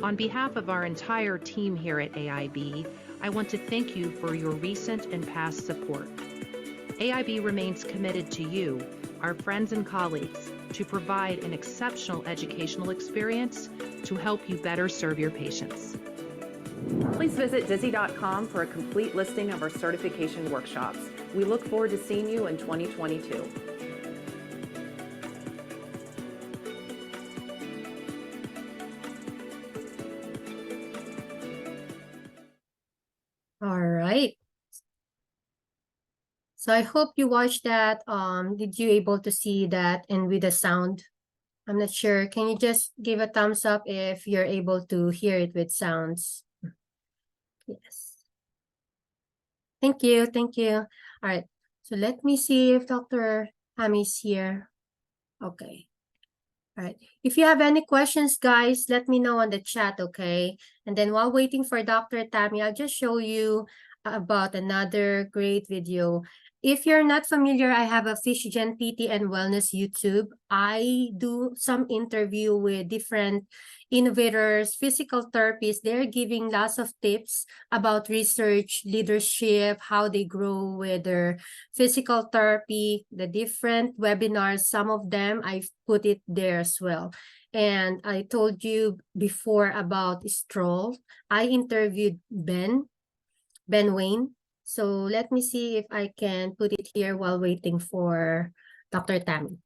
Speaker 7: On behalf of our entire team here at AIB, I want to thank you for your recent and past support. AIB remains committed to you, our friends and colleagues, to provide an exceptional educational experience to help you better serve your patients. Please visit Dizzy.com for a complete listing of our certification workshops. We look forward to seeing you in 2022.
Speaker 1: All right. So I hope you watched that. Did you able to see that and with the sound? I'm not sure. Can you just give a thumbs up if you're able to hear it with sounds? Yes. Thank you. Thank you. All right. So let me see if Dr. Hami's here. Okay. All right. If you have any questions, guys, let me know on the chat, okay? And then while waiting for Dr. Tammy, I'll just show you about another great video. If you're not familiar, I have a FishGen PT and Wellness YouTube. I do some interview with different innovators, physical therapists. They're giving lots of tips about research, leadership, how they grow with their physical therapy, the different webinars. Some of them I've put it there as well. And I told you before about Stroll. I interviewed Ben Wayne. So let me see if I can put it here while waiting for Dr. Tammy.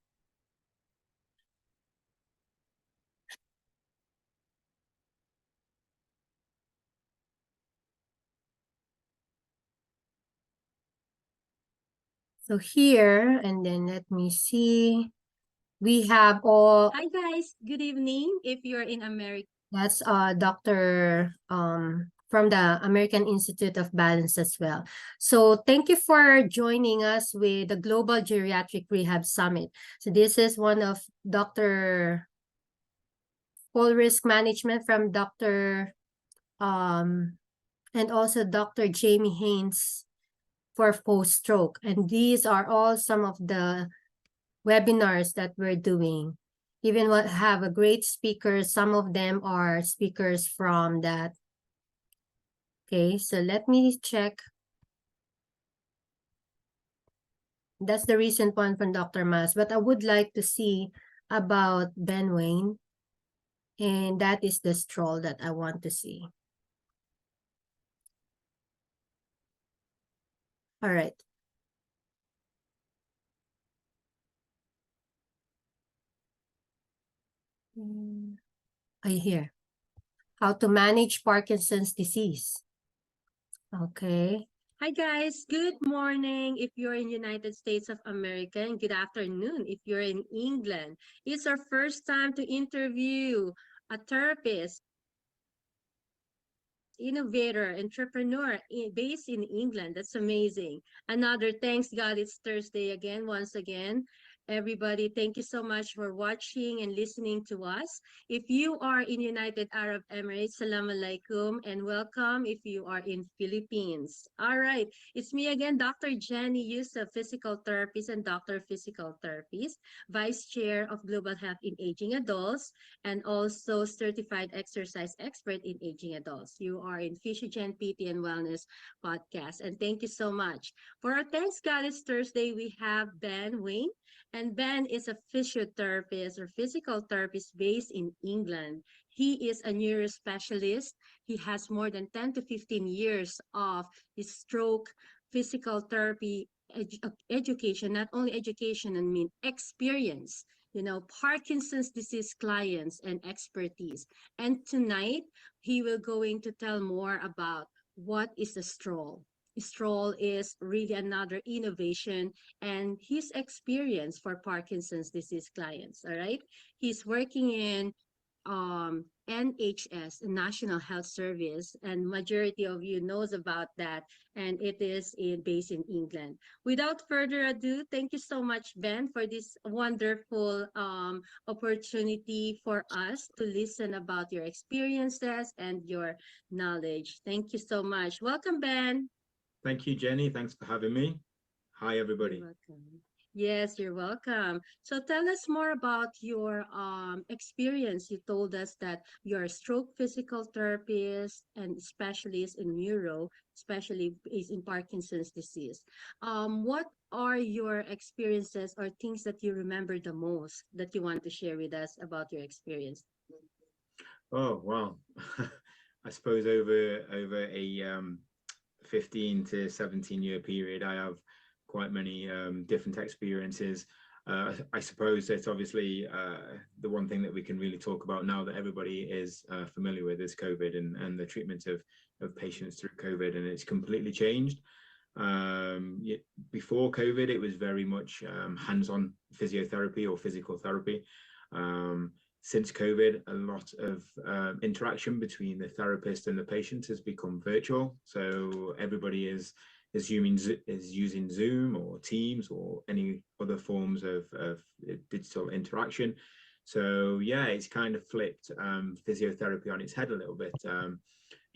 Speaker 1: So here, and then let me see. We have all. Hi guys, good evening. If you're in America, that's Dr. From the American Institute of Balance as well. So thank you for joining us with the Global Geriatric Rehab Summit. So this is one of Dr. Full Risk Management from Dr. And also Dr. Jamie Haynes for post-stroke. And these are all some of the webinars that we're doing. Even what have a great speaker, some of them are speakers from that. Okay, so let me check. That's the recent one from Dr. Mas, but I would like to see about Ben Wayne. And that is the stroll that I want to see. All right. I hear how to manage Parkinson's disease. Okay. Hi guys, good morning if you're in United States of America, and good afternoon if you're in England. It's our first time to interview a therapist, innovator, entrepreneur based in England. That's amazing. Another thanks God it's Thursday again, once again. Everybody, thank you so much for watching and listening to us. If you are in United Arab Emirates, salam alaikum and welcome if you are in Philippines. All right, it's me again, Dr. Jenny Yusuf, physical therapist and doctor of physical therapist, vice chair of Global Health in Aging Adults, and also certified exercise expert in aging adults. You are in Fishogen PT and Wellness podcast. And thank you so much. For our Thanks God It's Thursday, we have Ben Wayne. And Ben is a physiotherapist or physical therapist based in England. He is a neurospecialist. He has more than 10 to 15 years of stroke physical therapy education, not only education, I mean experience, Parkinson's disease clients and expertise. And tonight, he will going to tell more about what is a stroll. Stroll is really another innovation and his experience for Parkinson's disease clients, all right? He's working in NHS, National Health Service, and majority of you knows about that, and it is based in England. Without further ado, thank you so much, Ben, for this wonderful opportunity for us to listen about your experiences and your knowledge. Thank you so much. Welcome, Ben.
Speaker 8: Thank you, Jenny. Thanks for having me. Hi, everybody.
Speaker 1: You're welcome. Yes, you're welcome. So tell us more about your experience. You told us that you're a stroke physical therapist and specialist in neuro, especially is in Parkinson's disease. What are your experiences or things that you remember the most that you want to share with us about your experience?
Speaker 8: Oh, well, I suppose over a 15 to 17 year period, I have quite many different experiences. I suppose that obviously the one thing that we can really talk about now that everybody is familiar with is COVID and the treatment of patients through COVID, and it's completely changed. Before COVID, it was very much hands-on physiotherapy or physical therapy. Since COVID, a lot of interaction between the therapist and the patient has become virtual. So everybody is using Zoom or Teams or any other forms of digital interaction. So yeah, it's kind of flipped physiotherapy on its head a little bit.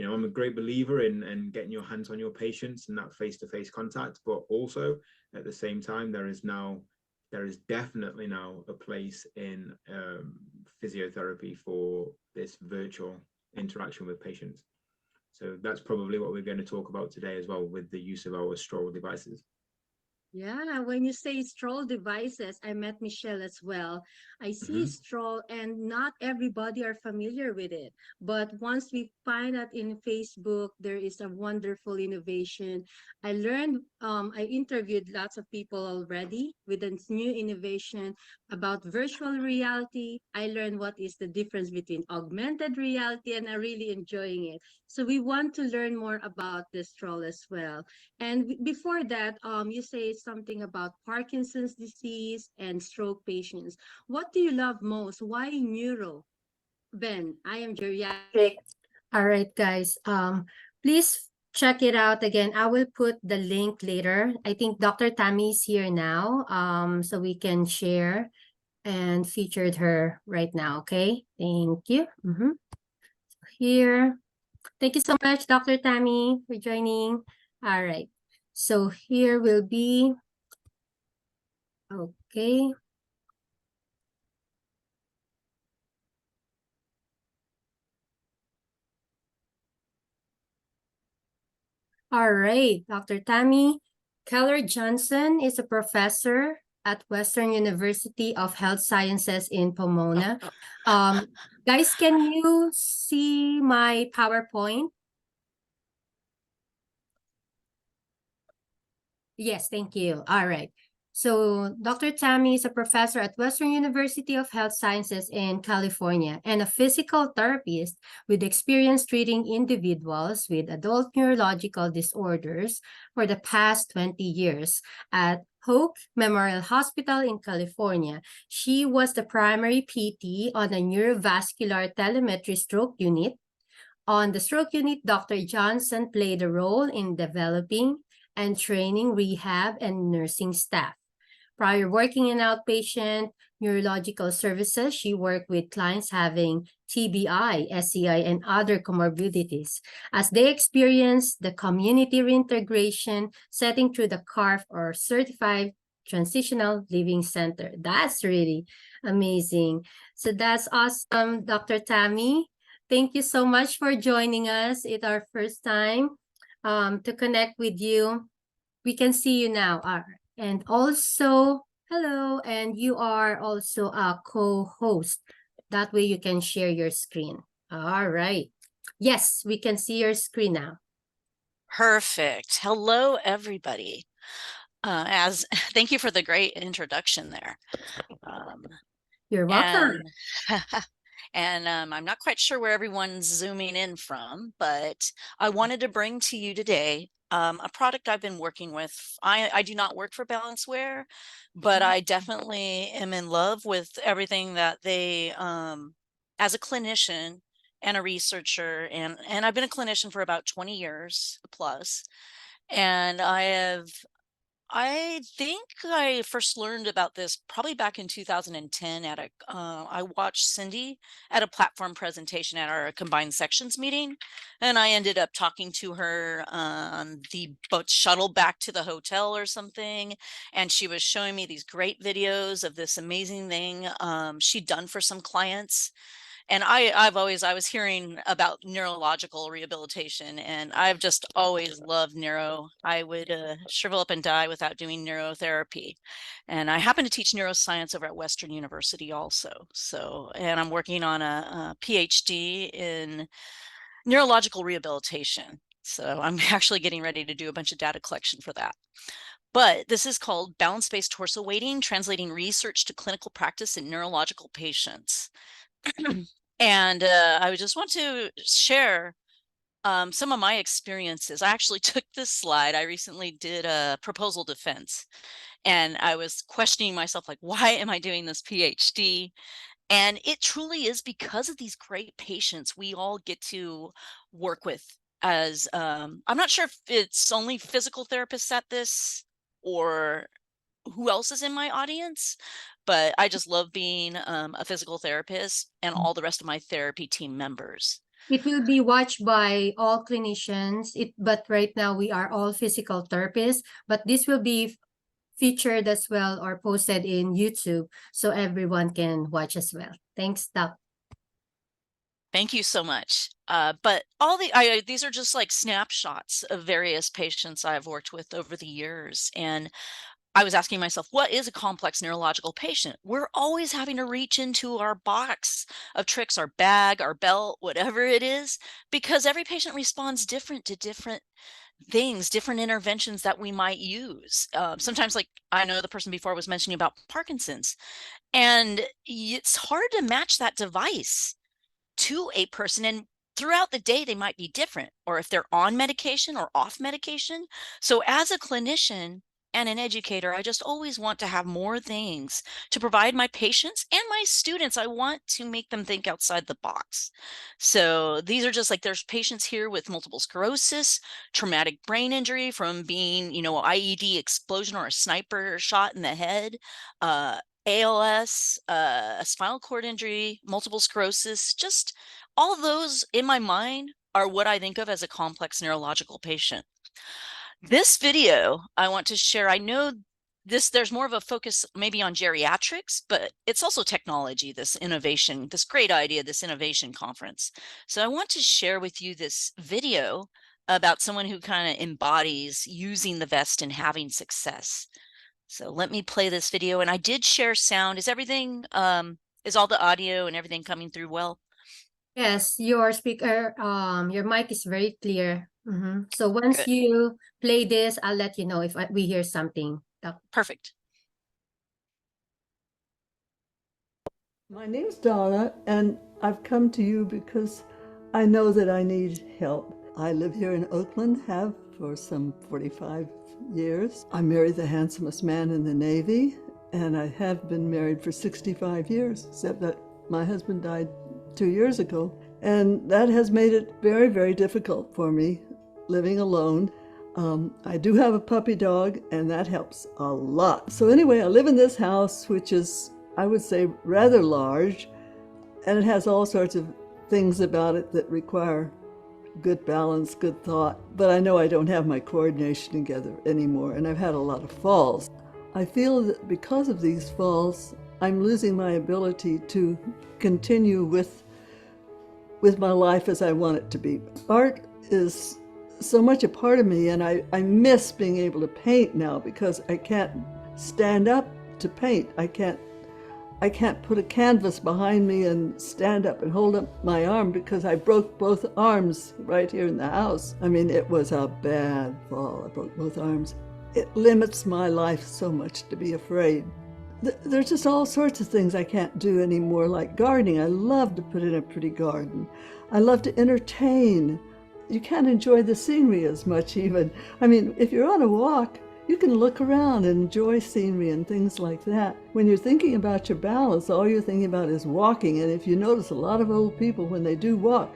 Speaker 8: I'm a great believer in getting your hands on your patients and that face-to-face contact, but also at the same time, there is definitely now a place in physiotherapy for this virtual interaction with patients. So that's probably what we're going to talk about today as well, with the use of our stroll devices.
Speaker 1: Yeah, when you say stroll devices, I met Michelle as well. I see stroll and not everybody are familiar with it. But once we find out in Facebook, there is a wonderful innovation. I learned, I interviewed lots of people already with a new innovation about virtual reality. I learned what is the difference between augmented reality, and I'm really enjoying it. So we want to learn more about the stroll as well. And before that, you say something about Parkinson's disease and stroke patients. What do you love most? Why neuro? Ben, I am geriatric. All right, guys. Please check it out again. I will put the link later. I think Dr. Tammy is here now. So we can share and featured her right now. Okay. Thank you. Here. Thank you so much, Dr. Tammy, for joining. All right. So here will be, okay. All right, Dr. Tammy Keller Johnson is a professor at Western University of Health Sciences in Pomona. Guys, can you see my PowerPoint? Yes, thank you. All right. So Dr. Tammy is a professor at Western University of Health Sciences in California and a physical therapist with experience treating individuals with adult neurological disorders for the past 20 years at Hoag Memorial Hospital in California. She was the primary PT on a neurovascular telemetry stroke unit. On the stroke unit, Dr. Johnson played a role in developing and training rehab and nursing staff. Prior working in outpatient neurological services, she worked with clients having TBI, SCI, and other comorbidities as they experience the community reintegration setting through the CARF or Certified Transitional Living Center. That's really amazing. So that's awesome, Dr. Tammy. Thank you so much for joining us. It's our first time to connect with you. We can see you now. And also, hello, and you are also a co-host. That way you can share your screen. All right. Yes, we can see your screen now.
Speaker 9: Perfect. Hello, everybody. Thank you for the great introduction there.
Speaker 1: You're welcome.
Speaker 9: And I'm not quite sure where everyone's zooming in from, but I wanted to bring to you today a product I've been working with. I do not work for Balanceware, but I definitely am in love with everything that they, as a clinician and a researcher, and I've been a clinician for about 20 years plus, and I think I first learned about this probably back in 2010 at I watched Cindy at a platform presentation at our combined sections meeting, and I ended up talking to her on the boat shuttle back to the hotel or something, and she was showing me these great videos of this amazing thing she'd done for some clients. And I was hearing about neurological rehabilitation, and I've just always loved neuro. I would shrivel up and die without doing neurotherapy. And I happen to teach neuroscience over at Western University also. So, and I'm working on a PhD in neurological rehabilitation. So I'm actually getting ready to do a bunch of data collection for that. But this is called Balance-Based Torso Weighting, Translating Research to Clinical Practice in Neurological Patients. And I just want to share some of my experiences. I actually took this slide. I recently did a proposal defense, and I was questioning myself, like, why am I doing this PhD? And it truly is because of these great patients we all get to work with. As I'm not sure if it's only physical therapists at this or who else is in my audience, but I just love being a physical therapist and all the rest of my therapy team members.
Speaker 1: It will be watched by all clinicians. But right now we are all physical therapists, but this will be featured as well or posted in YouTube so everyone can watch as well. Thanks, Doc.
Speaker 9: Thank you so much. But these are just like snapshots of various patients I've worked with over the years. And I was asking myself, what is a complex neurological patient? We're always having to reach into our box of tricks, our bag, our belt, whatever it is, because every patient responds different to different things, different interventions that we might use. Sometimes, like I know the person before was mentioning about Parkinson's, and it's hard to match that device to a person, and throughout the day they might be different, or if they're on medication or off medication. So as a clinician and an educator, I just always want to have more things to provide my patients and my students. I want to make them think outside the box. So these are just like, there's patients here with multiple sclerosis, traumatic brain injury from being, IED explosion or a sniper shot in the head, ALS, a spinal cord injury, multiple sclerosis, just all of those in my mind are what I think of as a complex neurological patient. This video I want to share, I know there's more of a focus maybe on geriatrics, but it's also technology, this innovation, this great idea, this innovation conference. So I want to share with you this video about someone who kind of embodies using the vest and having success. So let me play this video. And I did share sound. Is everything, is all the audio and everything coming through well?
Speaker 1: Yes, your speaker, your mic is very clear. So once
Speaker 9: Good.
Speaker 1: you play this, I'll let you know if we hear something.
Speaker 9: Perfect.
Speaker 10: My name's Donna, and I've come to you because I know that I need help. I live here in Oakland, have for some 45 years. I married the handsomest man in the Navy, and I have been married for 65 years, except that my husband died 2 years ago. And that has made it very, very difficult for me living alone. I do have a puppy dog, and that helps a lot. So anyway, I live in this house, which is, I would say, rather large, and it has all sorts of things about it that require good balance, good thought. But I know I don't have my coordination together anymore, and I've had a lot of falls. I feel that because of these falls, I'm losing my ability to continue with my life as I want it to be. Art is so much a part of me, and I miss being able to paint now because I can't stand up to paint. I can't put a canvas behind me and stand up and hold up my arm because I broke both arms right here in the house. I mean, it was a bad fall. I broke both arms. It limits my life so much to be afraid. There's just all sorts of things I can't do anymore, like gardening. I love to put in a pretty garden. I love to entertain. You can't enjoy the scenery as much even. I mean, if you're on a walk, you can look around and enjoy scenery and things like that. When you're thinking about your balance, all you're thinking about is walking. And if you notice, a lot of old people, when they do walk,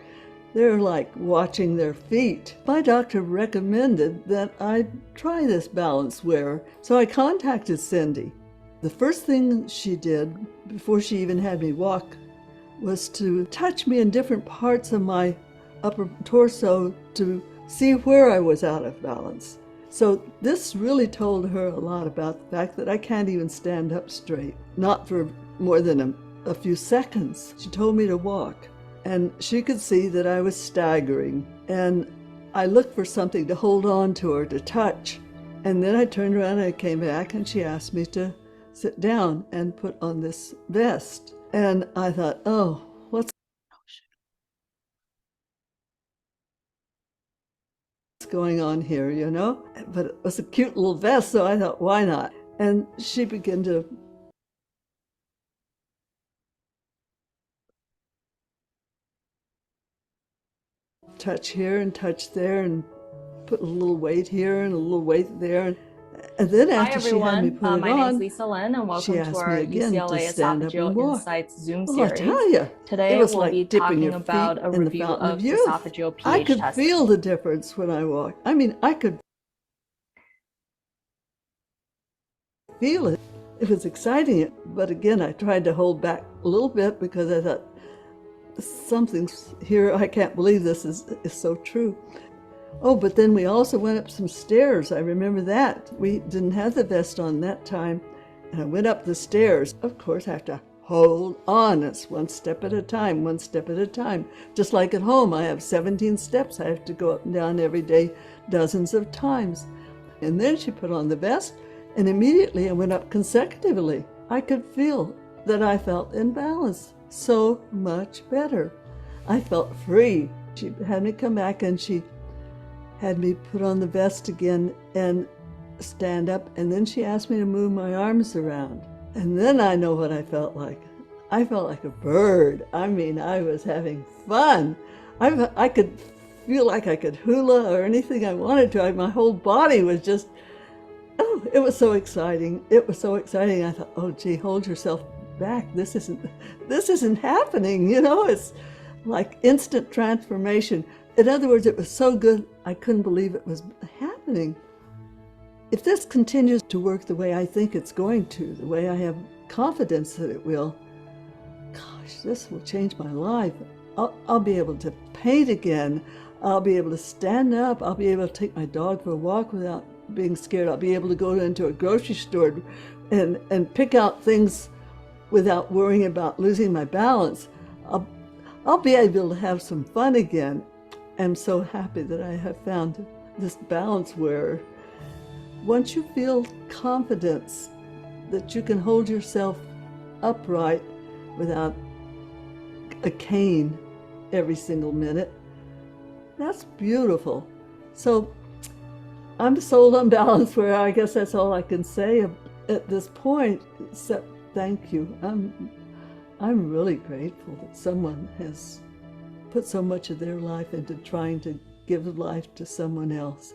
Speaker 10: they're like watching their feet. My doctor recommended that I try this balance wearer. So I contacted Cindy. The first thing she did, before she even had me walk, was to touch me in different parts of my upper torso to see where I was out of balance. So this really told her a lot about the fact that I can't even stand up straight, not for more than a few seconds. She told me to walk, and she could see that I was staggering, and I looked for something to hold on to or to touch. And then I turned around and I came back, and she asked me to sit down and put on this vest. And I thought, oh, what's going on here, you know? But it was a cute little vest, so I thought, why not? And she began to touch here and touch there and put a little weight here and a little weight there. And then after she had me put it
Speaker 11: my
Speaker 10: on,
Speaker 11: name's Lisa Lynn, and welcome
Speaker 10: she
Speaker 11: to
Speaker 10: asked
Speaker 11: our
Speaker 10: me again
Speaker 11: UCLA
Speaker 10: to stand up and
Speaker 11: Esophageal
Speaker 10: walk.
Speaker 11: Insights Zoom
Speaker 10: Well, I
Speaker 11: series.
Speaker 10: tell you,
Speaker 11: Today
Speaker 10: it was
Speaker 11: we'll
Speaker 10: like
Speaker 11: be
Speaker 10: dipping your
Speaker 11: talking
Speaker 10: feet
Speaker 11: about a
Speaker 10: in the
Speaker 11: review
Speaker 10: fountain
Speaker 11: of
Speaker 10: of youth.
Speaker 11: esophageal pH
Speaker 10: I could
Speaker 11: testing.
Speaker 10: feel the difference when I walked. I mean, I could feel it. It was exciting, but again, I tried to hold back a little bit because I thought, something's here. I can't believe this is so true. Oh, but then we also went up some stairs. I remember that. We didn't have the vest on that time. And I went up the stairs. Of course, I have to hold on. It's one step at a time, one step at a time. Just like at home, I have 17 steps I have to go up and down every day, dozens of times. And then she put on the vest, and immediately I went up consecutively. I could feel that I felt in balance so much better. I felt free. She had me come back and she had me put on the vest again and stand up, and then she asked me to move my arms around. And then I know what I felt like. I felt like a bird. I mean, I was having fun. I could feel like I could hula or anything I wanted to. My whole body was just, oh, it was so exciting. It was so exciting. I thought, oh, gee, hold yourself back. This isn't happening. You know, it's like instant transformation. In other words, it was so good, I couldn't believe it was happening. If this continues to work the way I think it's going to, the way I have confidence that it will, gosh, this will change my life. I'll be able to paint again. I'll be able to stand up. I'll be able to take my dog for a walk without being scared. I'll be able to go into a grocery store and pick out things without worrying about losing my balance. I'll be able to have some fun again. I'm so happy that I have found this balance where once you feel confidence that you can hold yourself upright without a cane every single minute, that's beautiful. So I'm sold on balance where I guess that's all I can say at this point, except thank you. I'm really grateful that someone has put so much of their life into trying to give life to someone else.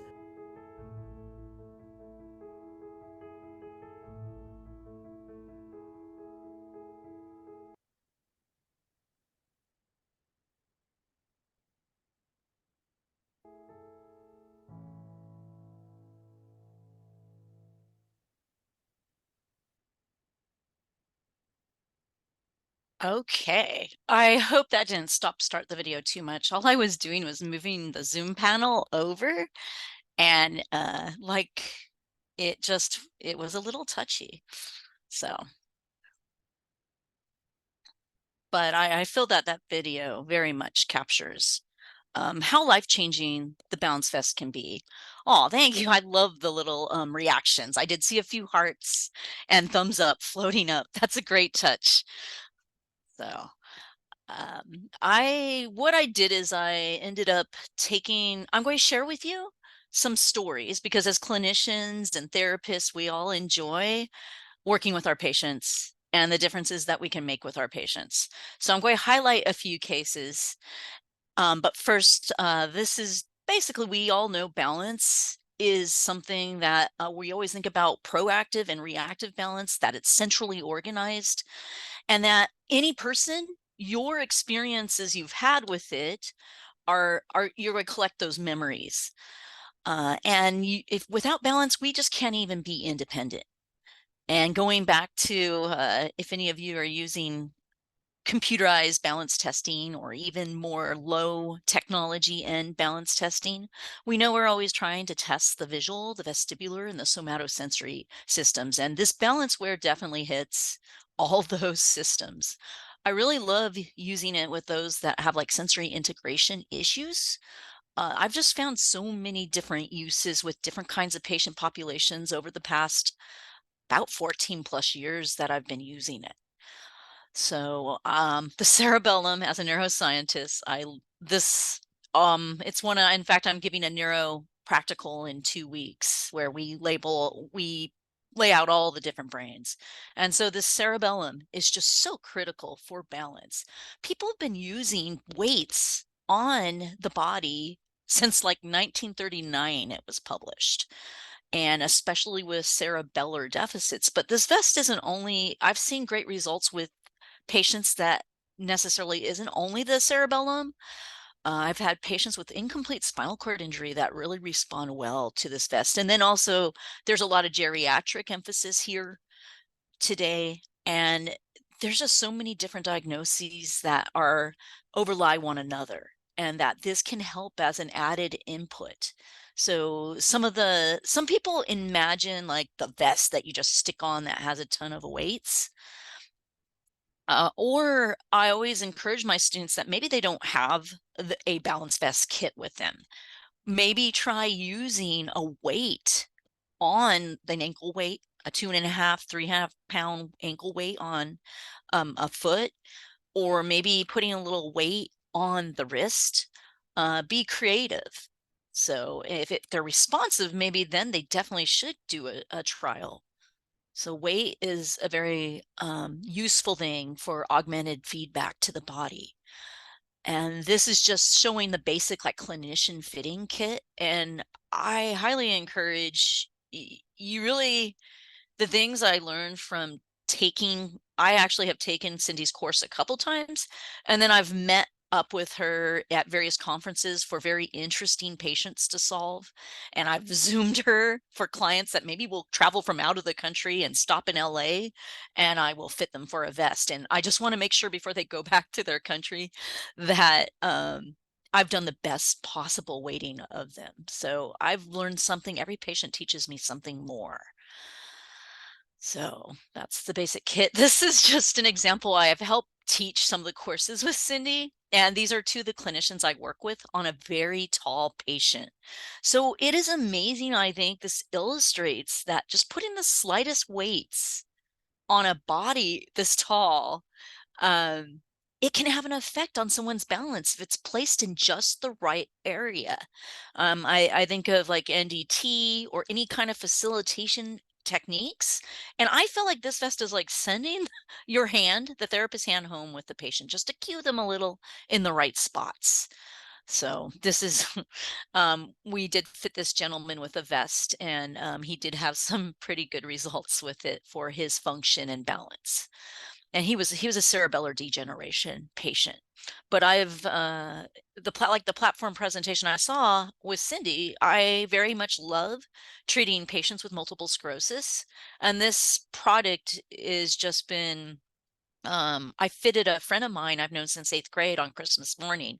Speaker 9: Okay, I hope that didn't start the video too much. All I was doing was moving the Zoom panel over, and like it was a little touchy. So, but I feel that video very much captures how life-changing the Balance Fest can be. Oh, thank you. I love the little reactions. I did see a few hearts and thumbs up floating up. That's a great touch. So what I did is I ended up I'm going to share with you some stories, because as clinicians and therapists, we all enjoy working with our patients and the differences that we can make with our patients. So I'm going to highlight a few cases. But first, this is basically, we all know balance is something that we always think about: proactive and reactive balance, that it's centrally organized, and that any person, your experiences you've had with it are you're going to collect those memories. And if without balance, we just can't even be independent. And going back to if any of you are using computerized balance testing or even more low technology and balance testing, we know we're always trying to test the visual, the vestibular, and the somatosensory systems. And this balanceware definitely hits all those systems. I really love using it with those that have like sensory integration issues. I've just found so many different uses with different kinds of patient populations over the past about 14 plus years that I've been using it. So the cerebellum, as a neuroscientist, it's in fact, I'm giving a neuro practical in 2 weeks where we lay out all the different brains. And so this cerebellum is just so critical for balance. People have been using weights on the body since like 1939 it was published, and especially with cerebellar deficits. But this vest I've seen great results with patients that necessarily isn't only the cerebellum. I've had patients with incomplete spinal cord injury that really respond well to this vest. And then also there's a lot of geriatric emphasis here today. And there's just so many different diagnoses that are overlie one another, and that this can help as an added input. So some people imagine like the vest that you just stick on that has a ton of weights. Or I always encourage my students that maybe they don't have a balance vest kit with them. Maybe try using a weight on an ankle weight, a 2.5, 3.5 pound ankle weight on a foot, or maybe putting a little weight on the wrist. Be creative. So if they're responsive, maybe then they definitely should do a trial. So weight is a very useful thing for augmented feedback to the body. And this is just showing the basic like clinician fitting kit. And I highly encourage you really, the things I learned from I actually have taken Cindy's course a couple times, and then I've met up with her at various conferences for very interesting patients to solve. And I've Zoomed her for clients that maybe will travel from out of the country and stop in LA, and I will fit them for a vest. And I just want to make sure before they go back to their country that I've done the best possible weighting of them. So I've learned something. Every patient teaches me something more. So that's the basic kit. This is just an example. I have helped teach some of the courses with Cindy, and these are two of the clinicians I work with on a very tall patient. So it is amazing. I think this illustrates that just putting the slightest weights on a body this tall, um, it can have an effect on someone's balance if it's placed in just the right area. I think of like NDT or any kind of facilitation techniques. And I feel like this vest is like sending your hand, the therapist hand, home with the patient just to cue them a little in the right spots. So this is, we did fit this gentleman with a vest, and he did have some pretty good results with it for his function and balance. And he was a cerebellar degeneration patient. But I've like the platform presentation I saw with Cindy, I very much love treating patients with multiple sclerosis. And this product is just been I fitted a friend of mine I've known since 8th grade on Christmas morning,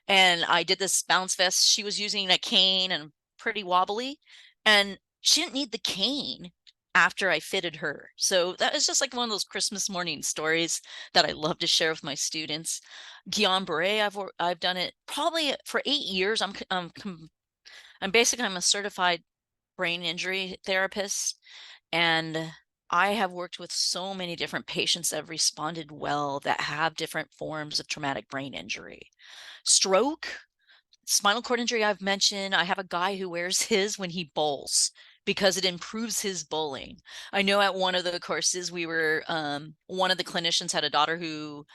Speaker 9: and I did this bounce vest. She was using a cane and pretty wobbly, and she didn't need the cane after I fitted her. So that is just like one of those Christmas morning stories that I love to share with my students. Guillain-Barré, I've done it probably for 8 years. I'm basically I'm a certified brain injury therapist, and I have worked with so many different patients that have responded well that have different forms of traumatic brain injury. Stroke, spinal cord injury, I've mentioned. I have a guy who wears his when he bowls because it improves his bowling. I know at one of the courses we were, one of the clinicians had a daughter who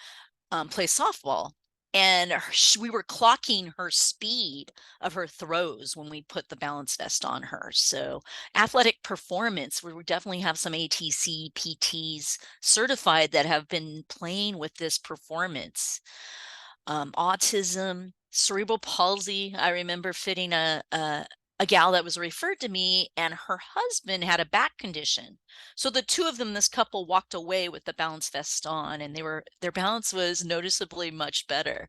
Speaker 9: plays softball, and we were clocking her speed of her throws when we put the balance vest on her. So athletic performance, we definitely have some ATC PTs certified that have been playing with this performance. Autism, cerebral palsy. I remember fitting a gal that was referred to me, and her husband had a back condition. So the two of them, this couple, walked away with the balance vest on, and their balance was noticeably much better.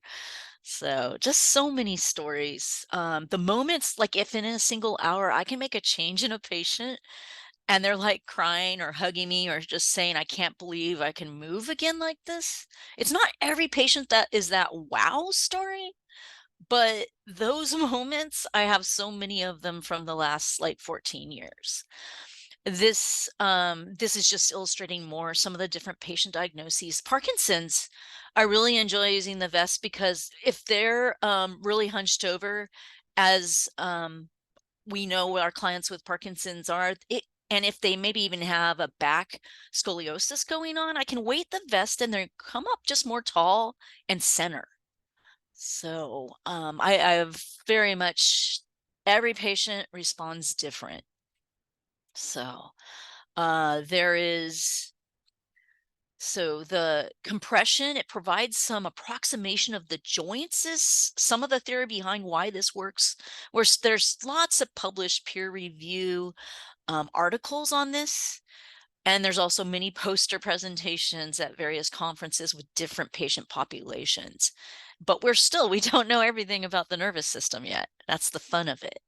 Speaker 9: So just so many stories. The moments, like if in a single hour I can make a change in a patient and they're like crying or hugging me or just saying, I can't believe I can move again like this. It's not every patient that is that wow story, but those moments, I have so many of them from the last like 14 years. This is just illustrating more some of the different patient diagnoses. Parkinson's, I really enjoy using the vest because if they're really hunched over, as we know what our clients with Parkinson's are, and if they maybe even have a back scoliosis going on, I can weight the vest and they come up just more tall and center. So I have very much, every patient responds different. So there is, so the compression, it provides some approximation of the joints is some of the theory behind why this works. There's lots of published peer review articles on this. And there's also many poster presentations at various conferences with different patient populations. But we don't know everything about the nervous system yet. That's the fun of it.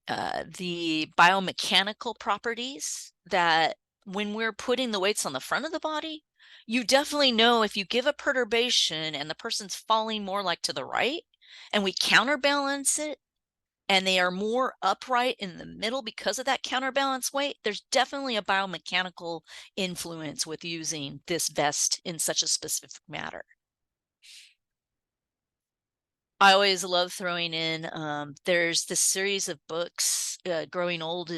Speaker 9: The biomechanical properties that when we're putting the weights on the front of the body, you definitely know if you give a perturbation and the person's falling more like to the right, and we counterbalance it, and they are more upright in the middle because of that counterbalance weight, there's definitely a biomechanical influence with using this vest in such a specific matter. I always love throwing in, there's this series of books, Growing Old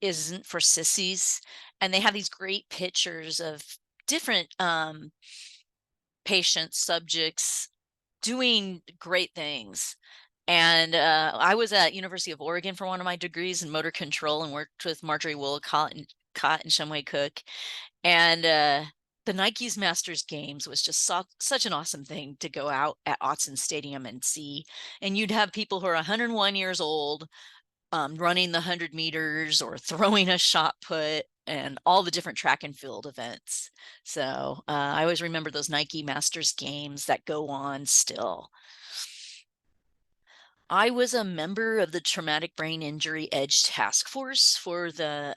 Speaker 9: Isn't for Sissies, and they have these great pictures of different patients, subjects doing great things. And I was at University of Oregon for one of my degrees in motor control and worked with Marjorie Willicott and Shumway Cook. And the Nike's Masters Games was just such an awesome thing to go out at Autzen Stadium and see. And you'd have people who are 101 years old running the 100 meters or throwing a shot put and all the different track and field events. So I always remember those Nike Masters Games that go on still. I was a member of the Traumatic Brain Injury Edge Task Force for the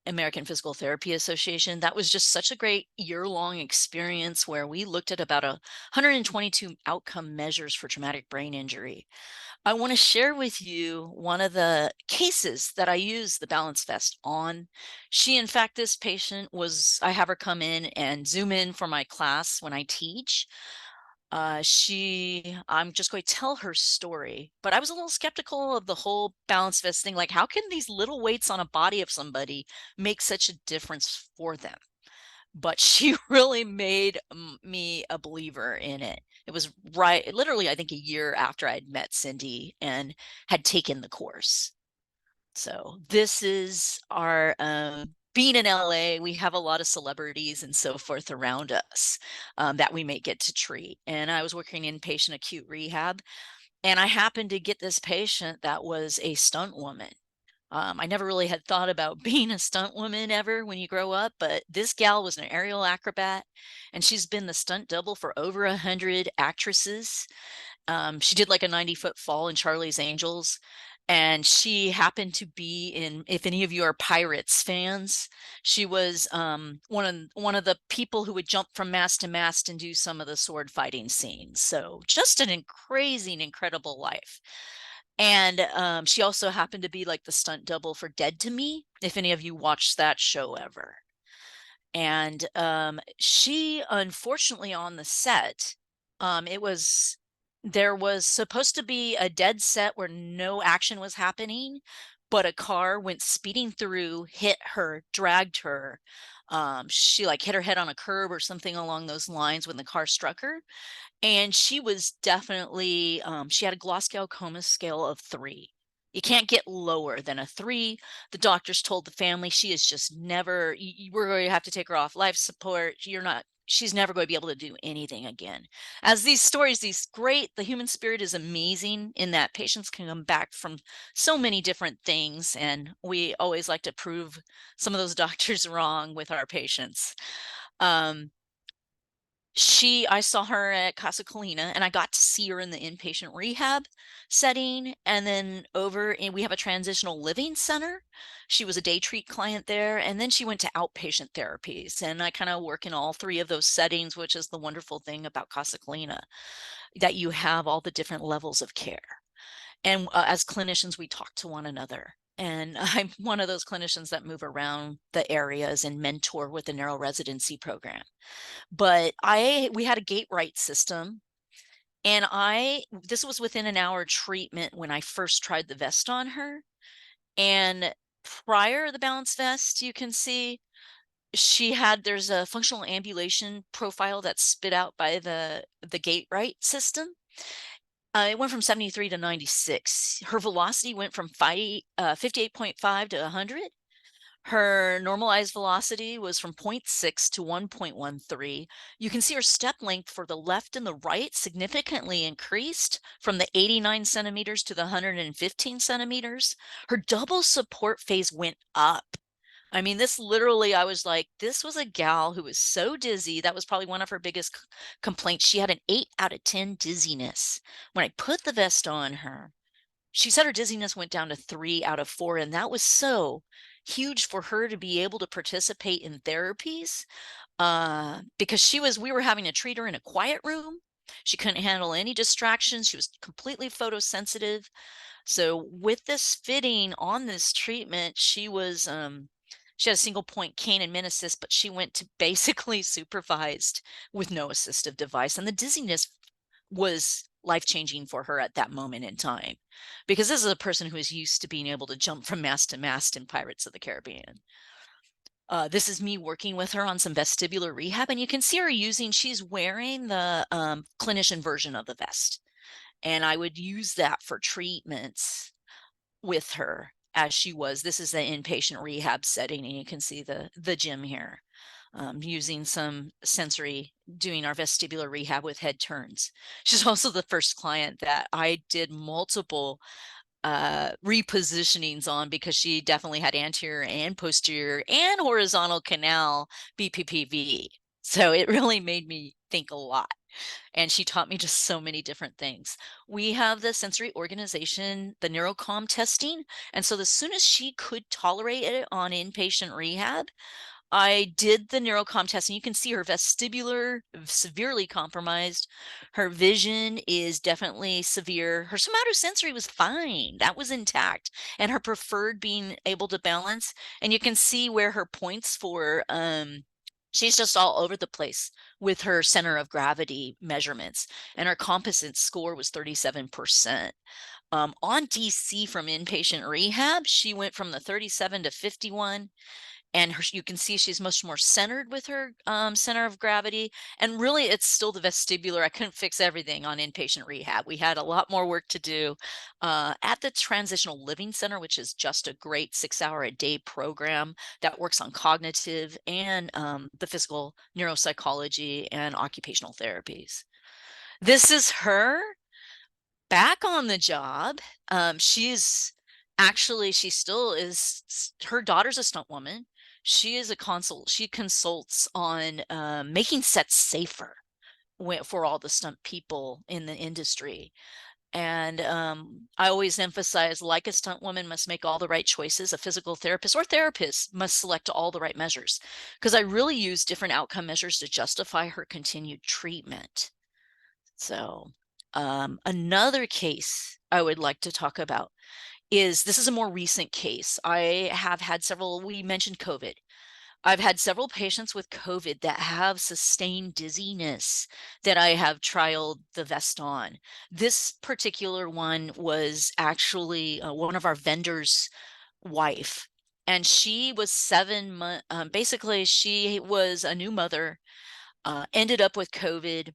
Speaker 9: American Physical Therapy Association. That was just such a great year-long experience where we looked at about 122 outcome measures for traumatic brain injury. I want to share with you one of the cases that I used the balance vest on. In fact, this patient I have her come in and Zoom in for my class when I teach. I'm just going to tell her story, but I was a little skeptical of the whole balance vest thing. Like, how can these little weights on a body of somebody make such a difference for them? But she really made me a believer in it. It was literally, I think a year after I'd met Cindy and had taken the course. So this is our being in LA, we have a lot of celebrities and so forth around us that we may get to treat. And I was working in patient acute rehab, and I happened to get this patient that was a stunt woman. I never really had thought about being a stunt woman ever when you grow up, but this gal was an aerial acrobat, and she's been the stunt double for over 100 actresses. She did like a 90-foot fall in Charlie's Angels. And she happened to be in, if any of you are Pirates fans, she was one of the people who would jump from mast to mast and do some of the sword fighting scenes. So just an crazy, incredible life. And she also happened to be like the stunt double for Dead to Me, if any of you watched that show ever. And she, unfortunately, on the set, there was supposed to be a dead set where no action was happening, but a car went speeding through, hit her, dragged her. She like hit her head on a curb or something along those lines when the car struck her. And she was definitely, she had a Glasgow Coma scale of 3. You can't get lower than a 3. The doctors told the family she is just never, we're going to have to take her off life support. She's never going to be able to do anything again. As these stories, the human spirit is amazing in that patients can come back from so many different things. And we always like to prove some of those doctors wrong with our patients. I saw her at Casa Colina, and I got to see her in the inpatient rehab setting. And then we have a transitional living center. She was a day treat client there. And then she went to outpatient therapies. And I kind of work in all 3 of those settings, which is the wonderful thing about Casa Colina, that you have all the different levels of care. And as clinicians, we talk to one another. And I'm one of those clinicians that move around the areas and mentor with the neuro residency program. But we had a gate right system, and this was within an hour treatment when I first tried the vest on her. And prior to the balance vest, you can see there's a functional ambulation profile that's spit out by the gate right system. It went from 73 to 96. Her velocity went from 58.5 to 100. Her normalized velocity was from 0.6 to 1.13. You can see her step length for the left and the right significantly increased from the 89 centimeters to the 115 centimeters. Her double support phase went up. I mean, this literally, I was like, this was a gal who was so dizzy. That was probably one of her biggest complaints. She had an 8 out of 10 dizziness. When I put the vest on her, she said her dizziness went down to 3 out of 4, and that was so huge for her to be able to participate in therapies, because we were having to treat her in a quiet room. She couldn't handle any distractions. She was completely photosensitive. So with this fitting on this treatment, she had a single point cane and meniscus, but she went to basically supervised with no assistive device. And the dizziness was life-changing for her at that moment in time, because this is a person who is used to being able to jump from mast to mast in Pirates of the Caribbean. This is me working with her on some vestibular rehab, and you can see her she's wearing the clinician version of the vest. And I would use that for treatments with her as she was. This is the inpatient rehab setting, and you can see the gym here, using some sensory, doing our vestibular rehab with head turns. She's also the first client that I did multiple repositionings on, because she definitely had anterior and posterior and horizontal canal BPPV. So it really made me think a lot. And she taught me just so many different things. We have the sensory organization, the neurocom testing. And so as soon as she could tolerate it on inpatient rehab, I did the neurocom testing. You can see her vestibular severely compromised. Her vision is definitely severe. Her somatosensory was fine. That was intact. And her preferred being able to balance. And you can see where her points for she's just all over the place with her center of gravity measurements. And her composite score was 37%. On DC from inpatient rehab, she went from the 37 to 51. And you can see she's much more centered with her center of gravity. And really, it's still the vestibular. I couldn't fix everything on inpatient rehab. We had a lot more work to do at the Transitional Living Center, which is just a great 6-hour-a-day program that works on cognitive and the physical neuropsychology and occupational therapies. This is her back on the job. She still is, her daughter's a stunt woman. She is a consult. She consults on making sets safer for all the stunt people in the industry. And I always emphasize, like a stunt woman must make all the right choices, a physical therapist or therapist must select all the right measures, because I really use different outcome measures to justify her continued treatment. So another case I would like to talk about this is a more recent case. I have had we mentioned COVID. I've had several patients with COVID that have sustained dizziness that I have trialed the vest on. This particular one was actually one of our vendors' wife, and she was 7 months, basically she was a new mother, ended up with COVID,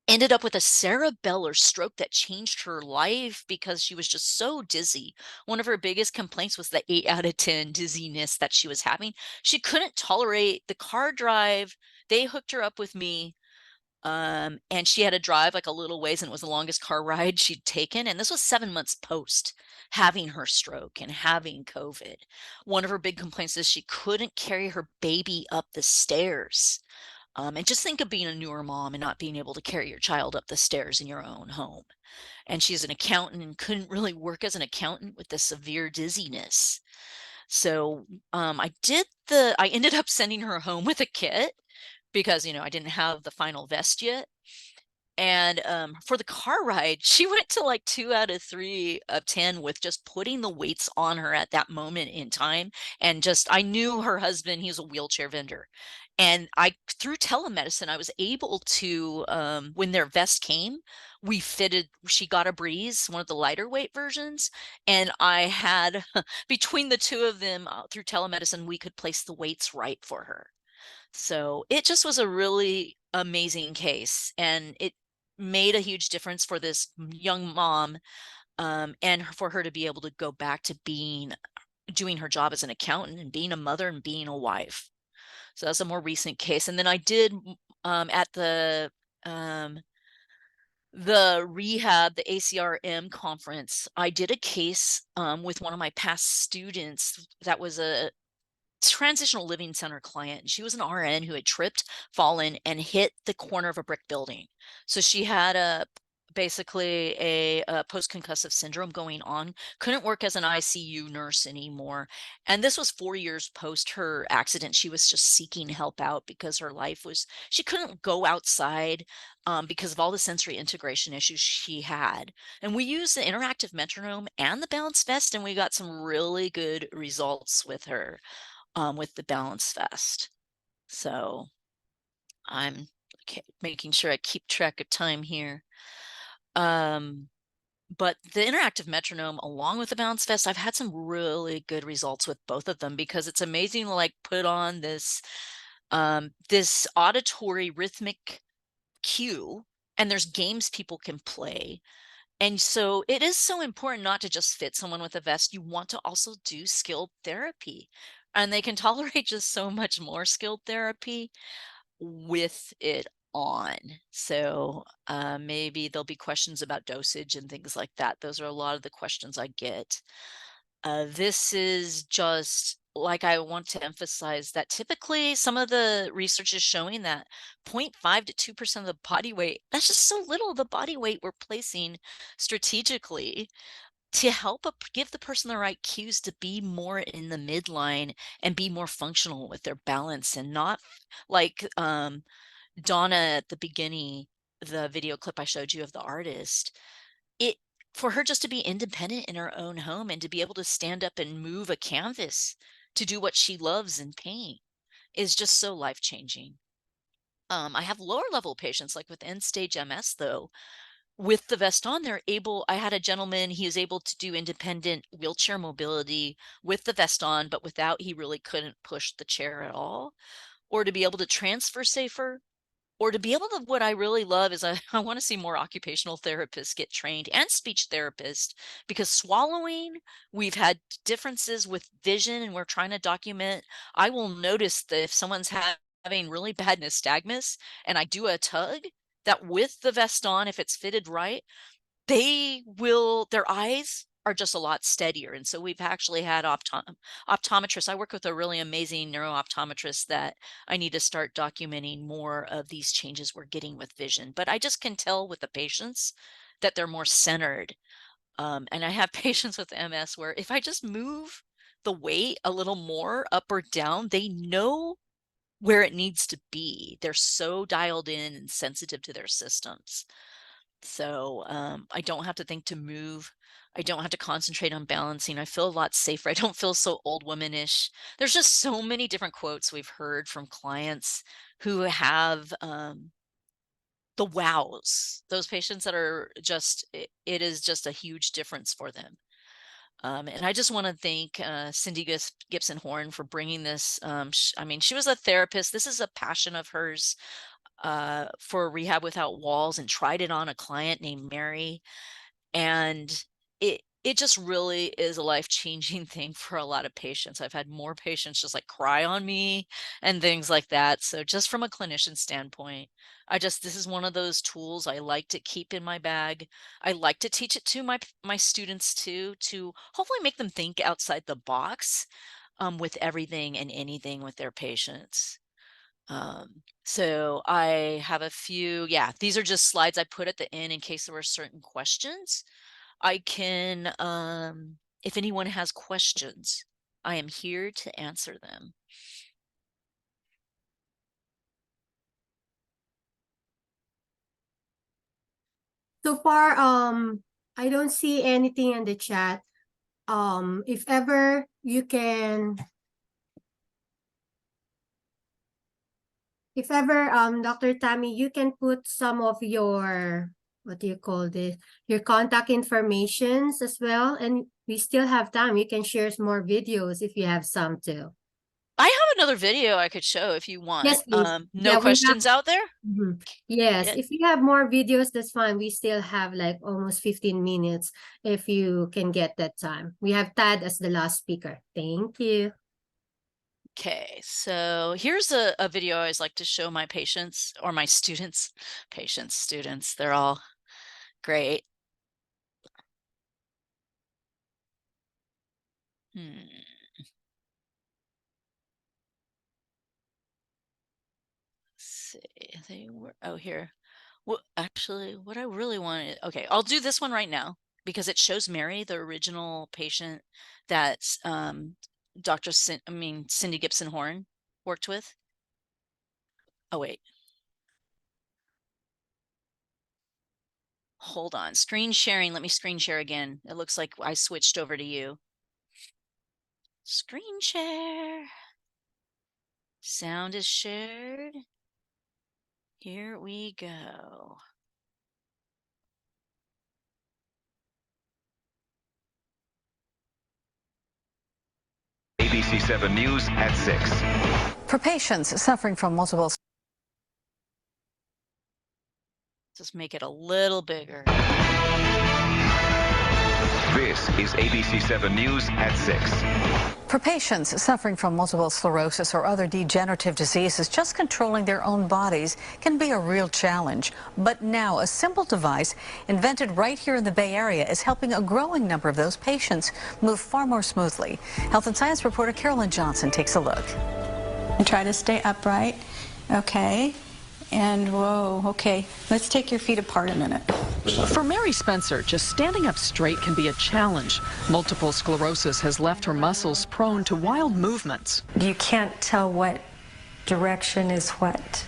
Speaker 9: ended up with a cerebellar stroke that changed her life because she was just so dizzy. One of her biggest complaints was the 8 out of 10 dizziness that she was having. She couldn't tolerate the car drive. They hooked her up with me, and she had to drive like a little ways, and it was the longest car ride she'd taken. And this was 7 months post having her stroke and having COVID. One of her big complaints is she couldn't carry her baby up the stairs. And just think of being a newer mom and not being able to carry your child up the stairs in your own home. And she's an accountant and couldn't really work as an accountant with the severe dizziness. So I ended up sending her home with a kit, because, I didn't have the final vest yet. And for the car ride, she went to like 2 out of 3 of 10 with just putting the weights on her at that moment in time. And I knew her husband, he's a wheelchair vendor. And through telemedicine, I was able to, when their vest came, she got a Breeze, one of the lighter weight versions. And I had, between the two of them, through telemedicine, we could place the weights right for her. So it just was a really amazing case, and it made a huge difference for this young mom, and for her to be able to go back to doing her job as an accountant and being a mother and being a wife. So that's a more recent case. And then I did at the rehab, the ACRM conference, I did a case with one of my past students that was a transitional living center client. She was an RN who had tripped, fallen, and hit the corner of a brick building. So she had basically a post-concussive syndrome going on, couldn't work as an ICU nurse anymore. And this was 4 years post her accident. She was just seeking help out because her life was, she couldn't go outside because of all the sensory integration issues she had. And we used the interactive metronome and the balance vest, and we got some really good results with her with the balance vest. So I'm making sure I keep track of time here. But the interactive metronome along with the balance vest, I've had some really good results with both of them, because it's amazing to like put on this this auditory rhythmic cue, and there's games people can play. And so it is so important not to just fit someone with a vest. You want to also do skilled therapy, and they can tolerate just so much more skilled therapy with it on. So maybe there'll be questions about dosage and things like that. Those are a lot of the questions I get. This is just like, I want to emphasize that typically some of the research is showing that 0.5 to 2% of the body weight, that's just so little of the body weight we're placing strategically to help give the person the right cues to be more in the midline and be more functional with their balance, and not like Donna at the beginning, the video clip I showed you of the artist, it, for her just to be independent in her own home and to be able to stand up and move a canvas to do what she loves and paint is just so life-changing. I have lower level patients like with end stage MS though. With the vest on, they're able, I had a gentleman, he was able to do independent wheelchair mobility with the vest on, but without, he really couldn't push the chair at all. Or to be able to transfer safer, or to be able to, what I really love is I want to see more occupational therapists get trained, and speech therapists, because swallowing, we've had differences with vision and we're trying to document. I will notice that if someone's having really bad nystagmus and I do a tug, that with the vest on, if it's fitted right, their eyes are just a lot steadier. And so we've actually had optometrists. I work with a really amazing neuro-optometrist that I need to start documenting more of these changes we're getting with vision. But I just can tell with the patients that they're more centered. And I have patients with MS where if I just move the weight a little more up or down, they know where it needs to be. They're so dialed in and sensitive to their systems. So I don't have to think to move. I don't have to concentrate on balancing. I feel a lot safer. I don't feel so old womanish. There's just so many different quotes we've heard from clients who have the wows, those patients that are just, it is just a huge difference for them. And I just want to thank Cindy Gibson Horn for bringing this. I mean, she was a therapist. This is a passion of hers, for Rehab Without Walls, and tried it on a client named Mary. And it just really is a life-changing thing for a lot of patients. I've had more patients just like cry on me and things like that. So just from a clinician standpoint, this is one of those tools I like to keep in my bag. I like to teach it to my students too, to hopefully make them think outside the box with everything and anything with their patients. So I have a few, yeah, these are just slides I put at the end in case there were certain questions. I can, if anyone has questions, I am here to answer them.
Speaker 1: So far, I don't see anything in the chat. If ever you can, Dr. Tammy, you can put some of your, what do you call this? Your contact informations as well. And we still have time. You can share some more videos if you have some too.
Speaker 9: I have another video I could show if you want.
Speaker 1: Yes, please.
Speaker 9: No
Speaker 1: Yeah,
Speaker 9: questions out there?
Speaker 1: Yes,
Speaker 9: Yeah.
Speaker 1: if you have more videos, that's fine. We still have like almost 15 minutes if you can get that time. We have Tad as the last speaker. Thank you.
Speaker 9: Okay, so here's a video I always like to show my patients or my students. Patients, students, they're all great. they were, oh, here. Well, actually, what I really wanted, okay, I'll do this one right now because it shows Mary, the original patient that Cindy Gibson Horn worked with. Oh, wait. Hold on. Screen sharing. Let me screen share again. It looks like I switched over to you. Screen share. Sound is shared. Here we go.
Speaker 11: ABC 7 News at 6.
Speaker 12: For patients suffering from multiple
Speaker 9: Just make it a little bigger.
Speaker 11: This is ABC 7 News at 6.
Speaker 12: For patients suffering from multiple sclerosis or other degenerative diseases, just controlling their own bodies can be a real challenge. But now a simple device invented right here in the Bay Area is helping a growing number of those patients move far more smoothly. Health and Science reporter Carolyn Johnson takes a look.
Speaker 13: And try to stay upright. Okay. And whoa, okay. Let's take your feet apart a minute.
Speaker 14: For Mary Spencer, just standing up straight can be a challenge. Multiple sclerosis has left her muscles prone to wild movements.
Speaker 15: You can't tell what direction is what.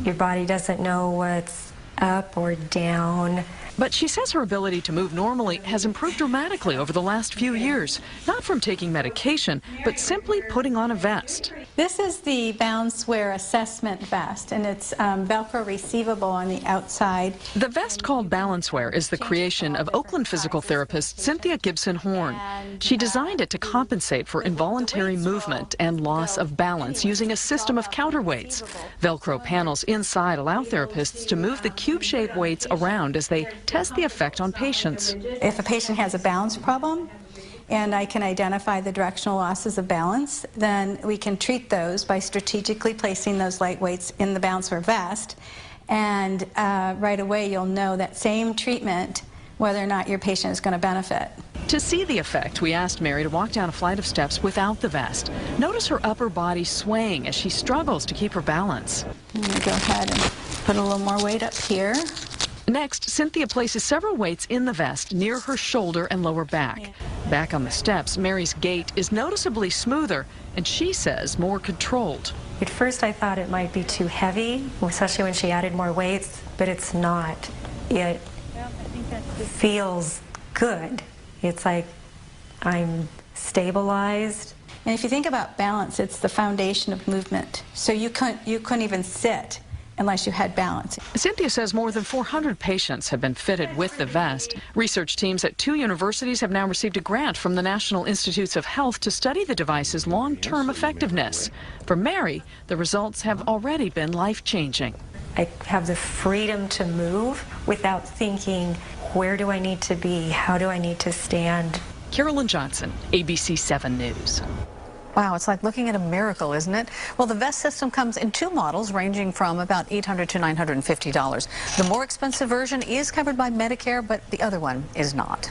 Speaker 15: Your body doesn't know what's up or down.
Speaker 14: But she says her ability to move normally has improved dramatically over the last few years, not from taking medication, but simply putting on a vest.
Speaker 13: This is the Balanceware assessment vest, and it's Velcro receivable on the outside.
Speaker 14: The vest called Balanceware is the creation of Oakland physical therapist Cynthia Gibson Horn. She designed it to compensate for involuntary movement and loss of balance using a system of counterweights. Velcro panels inside allow therapists to move the cube-shaped weights around as they test the effect on patients.
Speaker 13: If a patient has a balance problem, and I can identify the directional losses of balance, then we can treat those by strategically placing those light weights in the Balanceware vest, and right away you'll know that same treatment, whether or not your patient is going to benefit.
Speaker 14: To see the effect, we asked Mary to walk down a flight of steps without the vest. Notice her upper body swaying as she struggles to keep her balance.
Speaker 13: I'm going to go ahead and put a little more weight up here.
Speaker 14: Next, Cynthia places several weights in the vest near her shoulder and lower back. Back on the steps, Mary's gait is noticeably smoother, and she says more controlled.
Speaker 15: At first I thought it might be too heavy, especially when she added more weights, but it's not. It feels good. It's like I'm stabilized.
Speaker 13: And if you think about balance, it's the foundation of movement. So you couldn't even sit unless you had balance.
Speaker 14: Cynthia says more than 400 patients have been fitted with the vest. Research teams at 2 universities have now received a grant from the National Institutes of Health to study the device's long-term effectiveness. For Mary, the results have already been life-changing.
Speaker 15: I have the freedom to move without thinking, where do I need to be? How do I need to stand?
Speaker 14: Carolyn Johnson, ABC 7 News.
Speaker 12: Wow, it's like looking at a miracle, isn't it? Well, the vest system comes in 2 models ranging from about $800 to $950. The more expensive version is covered by Medicare, but the other one is not.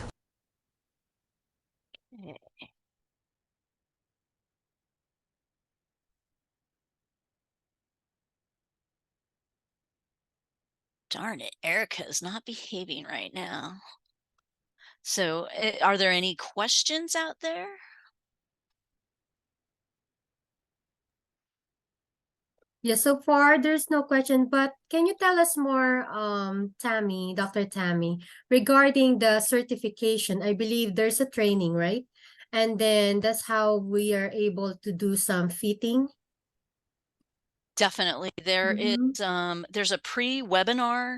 Speaker 9: Darn it, Erica is not behaving right now. So, are there any questions out there?
Speaker 1: Yeah, so far there's no question, but can you tell us more, Dr. Tammy, regarding the certification? I believe there's a training, right? And then that's how we are able to do some fitting.
Speaker 9: Definitely. There's a pre-webinar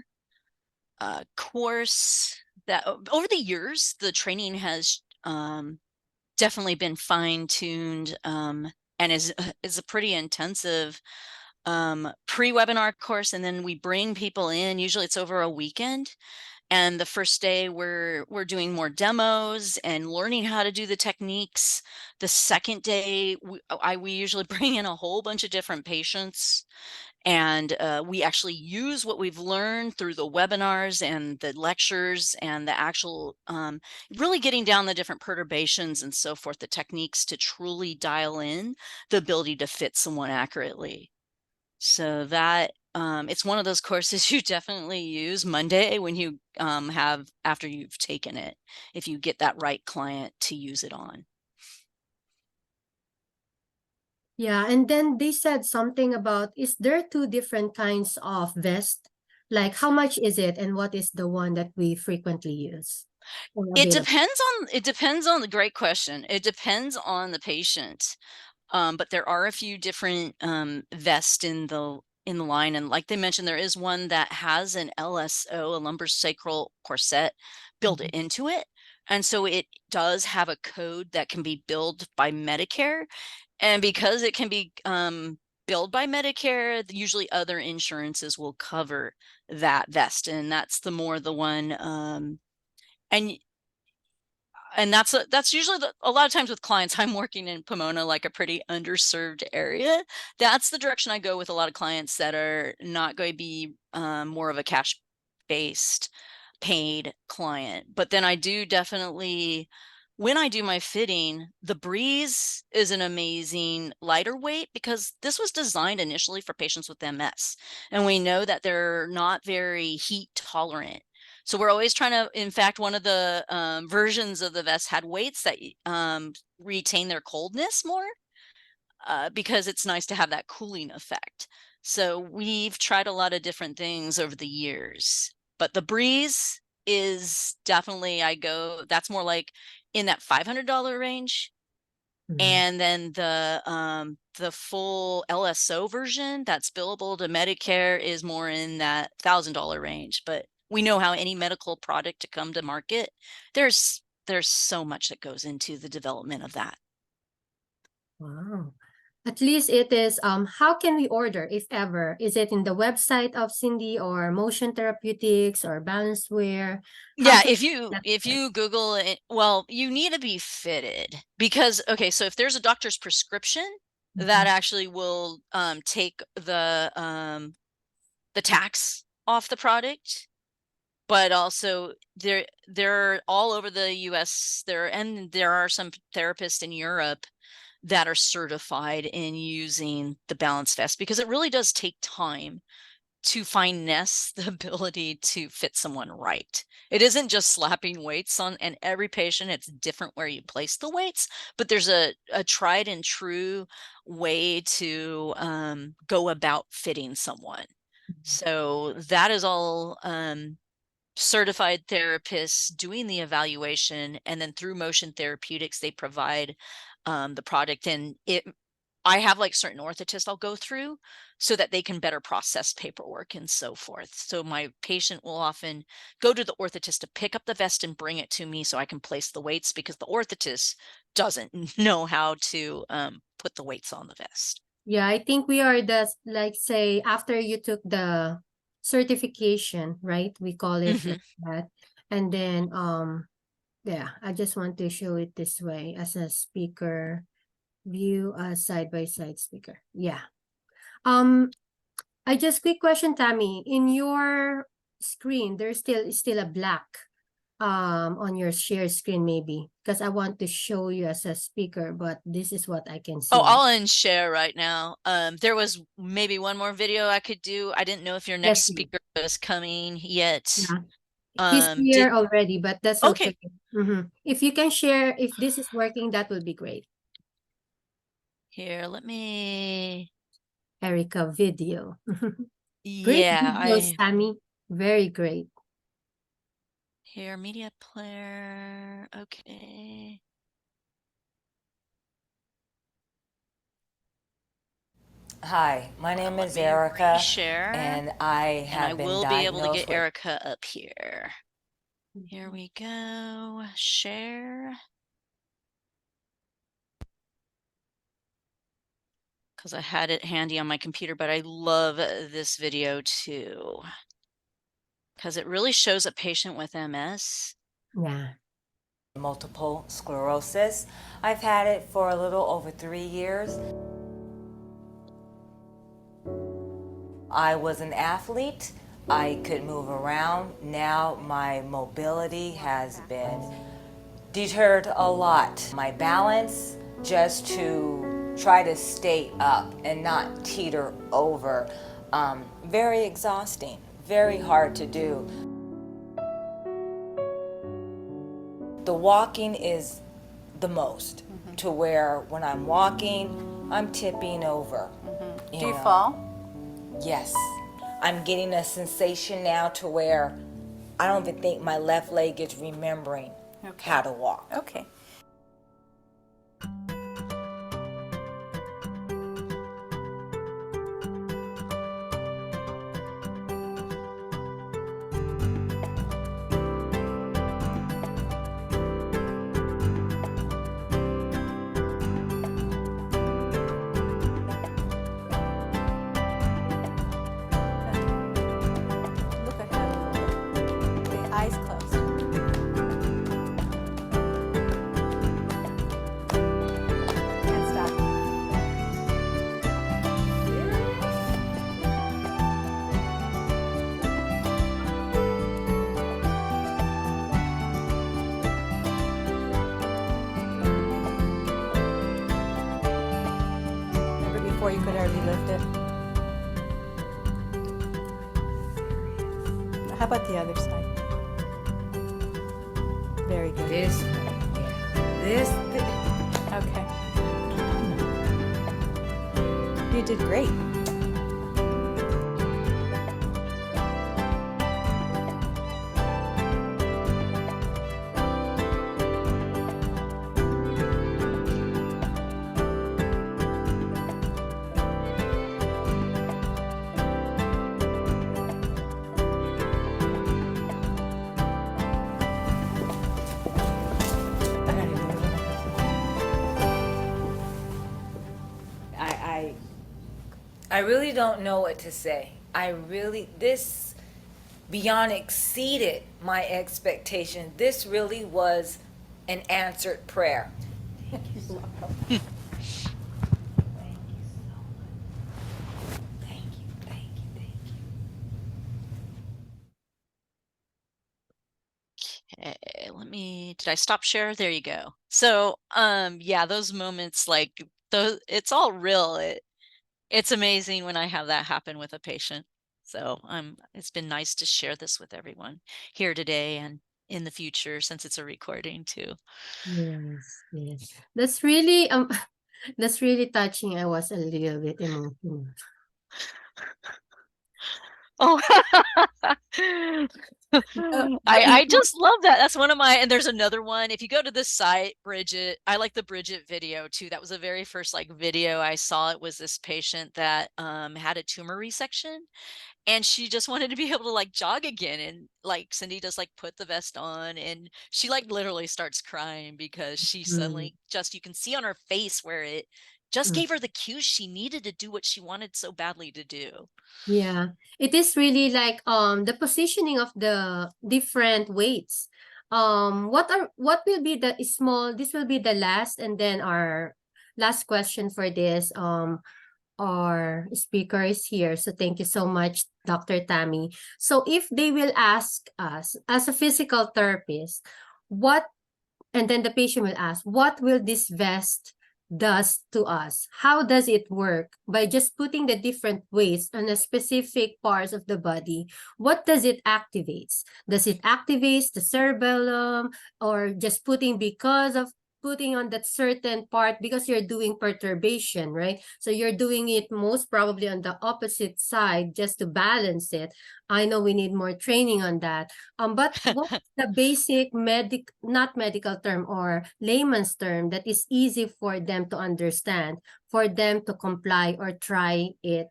Speaker 9: course that over the years, the training has definitely been fine-tuned and is a pretty intensive pre-webinar course. And then we bring people in, usually it's over a weekend. And the first day we're doing more demos and learning how to do the techniques. The second day we usually bring in a whole bunch of different patients, and we actually use what we've learned through the webinars and the lectures and the actual really getting down the different perturbations and so forth, the techniques to truly dial in the ability to fit someone accurately. So that it's one of those courses you definitely use Monday when you after you've taken it, if you get that right client to use it on.
Speaker 1: Yeah, and then they said something about, is there two different kinds of vest? Like how much is it and what is the one that we frequently use?
Speaker 9: It depends on the great question. It depends on the patient. But there are a few different vests in the line, and like they mentioned, there is one that has an LSO, a lumbosacral corset, built into it, and so it does have a code that can be billed by Medicare, and because it can be billed by Medicare, usually other insurances will cover that vest, and that's the one. And that's usually a lot of times with clients. I'm working in Pomona, like a pretty underserved area. That's the direction I go with a lot of clients that are not going to be more of a cash based paid client. But then I do definitely, when I do my fitting, the Breeze is an amazing lighter weight because this was designed initially for patients with MS, and we know that they're not very heat tolerant. So we're always trying to, in fact, one of the versions of the vest had weights that retain their coldness more because it's nice to have that cooling effect. So we've tried a lot of different things over the years, but the Breeze is definitely, that's more like in that $500 range. And then the full LSO version that's billable to Medicare is more in that $1,000 range. But we know how any medical product to come to market, there's so much that goes into the development of that.
Speaker 1: Wow. At least it is, how can we order, if ever? Is it in the website of Cindy or Motion Therapeutics or Balanceware?
Speaker 9: Yeah, if you Google it, well, you need to be fitted because, okay, so if there's a doctor's prescription, that actually will take the tax off the product. But also they're all over the US and there are some therapists in Europe that are certified in using the balance vest because it really does take time to finesse the ability to fit someone right. It isn't just slapping weights on, and every patient, it's different where you place the weights, but there's a tried and true way to go about fitting someone. So that is all certified therapists doing the evaluation, and then through Motion Therapeutics, they provide the product. And I have like certain orthotists I'll go through so that they can better process paperwork and so forth. So my patient will often go to the orthotist to pick up the vest and bring it to me so I can place the weights because the orthotist doesn't know how to put the weights on the vest.
Speaker 1: Yeah, I think we are like say after you took the certification, right? We call it like that. And then yeah, I just want to show it this way as a speaker view, a side-by-side speaker. Yeah. I just quick question, Tammy. In your screen, there's still a black on your share screen maybe because I want to show you as a speaker, but this is what I can see.
Speaker 9: Oh, I'll unshare right now. There was maybe one more video I could do. I didn't know if your next speaker was coming yet.
Speaker 1: Yeah. He's here already, but that's okay. If you can share, if this is working, that would be great.
Speaker 9: Here, let me.
Speaker 1: Erica video. Great
Speaker 9: Yeah,
Speaker 1: videos, Tammy. Very great.
Speaker 9: Here, media player. Okay.
Speaker 16: Hi, my name is Erica, and I have been diagnosed with...
Speaker 9: be able to get Erica up here. Here we go. Share. Because I had it handy on my computer, but I love this video too. Because it really shows a patient with MS.
Speaker 1: Yeah.
Speaker 16: Multiple sclerosis. I've had it for a little over 3 years. I was an athlete. I could move around. Now my mobility has been deterred a lot. My balance, just to try to stay up and not teeter over, very exhausting, very hard to do. The walking is the most, to where when I'm walking, I'm tipping over.
Speaker 17: Do you fall?
Speaker 16: Yes. I'm getting a sensation now to where I don't even think my left leg is remembering how to walk.
Speaker 17: Okay. Look ahead a little bit. Okay, eyes closed. And stop. Remember before you could hardly lift it? How about the other side? Very good.
Speaker 16: This.
Speaker 17: Okay. You did great.
Speaker 16: I really don't know what to say. This beyond exceeded my expectation. This really was an answered prayer.
Speaker 17: Thank you so much.
Speaker 9: Okay, did I stop share? There you go. So, yeah, those moments, like those, it's all real. It's amazing when I have that happen with a patient. So it's been nice to share this with everyone here today and in the future, since it's a recording too.
Speaker 1: Yes, yes. That's really that's really touching. I was a little bit emotional.
Speaker 9: Oh, I just love that. That's one of my, and there's another one. If you go to this site, Bridget, I like the Bridget video too. That was the very first like video I saw. It was this patient that had a tumor resection, and she just wanted to be able to like jog again. And like Cindy just like put the vest on, and she like literally starts crying because she suddenly just, you can see on her face where it just gave her the cues she needed to do what she wanted so badly to do.
Speaker 1: Yeah, it is really like the positioning of the different weights. What will be the small, this will be the last, and then our last question for this. Our speaker is here, so thank you so much, Dr. Tammy. So if they will ask us as a physical therapist, and then the patient will ask, what will this vest does to us? How does it work? By just putting the different weights on a specific parts of the body, what does it activates? Does it activate the cerebellum, or just because of putting on that certain part because you're doing perturbation, right? So you're doing it most probably on the opposite side just to balance it. I know we need more training on that. But what's the basic not medical term or layman's term that is easy for them to understand, for them to comply or try it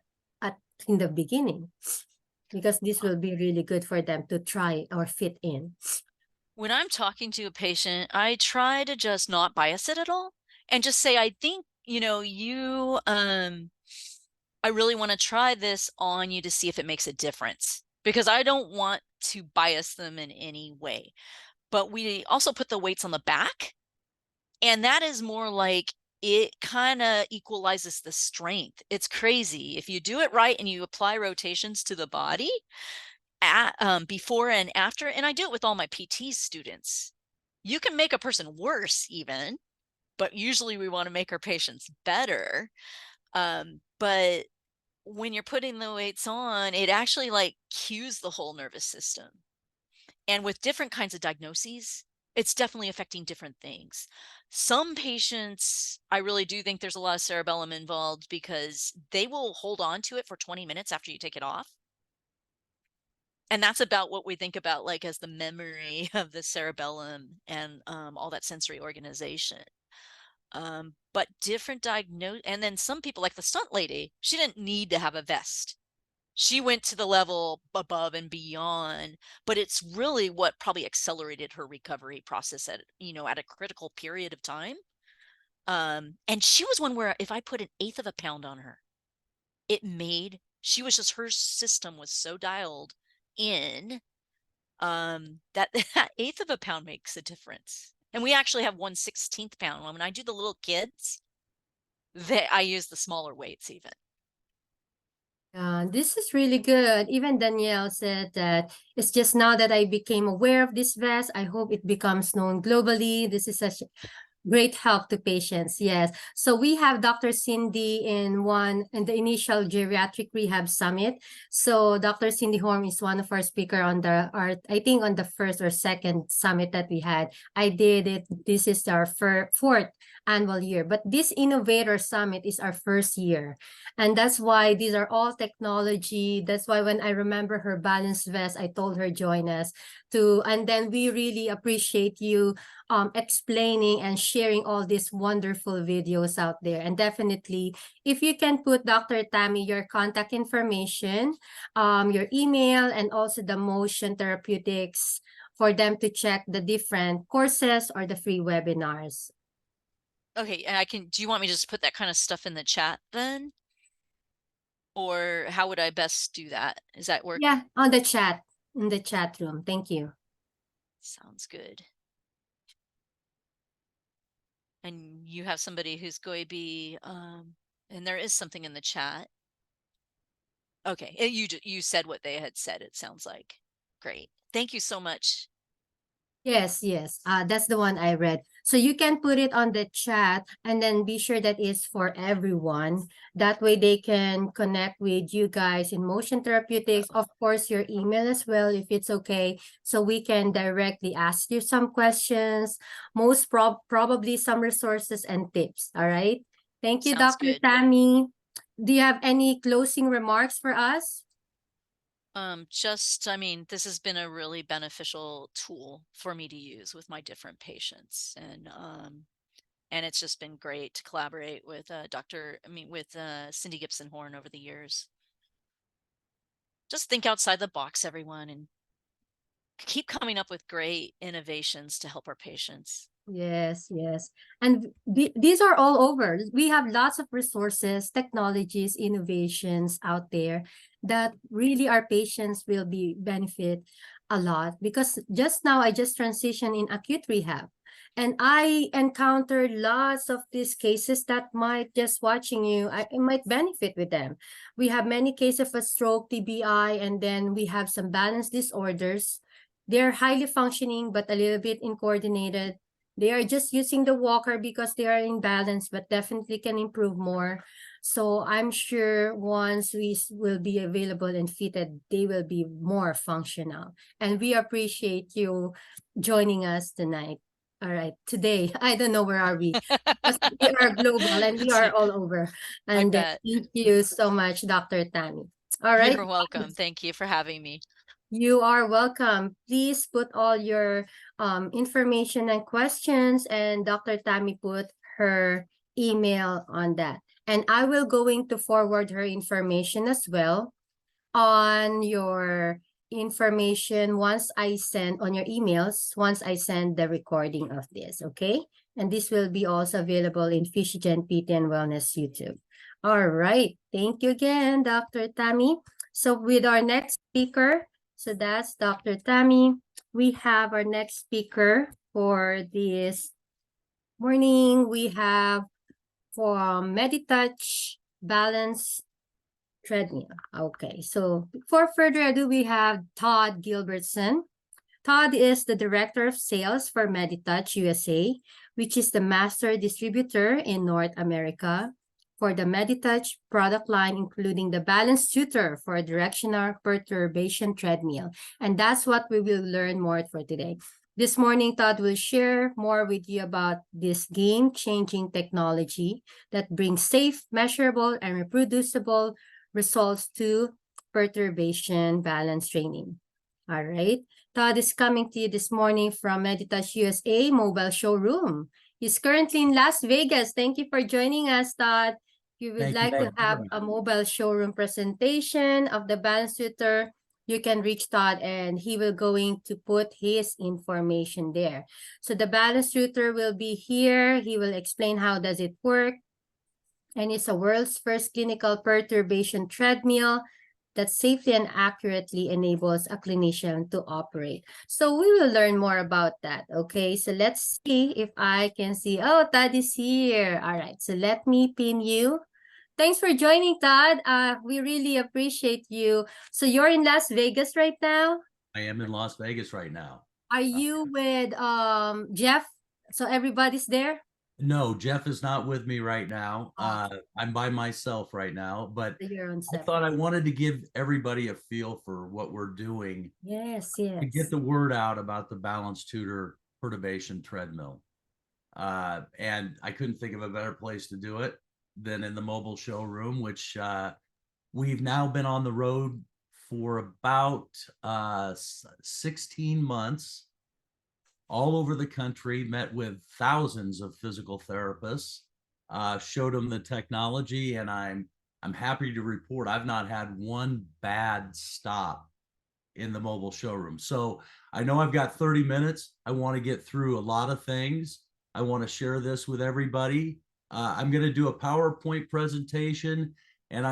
Speaker 1: in the beginning? Because this will be really good for them to try or fit in.
Speaker 9: When I'm talking to a patient, I try to just not bias it at all and just say, I think, I really want to try this on you to see if it makes a difference, because I don't want to bias them in any way. But we also put the weights on the back, and that is more like, it kind of equalizes the strength. It's crazy. If you do it right and you apply rotations to the body, before and after, and I do it with all my PT students, you can make a person worse even, but usually we want to make our patients better. But when you're putting the weights on, it actually like cues the whole nervous system. And with different kinds of diagnoses, it's definitely affecting different things. Some patients, I really do think there's a lot of cerebellum involved because they will hold on to it for 20 minutes after you take it off. And that's about what we think about like as the memory of the cerebellum and all that sensory organization. But different diagnose, and then some people like the stunt lady, she didn't need to have a vest. She went to the level above and beyond, but it's really what probably accelerated her recovery process at, at a critical period of time. And she was one where if I put 1/8 of a pound on her, she was just, her system was so dialed in, that that 1/8 of a pound makes a difference. And we actually have 1/16 pound. When I do the little kids, I use the smaller weights even.
Speaker 1: This is really good. Even Danielle said that it's just now that I became aware of this vest. I hope it becomes known globally. This is such great help to patients. Yes. So we have Dr. Cindy in the initial geriatric rehab summit. So Dr. Cindy Horn is one of our speaker on I think on the first or second summit that we had. I did it. This is our fourth annual year, but this Innovator Summit is our first year. And that's why these are all technology. That's why when I remember her balance vest, I told her join us and then we really appreciate you explaining and sharing all these wonderful videos out there. And definitely, if you can put Dr. Tammy, your contact information, your email, and also the motion therapeutics for them to check the different courses or the free webinars.
Speaker 9: Okay, and do you want me to just put that kind of stuff in the chat then? Or how would I best do that? Does that work?
Speaker 1: Yeah, on the chat, in the chat room. Thank you.
Speaker 9: Sounds good. And you have somebody who's going to be, and there is something in the chat. Okay, you said what they had said, it sounds like. Great. Thank you so much.
Speaker 1: Yes, yes. That's the one I read. So you can put it on the chat and then be sure that it's for everyone. That way they can connect with you guys in motion therapeutics. Of course, your email as well, if it's okay. So we can directly ask you some questions, probably some resources and tips. All right. Thank you,
Speaker 9: Sounds
Speaker 1: Dr.
Speaker 9: good.
Speaker 1: Tammy. Do you have any closing remarks for us?
Speaker 9: I mean, this has been a really beneficial tool for me to use with my different patients. And it's just been great to collaborate with Cindy Gibson Horn over the years. Just think outside the box, everyone, and keep coming up with great innovations to help our patients.
Speaker 1: Yes, yes. And these are all over. We have lots of resources, technologies, innovations out there that really our patients will benefit a lot. Because just now I just transitioned in acute rehab. And I encountered lots of these cases that might, just watching you, it might benefit with them. We have many cases of stroke, TBI, and then we have some balance disorders. They're highly functioning, but a little bit uncoordinated. They are just using the walker because they are in balance, but definitely can improve more. So I'm sure once we will be available and fitted, they will be more functional. And we appreciate you joining us tonight. All right, today, I don't know where are we, because we are global and we are all over. And
Speaker 9: bet.
Speaker 1: thank you so much, Dr. Tammy. All right.
Speaker 9: You're welcome. Thank you for having me.
Speaker 1: You are welcome. Please put all your information and questions, and Dr. Tammy put her email on that. And I will going to forward her information as well on your information once I send on your emails, once I send the recording of this, okay? And this will be also available in Physigen PT and Wellness YouTube. All right. Thank you again, Dr. Tammy. So with our next speaker, so that's Dr. Tammy. We have our next speaker for this morning. We have from MediTouch Balance Treadmill. Okay, so before further ado, we have Todd Gilbertson. Todd is the Director of Sales for MediTouch USA, which is the master distributor in North America. for the MediTouch product line, including the Balance Tutor for directional perturbation treadmill. And that's what we will learn more for today. This morning, Todd will share more with you about this game-changing technology that brings safe, measurable, and reproducible results to perturbation balance training. All right. Todd is coming to you this morning from MediTouch USA Mobile Showroom. He's currently in Las Vegas. Thank you for joining us, Todd. If you would like to have a mobile showroom presentation of the Balance Tutor, you can reach Todd and he will going to put his information there. So the Balance Tutor will be here. He will explain how does it work. And it's a world's first clinical perturbation treadmill that safely and accurately enables a clinician to operate. So we will learn more about that, okay? So let's see if I can see. Oh, Todd is here. All right, so let me pin you. Thanks for joining, Todd. We really appreciate you. So you're in Las Vegas right now?
Speaker 18: I am in Las Vegas right now.
Speaker 1: Are you with Jeff? So everybody's there?
Speaker 18: No, Jeff is not with me right now. I'm by myself right now, but I thought I wanted to give everybody a feel for what we're doing.
Speaker 1: Yes.
Speaker 18: To get the word out about the Balance Tutor perturbation treadmill. And I couldn't think of a better place to do it than in the mobile showroom, which we've now been on the road for about 16 months. All over the country, met with thousands of physical therapists, showed them the technology, and I'm happy to report I've not had one bad stop in the mobile showroom. So I know I've got 30 minutes. I want to get through a lot of things. I want to share this with everybody. I'm going to do a PowerPoint presentation, and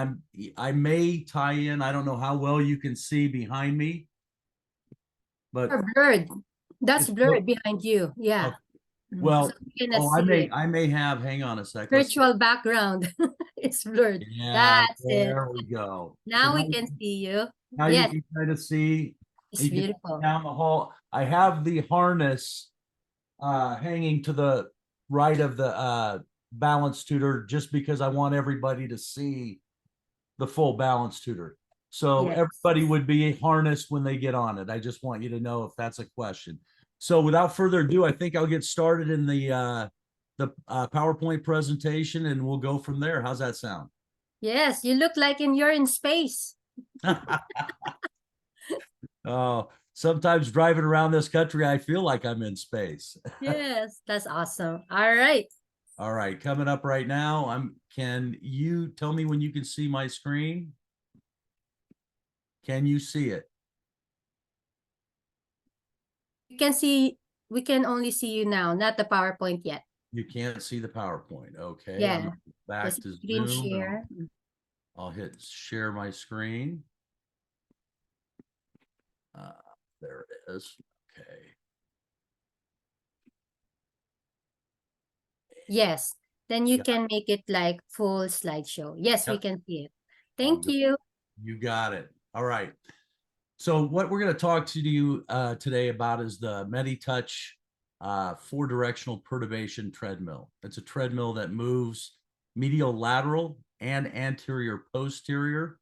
Speaker 18: I may tie in. I don't know how well you can see behind me, but
Speaker 1: blurred. That's blurred behind you. Yeah.
Speaker 18: Well,
Speaker 1: So
Speaker 18: I may have, hang on a second.
Speaker 1: Virtual background. It's blurred.
Speaker 18: Yeah,
Speaker 1: That's
Speaker 18: there
Speaker 1: it.
Speaker 18: we go.
Speaker 1: Now we can see you.
Speaker 18: Now you can kind of see.
Speaker 1: It's beautiful.
Speaker 18: Down the hall. I have the harness hanging to the right of the Balance Tutor just because I want everybody to see the full Balance Tutor. So everybody would be harnessed when they get on it. I just want you to know if that's a question. So without further ado, I think I'll get started in the PowerPoint presentation and we'll go from there. How's that sound?
Speaker 1: Yes, you look like you're in space.
Speaker 18: Oh, sometimes driving around this country, I feel like I'm in space.
Speaker 1: Yes, that's awesome. All right.
Speaker 18: All right, coming up right now, can you tell me when you can see my screen? Can you see it?
Speaker 1: You can see, we can only see you now, not the PowerPoint yet.
Speaker 18: You can't see the PowerPoint. Okay.
Speaker 1: Yeah.
Speaker 18: I'm back to
Speaker 1: screen
Speaker 18: Zoom.
Speaker 1: share.
Speaker 18: I'll hit share my screen. There it is. Okay.
Speaker 1: Yes. Then you can make it like full slideshow. Yes, we can see it. Thank you.
Speaker 18: You got it. All right. So what we're going to talk to you today about is the MediTouch 4-directional perturbation treadmill. It's a treadmill that moves medial lateral and anterior posterior.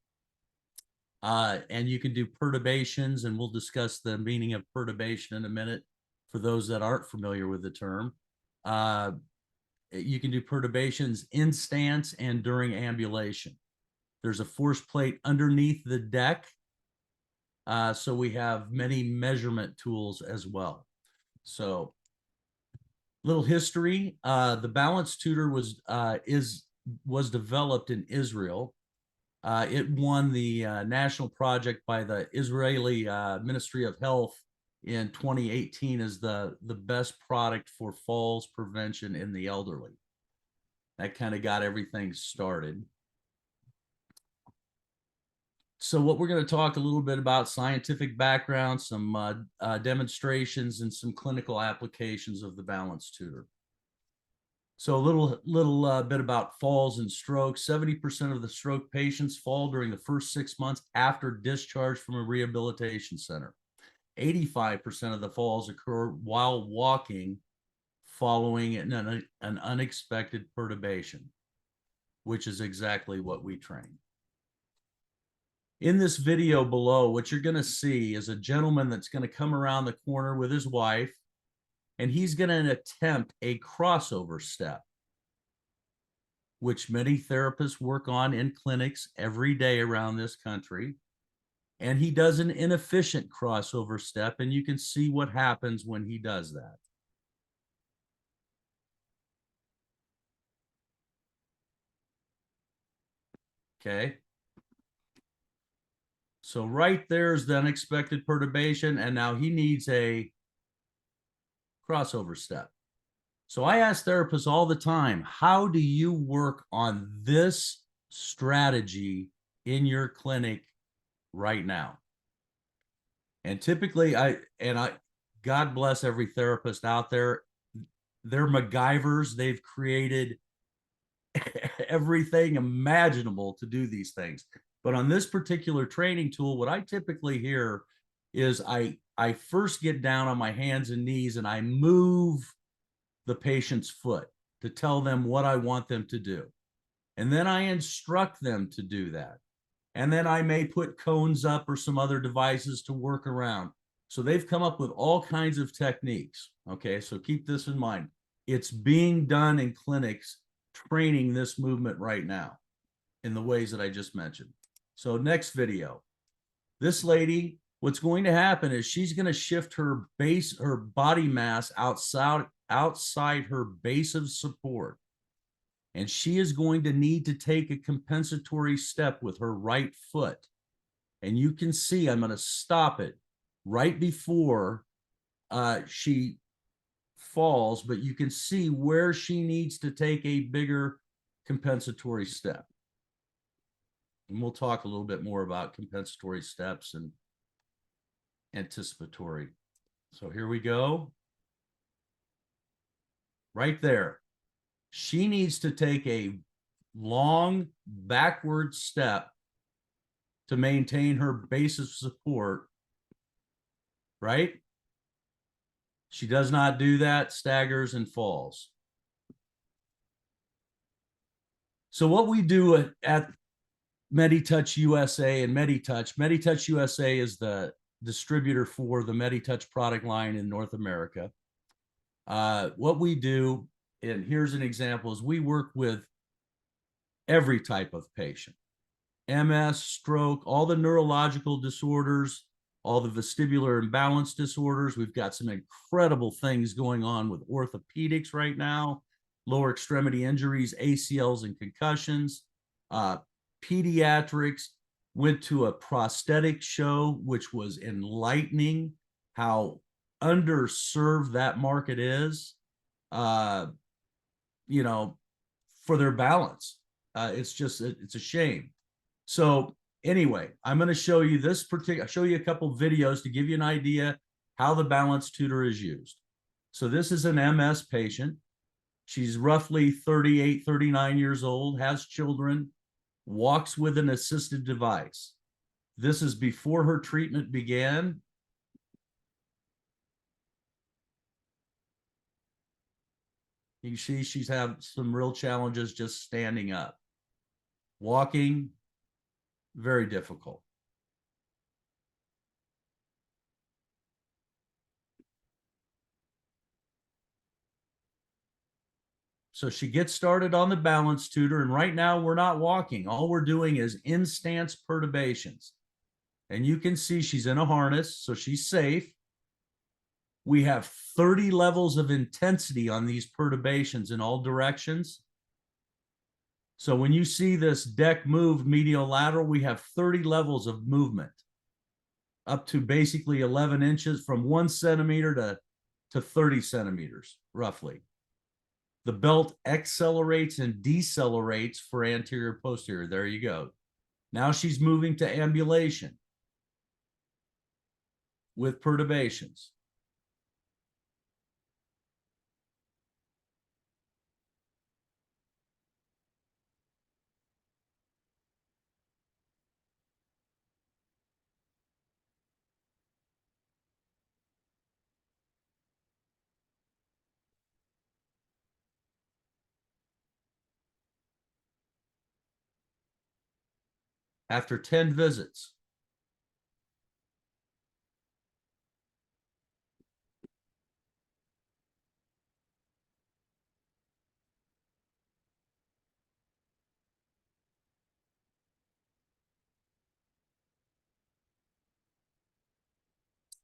Speaker 18: And you can do perturbations, and we'll discuss the meaning of perturbation in a minute for those that aren't familiar with the term. You can do perturbations in stance and during ambulation. There's a force plate underneath the deck. So we have many measurement tools as well. So little history, the Balance Tutor was developed in Israel. It won the national project by the Israeli Ministry of Health in 2018 as the best product for falls prevention in the elderly. That kind of got everything started. So what we're going to talk a little bit about scientific background, some demonstrations, and some clinical applications of the Balance Tutor. So a little bit about falls and strokes. 70% of the stroke patients fall during the first 6 months after discharge from a rehabilitation center. 85% of the falls occur while walking following an unexpected perturbation. which is exactly what we train. In this video below, what you're going to see is a gentleman that's going to come around the corner with his wife, and he's going to attempt a crossover step, which many therapists work on in clinics every day around this country. And he does an inefficient crossover step, and you can see what happens when he does that. Okay. So right there's the unexpected perturbation, and now he needs a crossover step. So I ask therapists all the time, how do you work on this strategy in your clinic right now? And typically God bless every therapist out there. They're MacGyvers. They've created everything imaginable to do these things. But on this particular training tool, what I typically hear is I first get down on my hands and knees and I move the patient's foot to tell them what I want them to do. And then I instruct them to do that. And then I may put cones up or some other devices to work around. So they've come up with all kinds of techniques. Okay, so keep this in mind. It's being done in clinics training this movement right now in the ways that I just mentioned. So next video, this lady, what's going to happen is she's going to shift her body mass outside her base of support. And she is going to need to take a compensatory step with her right foot. And you can see, I'm going to stop it right before she falls, but you can see where she needs to take a bigger compensatory step. And we'll talk a little bit more about compensatory steps and anticipatory. So here we go. Right there. She needs to take a long backward step to maintain her base of support, right? She does not do that, staggers and falls. So what we do at MediTouch USA and MediTouch USA is the distributor for the MediTouch product line in North America. What we do, and here's an example, is we work with every type of patient. MS, stroke, all the neurological disorders, all the vestibular imbalance disorders. We've got some incredible things going on with orthopedics right now, lower extremity injuries, ACLs and concussions, pediatrics. Went to a prosthetic show, which was enlightening how underserved that market is, you know, for their balance. It's a shame. So anyway, I'm going to show you a couple videos to give you an idea how the balance tutor is used. So this is an MS patient. She's roughly 38, 39 years old, has children, walks with an assisted device. This is before her treatment began. You see, she's had some real challenges just standing up. Walking, very difficult. So she gets started on the balance tutor, and right now we're not walking. All we're doing is instance perturbations. And you can see she's in a harness, so she's safe. We have 30 levels of intensity on these perturbations in all directions. So when you see this deck move medial lateral, we have 30 levels of movement up to basically 11 inches from 1 centimeter to 30 centimeters, roughly. The belt accelerates and decelerates for anterior posterior. There you go. Now she's moving to ambulation with perturbations. after 10 visits.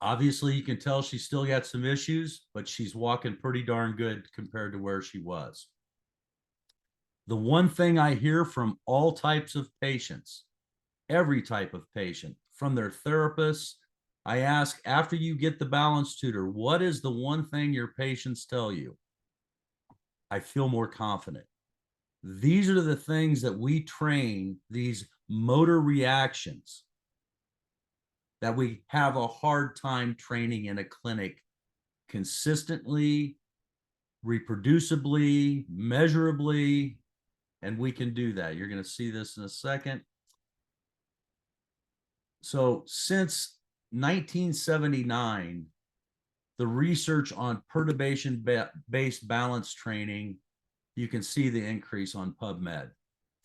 Speaker 18: Obviously, you can tell she's still got some issues, but she's walking pretty darn good compared to where she was. The one thing I hear from all types of patients, every type of patient, from their therapists, I ask, after you get the balance tutor, what is the one thing your patients tell you? I feel more confident. These are the things that we train, these motor reactions that we have a hard time training in a clinic consistently, reproducibly, measurably, and we can do that. You're going to see this in a second. So since 1979, the research on perturbation-based balance training, you can see the increase on PubMed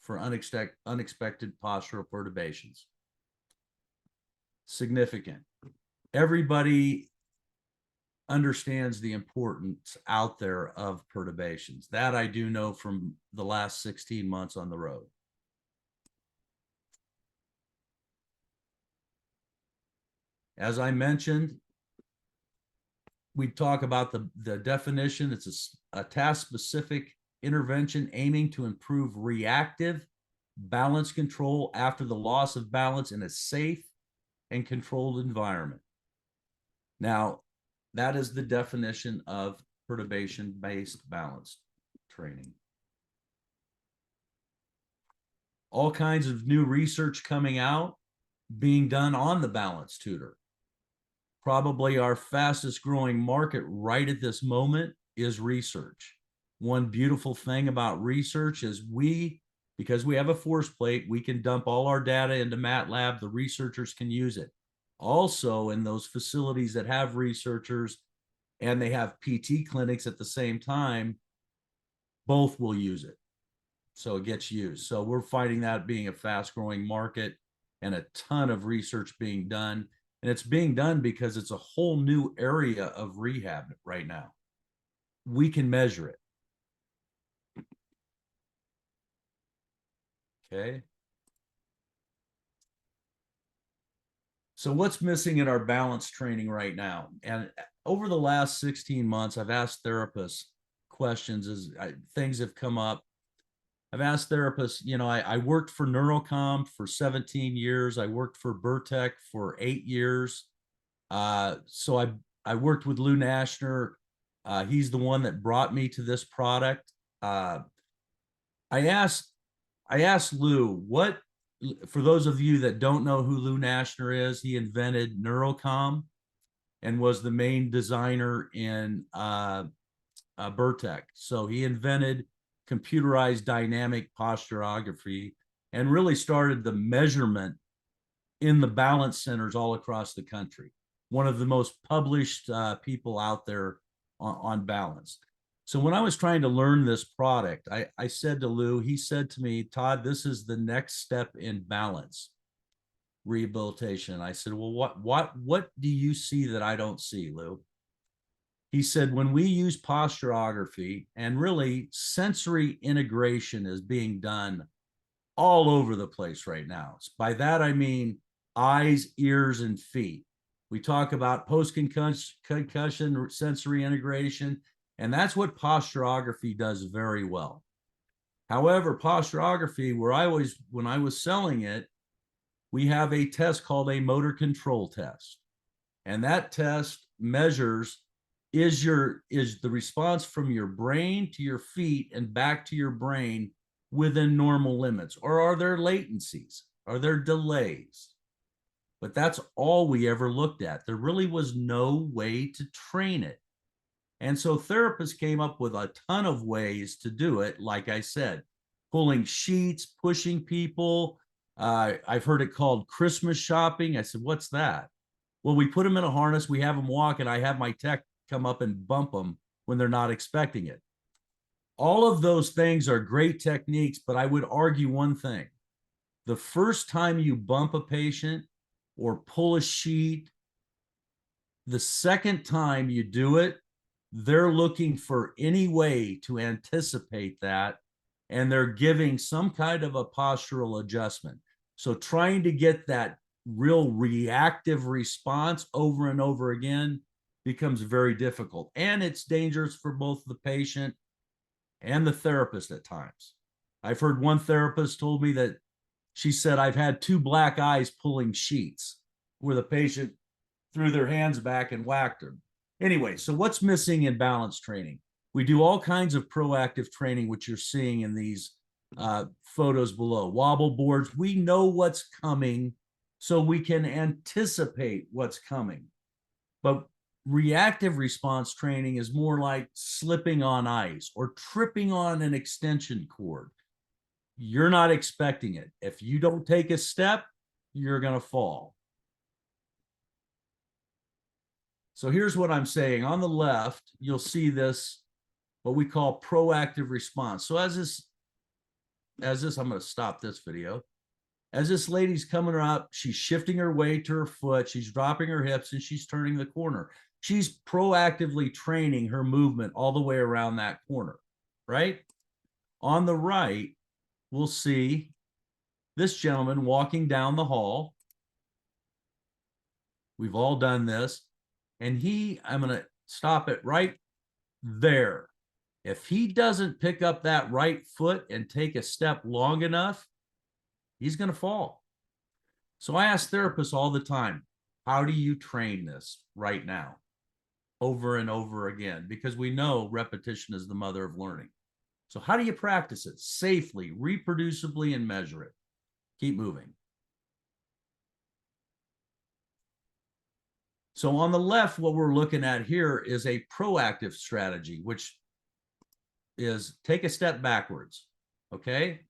Speaker 18: for unexpected postural perturbations. Significant. Everybody understands the importance out there of perturbations. That I do know from the last 16 months on the road. As I mentioned, we talk about the definition. It's a task-specific intervention aiming to improve reactive balance control after the loss of balance in a safe and controlled environment. Now, that is the definition of perturbation-based balance training. All kinds of new research coming out, being done on the balance tutor. Probably our fastest growing market right at this moment is research. One beautiful thing about research is because we have a force plate, we can dump all our data into MATLAB. The researchers can use it. Also, in those facilities that have researchers and they have PT clinics at the same time, both will use it. So it gets used. So we're finding that being a fast growing market and a ton of research being done. And it's being done because it's a whole new area of rehab right now. We can measure it. Okay. So what's missing in our balance training right now? And over the last 16 months, I've asked therapists questions as things have come up. I've asked therapists, I worked for Neurocom for 17 years. I worked for Burtech for 8 years. So I worked with Lou Nashner. He's the one that brought me to this product. I asked Lou, for those of you that don't know who Lou Nashner is, he invented Neurocom and was the main designer in Burtech. So he invented computerized dynamic posturography and really started the measurement in the balance centers all across the country. One of the most published people out there on balance. So when I was trying to learn this product, I said to Lou, he said to me, Todd, this is the next step in balance rehabilitation. I said, well, what do you see that I don't see, Lou? He said, when we use posturography, and really sensory integration is being done all over the place right now. By that, I mean eyes, ears, and feet. We talk about post-concussion sensory integration, and that's what posturography does very well. However, posturography, when I was selling it, we have a test called a motor control test. And that test measures is the response from your brain to your feet and back to your brain within normal limits, or are there latencies? Are there delays? But that's all we ever looked at. There really was no way to train it. And so therapists came up with a ton of ways to do it. Like I said, pulling sheets, pushing people. I've heard it called Christmas shopping. I said, what's that? Well, we put them in a harness, we have them walk, and I have my tech come up and bump them when they're not expecting it. All of those things are great techniques, but I would argue one thing. The first time you bump a patient or pull a sheet, the second time you do it, they're looking for any way to anticipate that, and they're giving some kind of a postural adjustment. So trying to get that real reactive response over and over again becomes very difficult. And it's dangerous for both the patient and the therapist at times. I've heard one therapist told me that she said, I've had 2 black eyes pulling sheets where the patient threw their hands back and whacked them. Anyway, so what's missing in balance training? We do all kinds of proactive training, which you're seeing in these photos below. Wobble boards, we know what's coming, so we can anticipate what's coming. But reactive response training is more like slipping on ice or tripping on an extension cord. You're not expecting it. If you don't take a step, you're going to fall. So here's what I'm saying. On the left, you'll see this, what we call proactive response. So as this, I'm going to stop this video. As this lady's coming up, she's shifting her weight to her foot, she's dropping her hips, and she's turning the corner. She's proactively training her movement all the way around that corner, right? On the right, we'll see this gentleman walking down the hall. We've all done this. And I'm going to stop it right there. If he doesn't pick up that right foot and take a step long enough, he's going to fall. So I ask therapists all the time, how do you train this right now? Over and over again, because we know repetition is the mother of learning. So how do you practice it safely, reproducibly, and measure it? Keep moving. So on the left, what we're looking at here is a proactive strategy, which is take a step backwards, okay?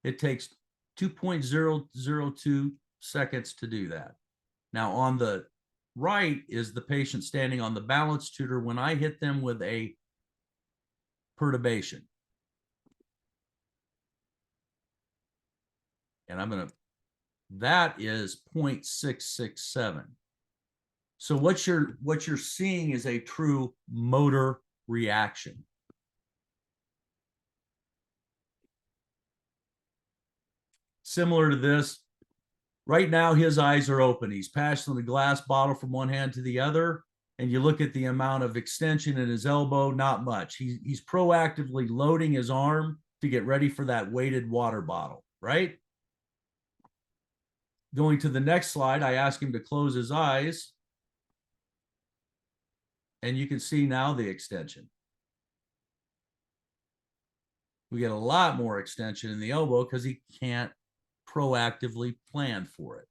Speaker 18: It takes 2.002 seconds to do that. Now on the right is the patient standing on the balance tutor when I hit them with a perturbation. And that is 0.667. So what you're seeing is a true motor reaction. Similar to this, right now his eyes are open. He's passing the glass bottle from one hand to the other, and you look at the amount of extension in his elbow, not much. He's proactively loading his arm to get ready for that weighted water bottle, right? Going to the next slide, I ask him to close his eyes. And you can see now the extension. We get a lot more extension in the elbow because he can't proactively plan for it.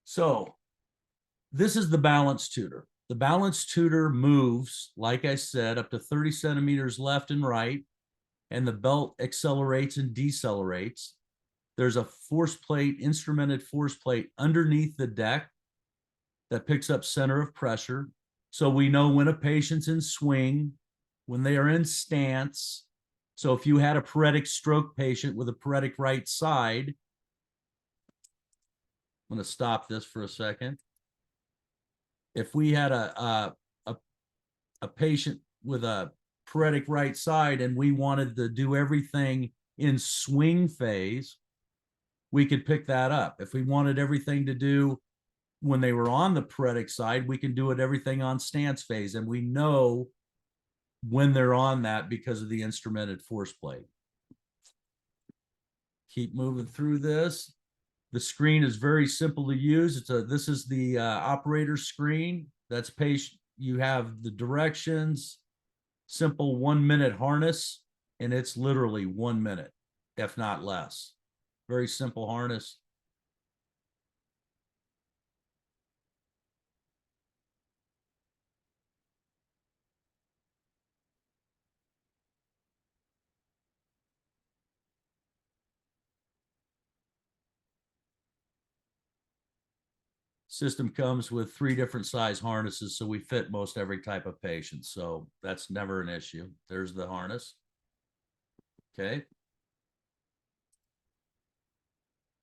Speaker 18: So this is the balance tutor. The balance tutor moves, like I said, up to 30 centimeters left and right, and the belt accelerates and decelerates. There's a force plate, instrumented force plate underneath the deck that picks up center of pressure. So we know when a patient's in swing, when they are in stance. So if you had a paretic stroke patient with a paretic right side, I'm going to stop this for a second. If we had a patient with a paretic right side and we wanted to do everything in swing phase, we could pick that up. If we wanted everything to do when they were on the paretic side, we can do it everything on stance phase. And we know when they're on that because of the instrumented force plate. Keep moving through this. The screen is very simple to use. This is the operator screen. That's patient. You have the directions, simple 1 minute harness, and it's literally 1 minute, if not less. Very simple harness. System comes with 3 different size harnesses, so we fit most every type of patient. So that's never an issue. There's the harness. Okay.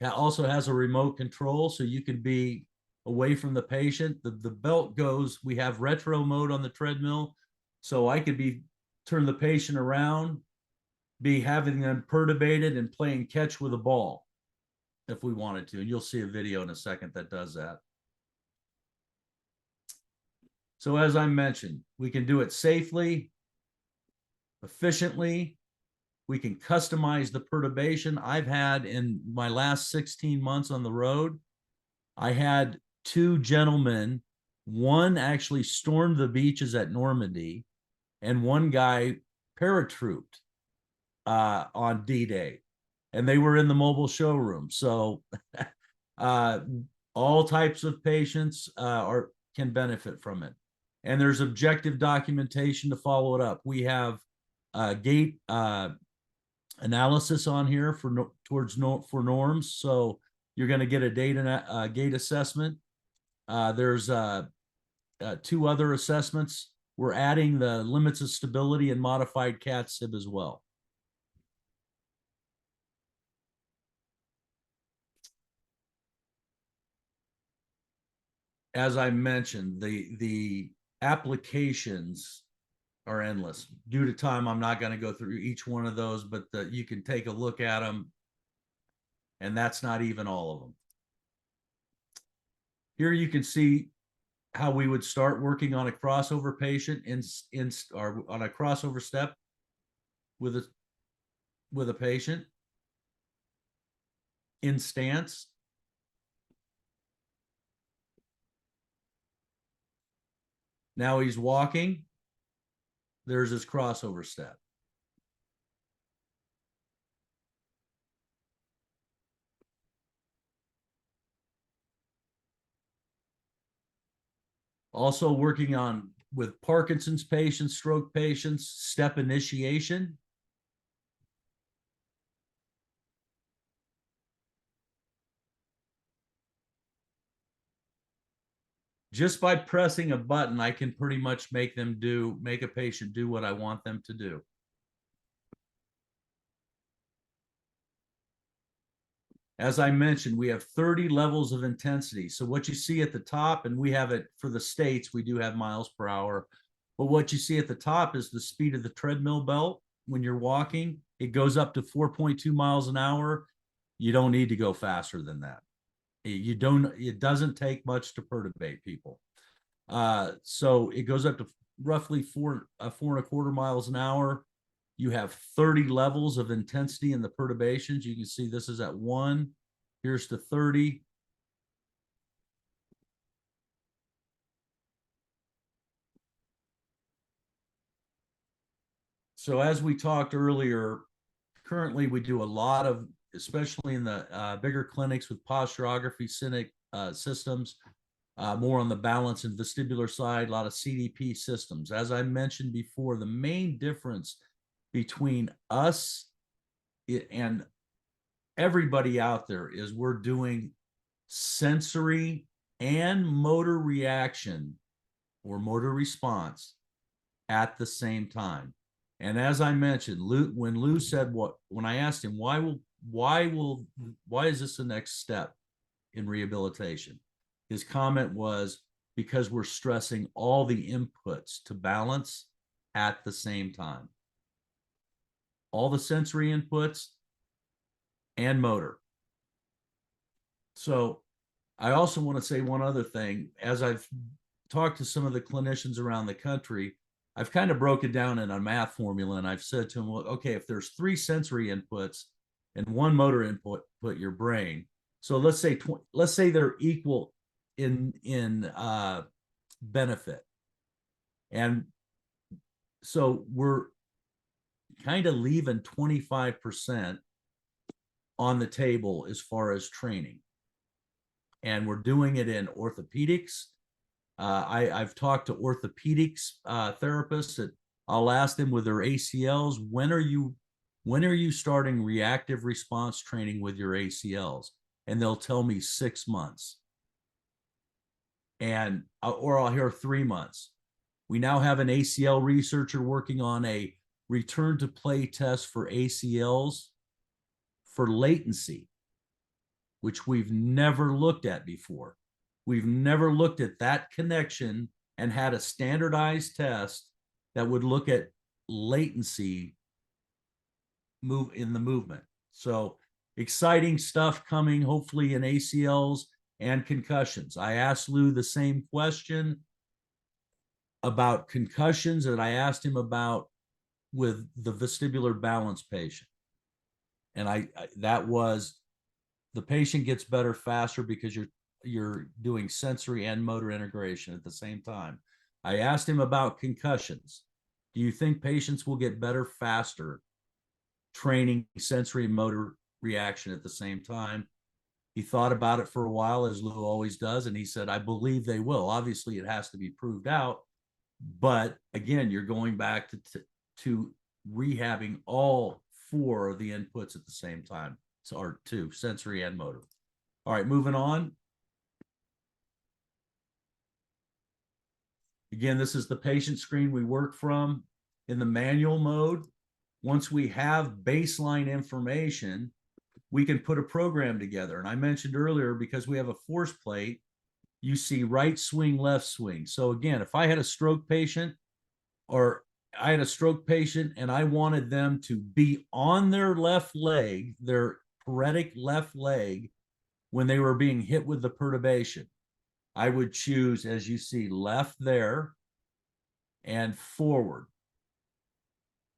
Speaker 18: It also has a remote control, so you can be away from the patient. The belt goes, we have retro mode on the treadmill, so I could be turn the patient around, be having them pertubated and playing catch with a ball if we wanted to. And you'll see a video in a second that does that. So as I mentioned, we can do it safely, efficiently. We can customize the perturbation. I've had in my last 16 months on the road, I had two gentlemen. One actually stormed the beaches at Normandy, and one guy paratrooped on D-Day, and they were in the mobile showroom. So all types of patients can benefit from it. And there's objective documentation to follow it up. We have gait analysis on here for norms. So you're going to get a gait assessment. There's 2 other assessments. We're adding the limits of stability and modified cat sib as well. As I mentioned, the applications are endless. Due to time, I'm not going to go through each one of those, but you can take a look at them, and that's not even all of them. Here you can see how we would start working on a crossover patient or on a crossover step with a patient in stance. Now he's walking. There's his crossover step. Also working on with Parkinson's patients, stroke patients, step initiation. Just by pressing a button, I can pretty much make a patient do what I want them to do. As I mentioned, we have 30 levels of intensity. So what you see at the top, and we have it for the States, we do have miles per hour, but what you see at the top is the speed of the treadmill belt. When you're walking, it goes up to 4.2 miles an hour. You don't need to go faster than that. It doesn't take much to perturbate people. So it goes up to roughly 4.25 miles an hour. You have 30 levels of intensity in the perturbations. You can see this is at 1. Here's to 30. So as we talked earlier, currently we do a lot of, especially in the bigger clinics with posturography systems, more on the balance and vestibular side, a lot of CDP systems. As I mentioned before, the main difference between us and everybody out there is we're doing sensory and motor reaction or motor response at the same time. And as I mentioned, when Lou said when I asked him why is this the next step in rehabilitation, his comment was because we're stressing all the inputs to balance at the same time. All the sensory inputs and motor. So I also want to say one other thing. As I've talked to some of the clinicians around the country, I've kind of broken down in a math formula, and I've said to them, well, okay, if there's 3 sensory inputs and 1 motor input, your brain. So let's say they're equal in benefit. And so we're kind of leaving 25% on the table as far as training. And we're doing it in orthopedics. I've talked to orthopedics therapists that I'll ask them with their ACLs, when are you starting reactive response training with your ACLs? And they'll tell me 6 months. Or I'll hear 3 months. We now have an ACL researcher working on a return to play test for ACLs for latency, which we've never looked at before. We've never looked at that connection and had a standardized test that would look at latency move in the movement. So exciting stuff coming, hopefully, in ACLs and concussions. I asked Lou the same question about concussions that I asked him about with the vestibular balance patient. And I that was, the patient gets better faster because you're doing sensory and motor integration at the same time. I asked him about concussions. Do you think patients will get better faster training sensory and motor reaction at the same time? He thought about it for a while, as Lou always does, and he said, I believe they will. Obviously, it has to be proved out. But again, you're going back to rehabbing all four of the inputs at the same time. So, or two, sensory and motor. All right, moving on. Again, this is the patient screen we work from in the manual mode. Once we have baseline information, we can put a program together. And I mentioned earlier, because we have a force plate, you see right swing, left swing. So again, if I had a stroke patient, or I had a stroke patient and I wanted them to be on their left leg, their paretic left leg, when they were being hit with the perturbation, I would choose, as you see, left there and forward.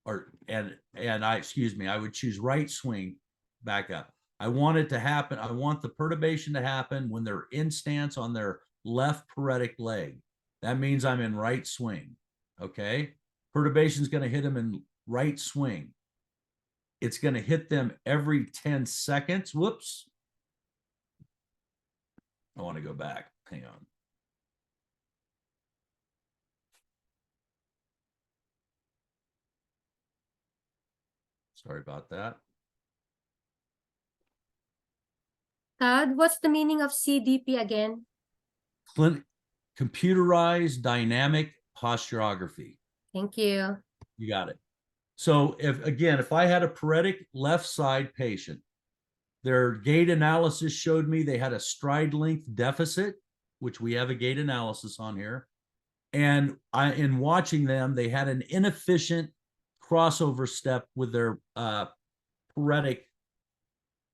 Speaker 18: I would choose right swing, back up. I want it to happen. I want the perturbation to happen when they're in stance on their left paretic leg. That means I'm in right swing. Okay. Perturbation is going to hit them in right swing. It's going to hit them every 10 seconds. Whoops. I want to go back. Hang on. Sorry about that.
Speaker 1: Todd, what's the meaning of CDP again?
Speaker 18: Computerized dynamic posturography.
Speaker 1: Thank you.
Speaker 18: You got it. So if I had a paretic left side patient, their gait analysis showed me they had a stride length deficit, which we have a gait analysis on here. And in watching them, they had an inefficient crossover step with their paretic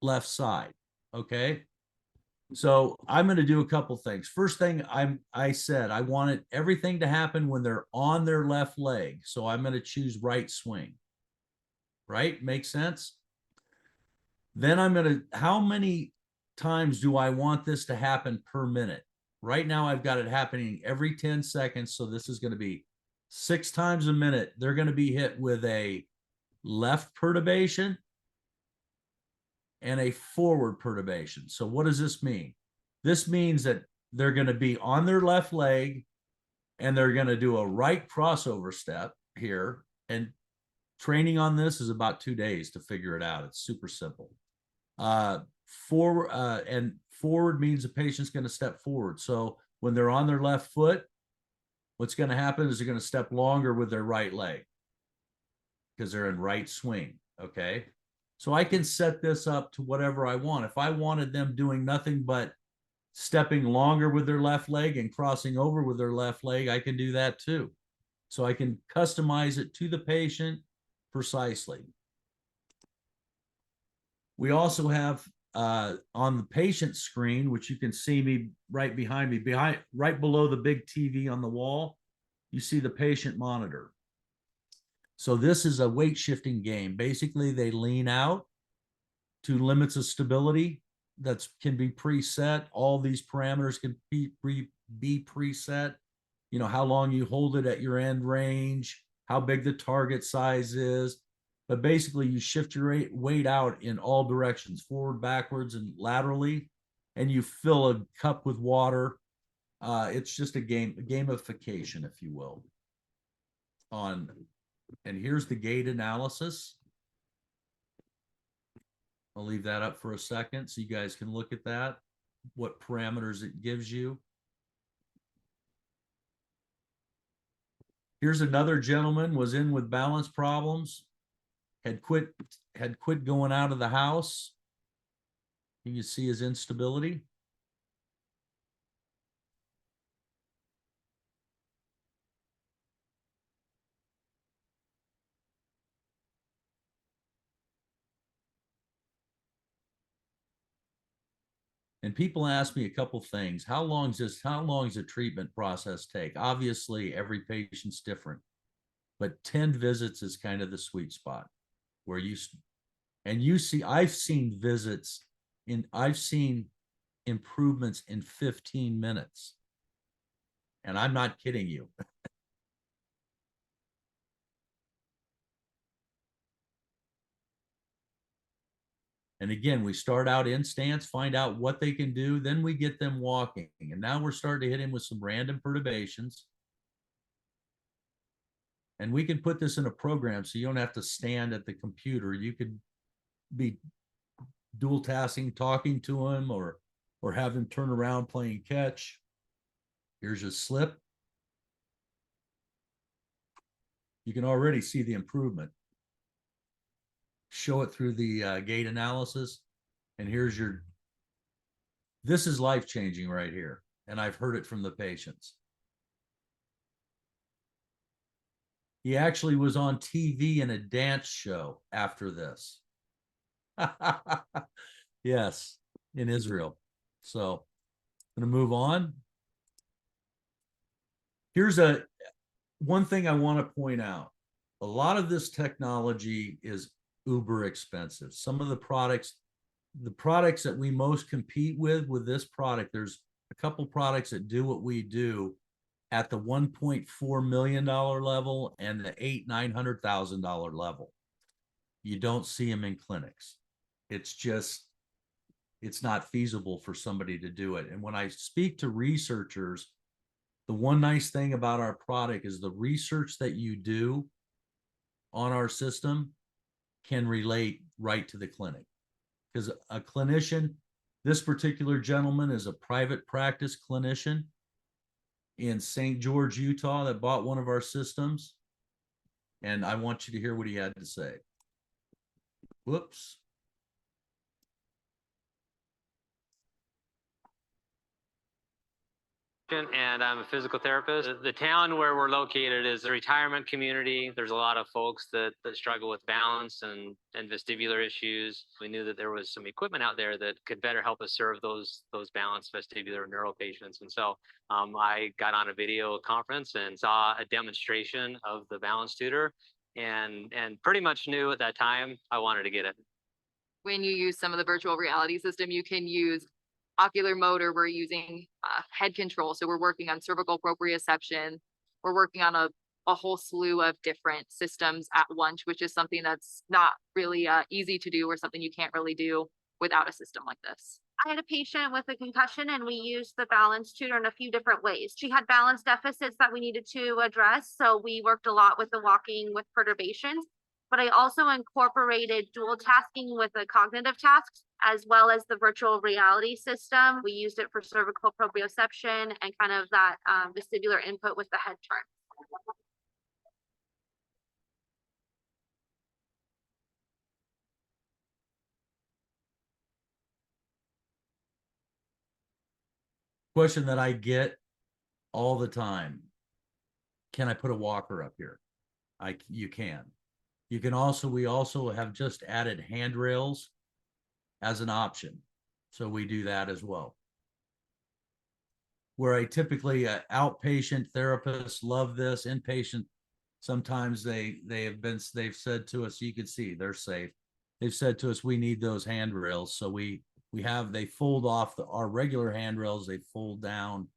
Speaker 18: left side. Okay. So I'm going to do a couple things. First thing, I said I wanted everything to happen when they're on their left leg. So I'm going to choose right swing. Right? Makes sense? Then I'm going to, how many times do I want this to happen per minute? Right now I've got it happening every 10 seconds. So this is going to be 6 times a minute. They're going to be hit with a left perturbation and a forward perturbation. So what does this mean? This means that they're going to be on their left leg and they're going to do a right crossover step here. And training on this is about 2 days to figure it out. It's super simple. Forward means the patient's going to step forward. So when they're on their left foot, what's going to happen is they're going to step longer with their right leg because they're in right swing. Okay. So I can set this up to whatever I want. If I wanted them doing nothing but stepping longer with their left leg and crossing over with their left leg, I can do that too. So I can customize it to the patient precisely. We also have on the patient screen, which you can see me right behind me, right below the big TV on the wall, you see the patient monitor. So this is a weight shifting game. Basically, they lean out to limits of stability that can be preset. All these parameters can be preset. You know, how long you hold it at your end range, how big the target size is. But basically, you shift your weight out in all directions, forward, backwards, and laterally, and you fill a cup with water. It's just a gamification, if you will. And here's the gait analysis. I'll leave that up for a second so you guys can look at that, what parameters it gives you. Here's another gentleman, was in with balance problems, had quit going out of the house. You can see his instability. And people ask me a couple things. How long does the treatment process take? Obviously, every patient's different, but 10 visits is kind of the sweet spot where I've seen improvements in 15 minutes. And I'm not kidding you. And again, we start out in stance, find out what they can do, then we get them walking. And now we're starting to hit him with some random perturbations. And we can put this in a program so you don't have to stand at the computer. You could be dual tasking, talking to him, or have him turn around playing catch. Here's your slip. You can already see the improvement. Show it through the gait analysis. And this is life-changing right here. And I've heard it from the patients. He actually was on TV in a dance show after this. Yes, in Israel. So I'm going to move on. Here's one thing I want to point out. A lot of this technology is uber expensive. Some of the products that we most compete with this product, there's a couple products that do what we do at the $1.4 million level and the $800,000-900,000 level. You don't see them in clinics. It's not feasible for somebody to do it. And when I speak to researchers, the one nice thing about our product is the research that you do on our system can relate right to the clinic. Because a clinician, this particular gentleman is a private practice clinician in St. George, Utah, that bought one of our systems. And I want you to hear what he had to say. Whoops.
Speaker 19: And I'm a physical therapist. The town where we're located is a retirement community. There's a lot of folks that struggle with balance and vestibular issues. We knew that there was some equipment out there that could better help us serve those balance, vestibular, neuro patients. And so I got on a video conference and saw a demonstration of the balance tutor and pretty much knew at that time I wanted to get it.
Speaker 20: When you use some of the virtual reality system, you can use ocular motor. We're using head control. So we're working on cervical proprioception. We're working on a whole slew of different systems at once, which is something that's not really easy to do or something you can't really do without a system like this.
Speaker 21: I had a patient with a concussion and we used the balance tutor in a few different ways. She had balance deficits that we needed to address. So we worked a lot with the walking with perturbations, but I also incorporated dual tasking with the cognitive tasks as well as the virtual reality system. We used it for cervical proprioception and kind of that vestibular input with the head turn.
Speaker 18: Question that I get all the time. Can I put a walker up here? You can. You can also, we also have just added handrails as an option. So we do that as well. Where I typically, outpatient therapists love this, inpatient, sometimes they've said to us, you can see they're safe. They've said to us, we need those handrails. So they fold off our regular handrails, they fold down.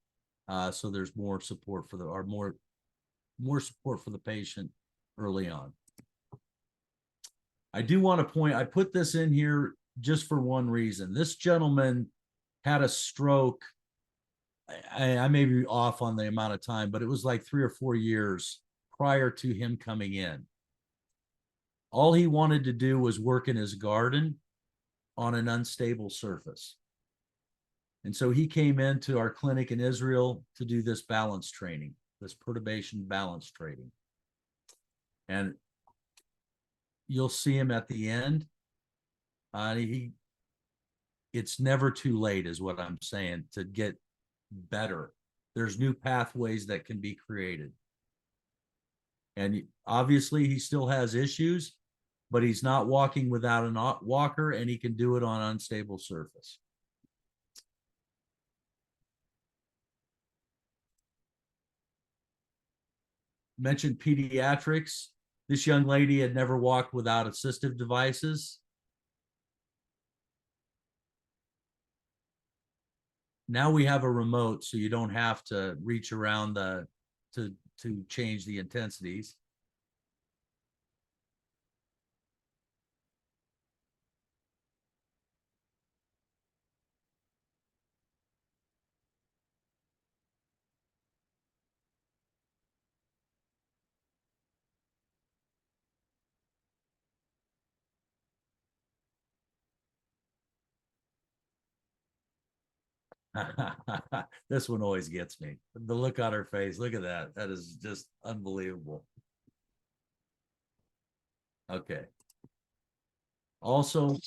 Speaker 18: So there's more support more support for the patient early on. I do want to point, I put this in here just for one reason. This gentleman had a stroke. I may be off on the amount of time, but it was like 3 or 4 years prior to him coming in. All he wanted to do was work in his garden on an unstable surface. And so he came into our clinic in Israel to do this balance training. this perturbation balance training. And you'll see him at the end. It's never too late, is what I'm saying, to get better. There's new pathways that can be created. And obviously he still has issues, but he's not walking without a walker, and he can do it on unstable surface. Mentioned pediatrics. This young lady had never walked without assistive devices. Now we have a remote, so you don't have to reach around to change the intensities. This one always gets me. The look on her face. Look at that. That is just unbelievable. Okay. Also,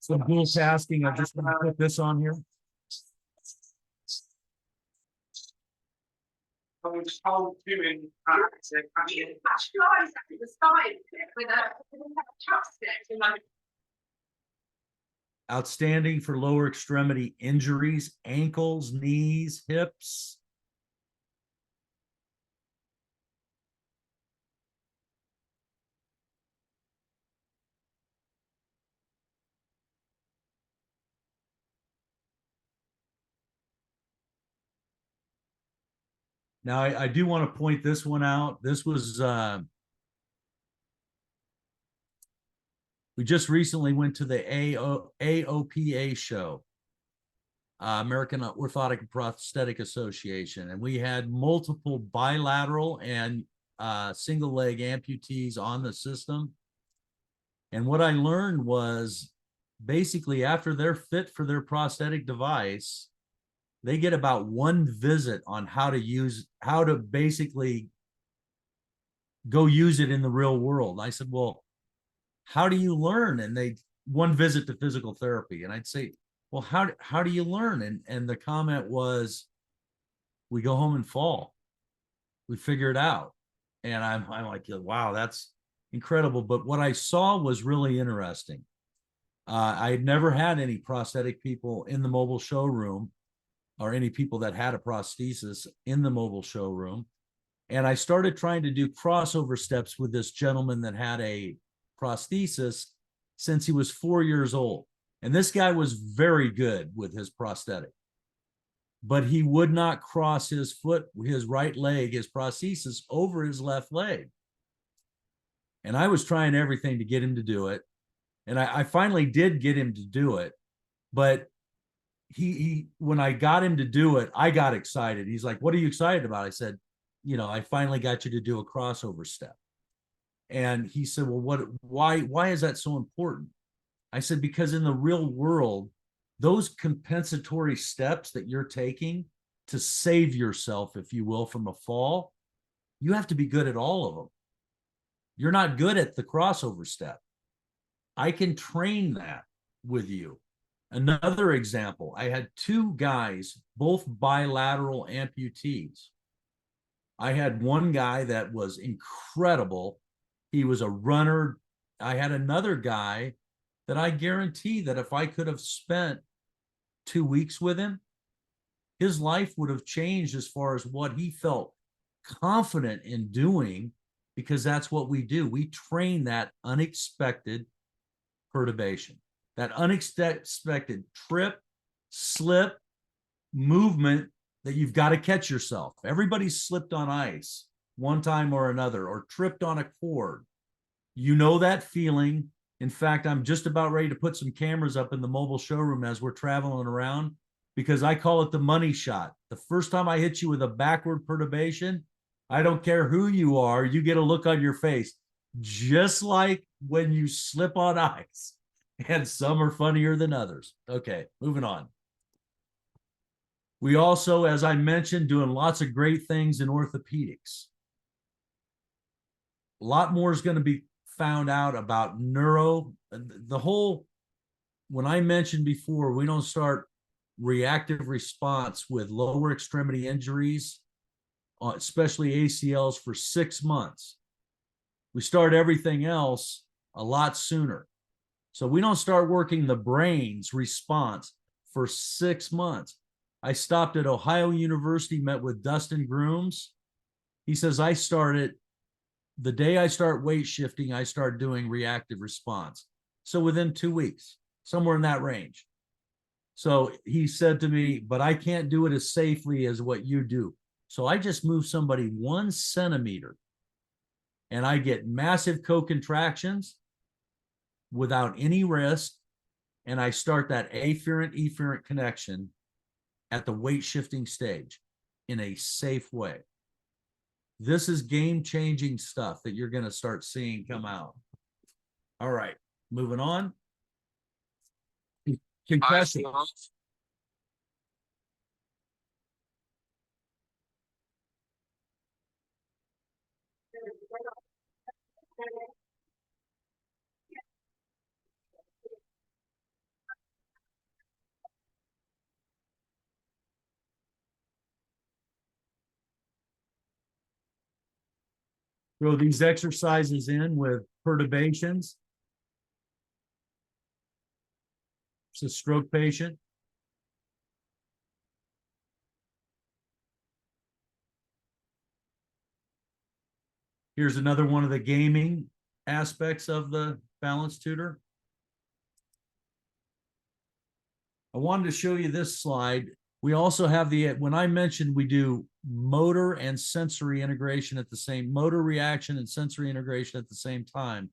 Speaker 18: some dual tasking. I just want to put this on here. Outstanding for lower extremity injuries, ankles, knees, hips. Now, I do want to point this one out. This was, we just recently went to the AOPA show, American Orthotic and Prosthetic Association, and we had multiple bilateral and single leg amputees on the system. And what I learned was basically after they're fit for their prosthetic device, they get about one visit on how to basically go use it in the real world. I said, well, how do you learn? And one visit to physical therapy. And I'd say, well, how do you learn? And the comment was, we go home and fall. We figure it out. And I'm like, wow, that's incredible. But what I saw was really interesting. I had never had any prosthetic people in the mobile showroom, or any people that had a prosthesis in the mobile showroom. And I started trying to do crossover steps with this gentleman that had a prosthesis since he was 4 years old. And this guy was very good with his prosthetic, but he would not cross his foot, his right leg, his prosthesis over his left leg. And I was trying everything to get him to do it. And I finally did get him to do it, but he when I got him to do it, I got excited. He's like, what are you excited about? I said, I finally got you to do a crossover step. And he said, well, why is that so important? I said, because in the real world, those compensatory steps that you're taking to save yourself, if you will, from a fall, you have to be good at all of them. You're not good at the crossover step. I can train that with you. Another example, I had two guys, both bilateral amputees. I had one guy that was incredible. He was a runner. I had another guy that I guarantee that if I could have spent 2 weeks with him, his life would have changed as far as what he felt confident in doing, because that's what we do. We train that unexpected perturbation, that unexpected trip, slip, movement that you've got to catch yourself. Everybody's slipped on ice one time or another, or tripped on a cord. You know that feeling. In fact, I'm just about ready to put some cameras up in the mobile showroom as we're traveling around, because I call it the money shot. The first time I hit you with a backward perturbation, I don't care who you are, you get a look on your face, just like when you slip on ice. And some are funnier than others. Okay, moving on. We also, as I mentioned, doing lots of great things in orthopedics. A lot more is going to be found out about neuro. The whole, when I mentioned before, we don't start reactive response with lower extremity injuries, especially ACLs, for 6 months. We start everything else a lot sooner. So we don't start working the brain's response for 6 months. I stopped at Ohio University, met with Dustin Grooms. He says, I started, the day I start weight shifting, I start doing reactive response. So within 2 weeks, somewhere in that range. So he said to me, but I can't do it as safely as what you do. So I just move somebody 1 centimeter and I get massive co-contractions without any risk. And I start that afferent-efferent connection at the weight shifting stage in a safe way. This is game-changing stuff that you're going to start seeing come out. All right, moving on. Concussion. Throw these exercises in with perturbations. It's a stroke patient. Here's another one of the gaming aspects of the balance tutor. I wanted to show you this slide. We also have the, when I mentioned we do motor and sensory integration at the same, motor reaction and sensory integration at the same time.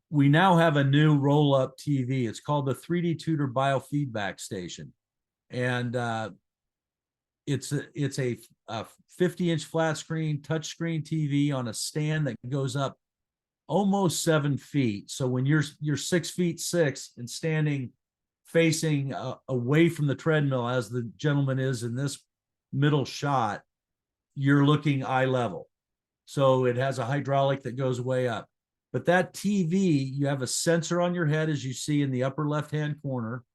Speaker 18: We now have a new roll-up TV. It's called the 3D Tutor Biofeedback Station. And it's a 50-inch flat screen, touchscreen TV on a stand that goes up almost 7 feet. So when you're 6'6" and standing facing away from the treadmill, as the gentleman is in this middle shot, you're looking eye level. So it has a hydraulic that goes way up. But that TV, you have a sensor on your head, as you see in the upper left-hand corner,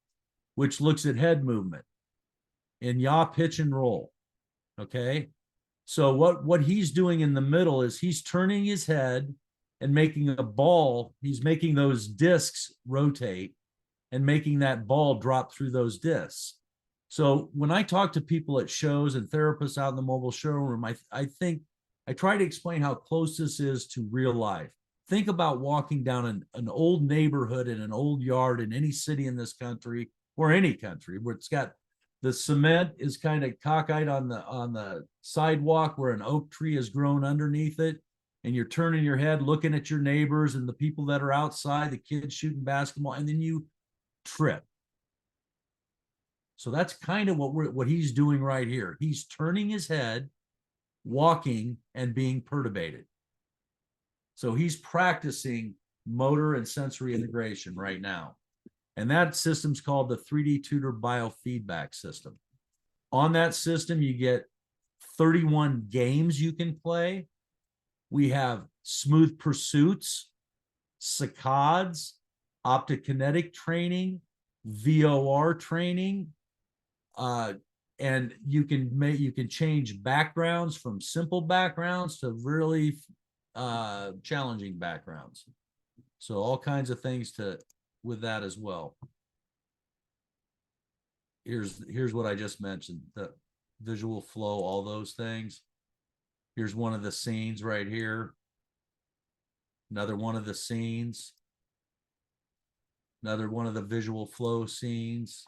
Speaker 18: which looks at head movement in yaw, pitch, and roll. Okay. So what he's doing in the middle is he's turning his head and making a ball. He's making those discs rotate and making that ball drop through those discs. So when I talk to people at shows and therapists out in the mobile showroom, I think I try to explain how close this is to real life. Think about walking down an old neighborhood in an old yard in any city in this country or any country where it's got the cement is kind of cockeyed on the sidewalk where an oak tree has grown underneath it. And you're turning your head, looking at your neighbors and the people that are outside, the kids shooting basketball, and then you trip. So that's kind of what he's doing right here. He's turning his head, walking, and being perturbated. So he's practicing motor and sensory integration right now. And that system's called the 3D Tutor Biofeedback System. On that system, you get 31 games you can play. We have smooth pursuits, saccades, optokinetic training, VOR training, and you can change backgrounds from simple backgrounds to really challenging backgrounds. So all kinds of things with that as well. Here's what I just mentioned: the visual flow, all those things. Here's one of the scenes right here. Another one of the scenes. Another one of the visual flow scenes.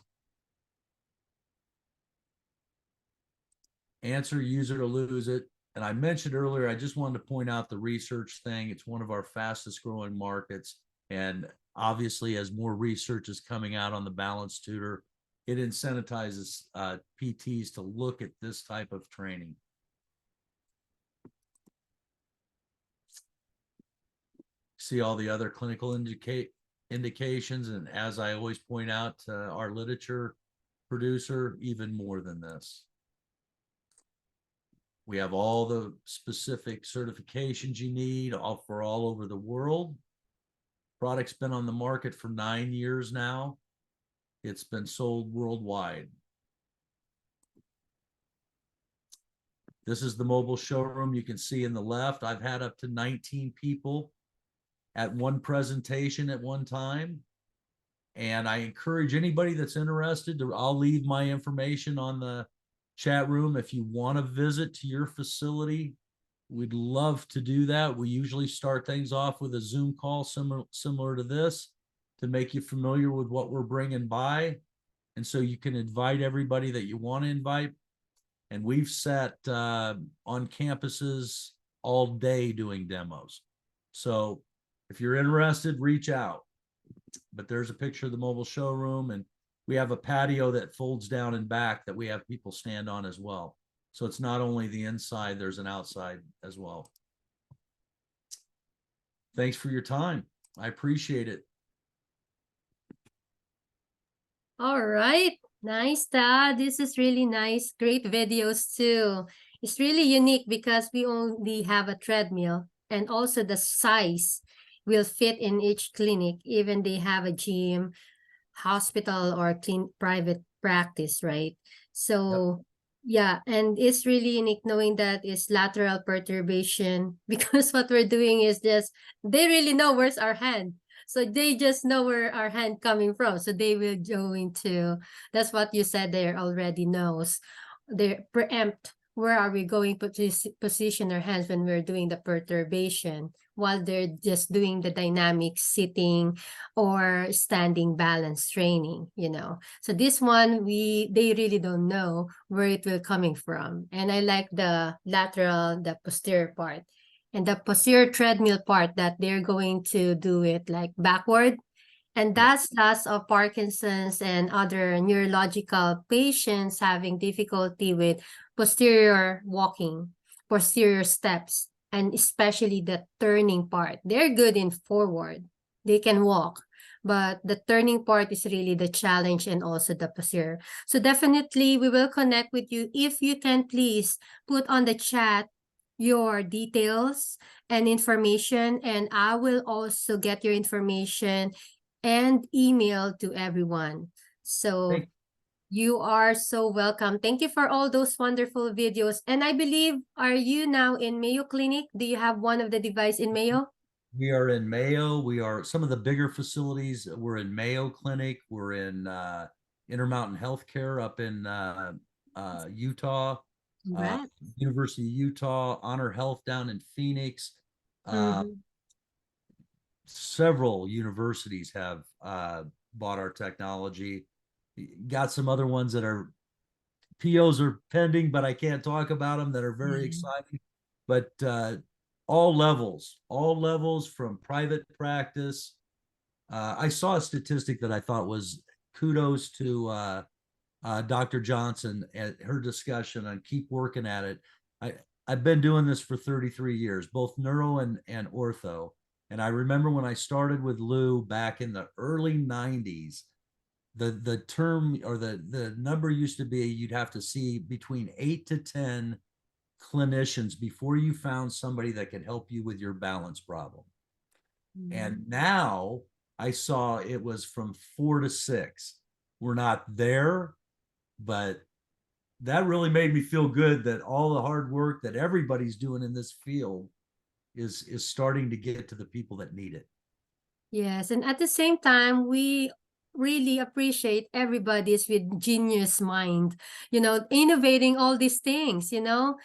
Speaker 18: Answer, use it or lose it. And I mentioned earlier, I just wanted to point out the research thing. It's one of our fastest growing markets. And obviously, as more research is coming out on the balance tutor, it incentivizes PTs to look at this type of training. See all the other clinical indications. And as I always point out, our literature, producer even more than this. We have all the specific certifications you need for all over the world. Product's been on the market for 9 years now. It's been sold worldwide. This is the mobile showroom. You can see in the left, I've had up to 19 people at one presentation at one time. And I encourage anybody that's interested to, I'll leave my information on the chat room. If you want to visit to your facility, we'd love to do that. We usually start things off with a Zoom call similar to this to make you familiar with what we're bringing by. And so you can invite everybody that you want to invite. And we've sat on campuses all day doing demos. So if you're interested, reach out. But there's a picture of the mobile showroom, and we have a patio that folds down and back that we have people stand on as well. So it's not only the inside, there's an outside as well. Thanks for your time. I appreciate it.
Speaker 1: All right. Nice, Dad. This is really nice. Great videos too. It's really unique because we only have a treadmill, and also the size will fit in each clinic, even they have a gym, hospital, or private practice, right? So yeah, and it's really unique knowing that it's lateral perturbation because what we're doing is just, they really know where's our hand. So they just know where our hand coming from. So they will go into, that's what you said there already knows. They preempt where are we going to position our hands when we're doing the perturbation, while they're just doing the dynamic sitting or standing balance training, you know. So this one, they really don't know where it will coming from. And I like the lateral, the posterior part. And the posterior treadmill part that they're going to do it like backward. And that's lots of Parkinson's and other neurological patients having difficulty with posterior walking, posterior steps, and especially the turning part. They're good in forward. They can walk, but the turning part is really the challenge, and also the posterior. So definitely we will connect with you. If you can please put on the chat your details and information, and I will also get your information and email to everyone. So you are so welcome. Thank you for all those wonderful videos. And I believe, are you now in Mayo Clinic? Do you have one of the device in Mayo?
Speaker 18: We are in Mayo. We are some of the bigger facilities. We're in Mayo Clinic. We're in Intermountain Healthcare up in Utah. University of Utah, Honor Health down in Phoenix. Several universities have bought our technology. Got some other ones that are POs are pending, but I can't talk about them, that are very exciting. But all levels from private practice. I saw a statistic that I thought was kudos to Dr. Johnson at her discussion on keep working at it. I've been doing this for 33 years, both neuro and ortho. And I remember when I started with Lou back in the early 90s, the term or the number used to be you'd have to see between 8 to 10 clinicians before you found somebody that could help you with your balance problem. And now I saw it was from 4 to 6. We're not there, but that really made me feel good that all the hard work that everybody's doing in this field is starting to get to the people that need it.
Speaker 1: Yes, and at the same time, we really appreciate everybody's with genius mind, you know, innovating all these things, you know.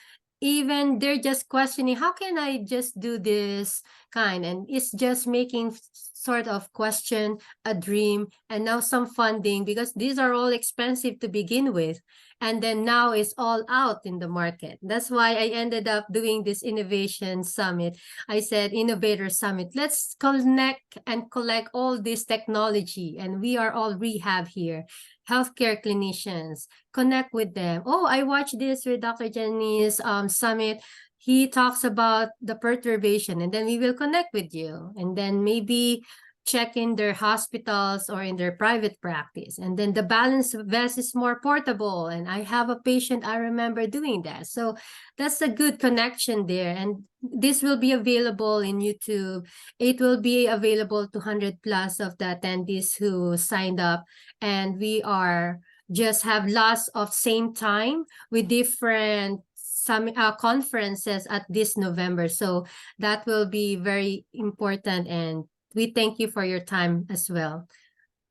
Speaker 1: Even they're just questioning, how can I just do this kind? And it's just making sort of question a dream, and now some funding, because these are all expensive to begin with. And then now it's all out in the market. That's why I ended up doing this innovation summit. I said innovator summit. Let's connect and collect all this technology. And we are all rehab here, healthcare clinicians, connect with them. Oh, I watched this with Dr. Jenny's summit. He talks about the perturbation, and then we will connect with you. And then maybe check in their hospitals or in their private practice. And then the balance vest is more portable. And I have a patient, I remember doing that. So that's a good connection there. And this will be available in YouTube. It will be available to 100 plus of the attendees who signed up. And we are just have lots of same time with different some conferences at this November. So that will be very important, and we thank you for your time as well.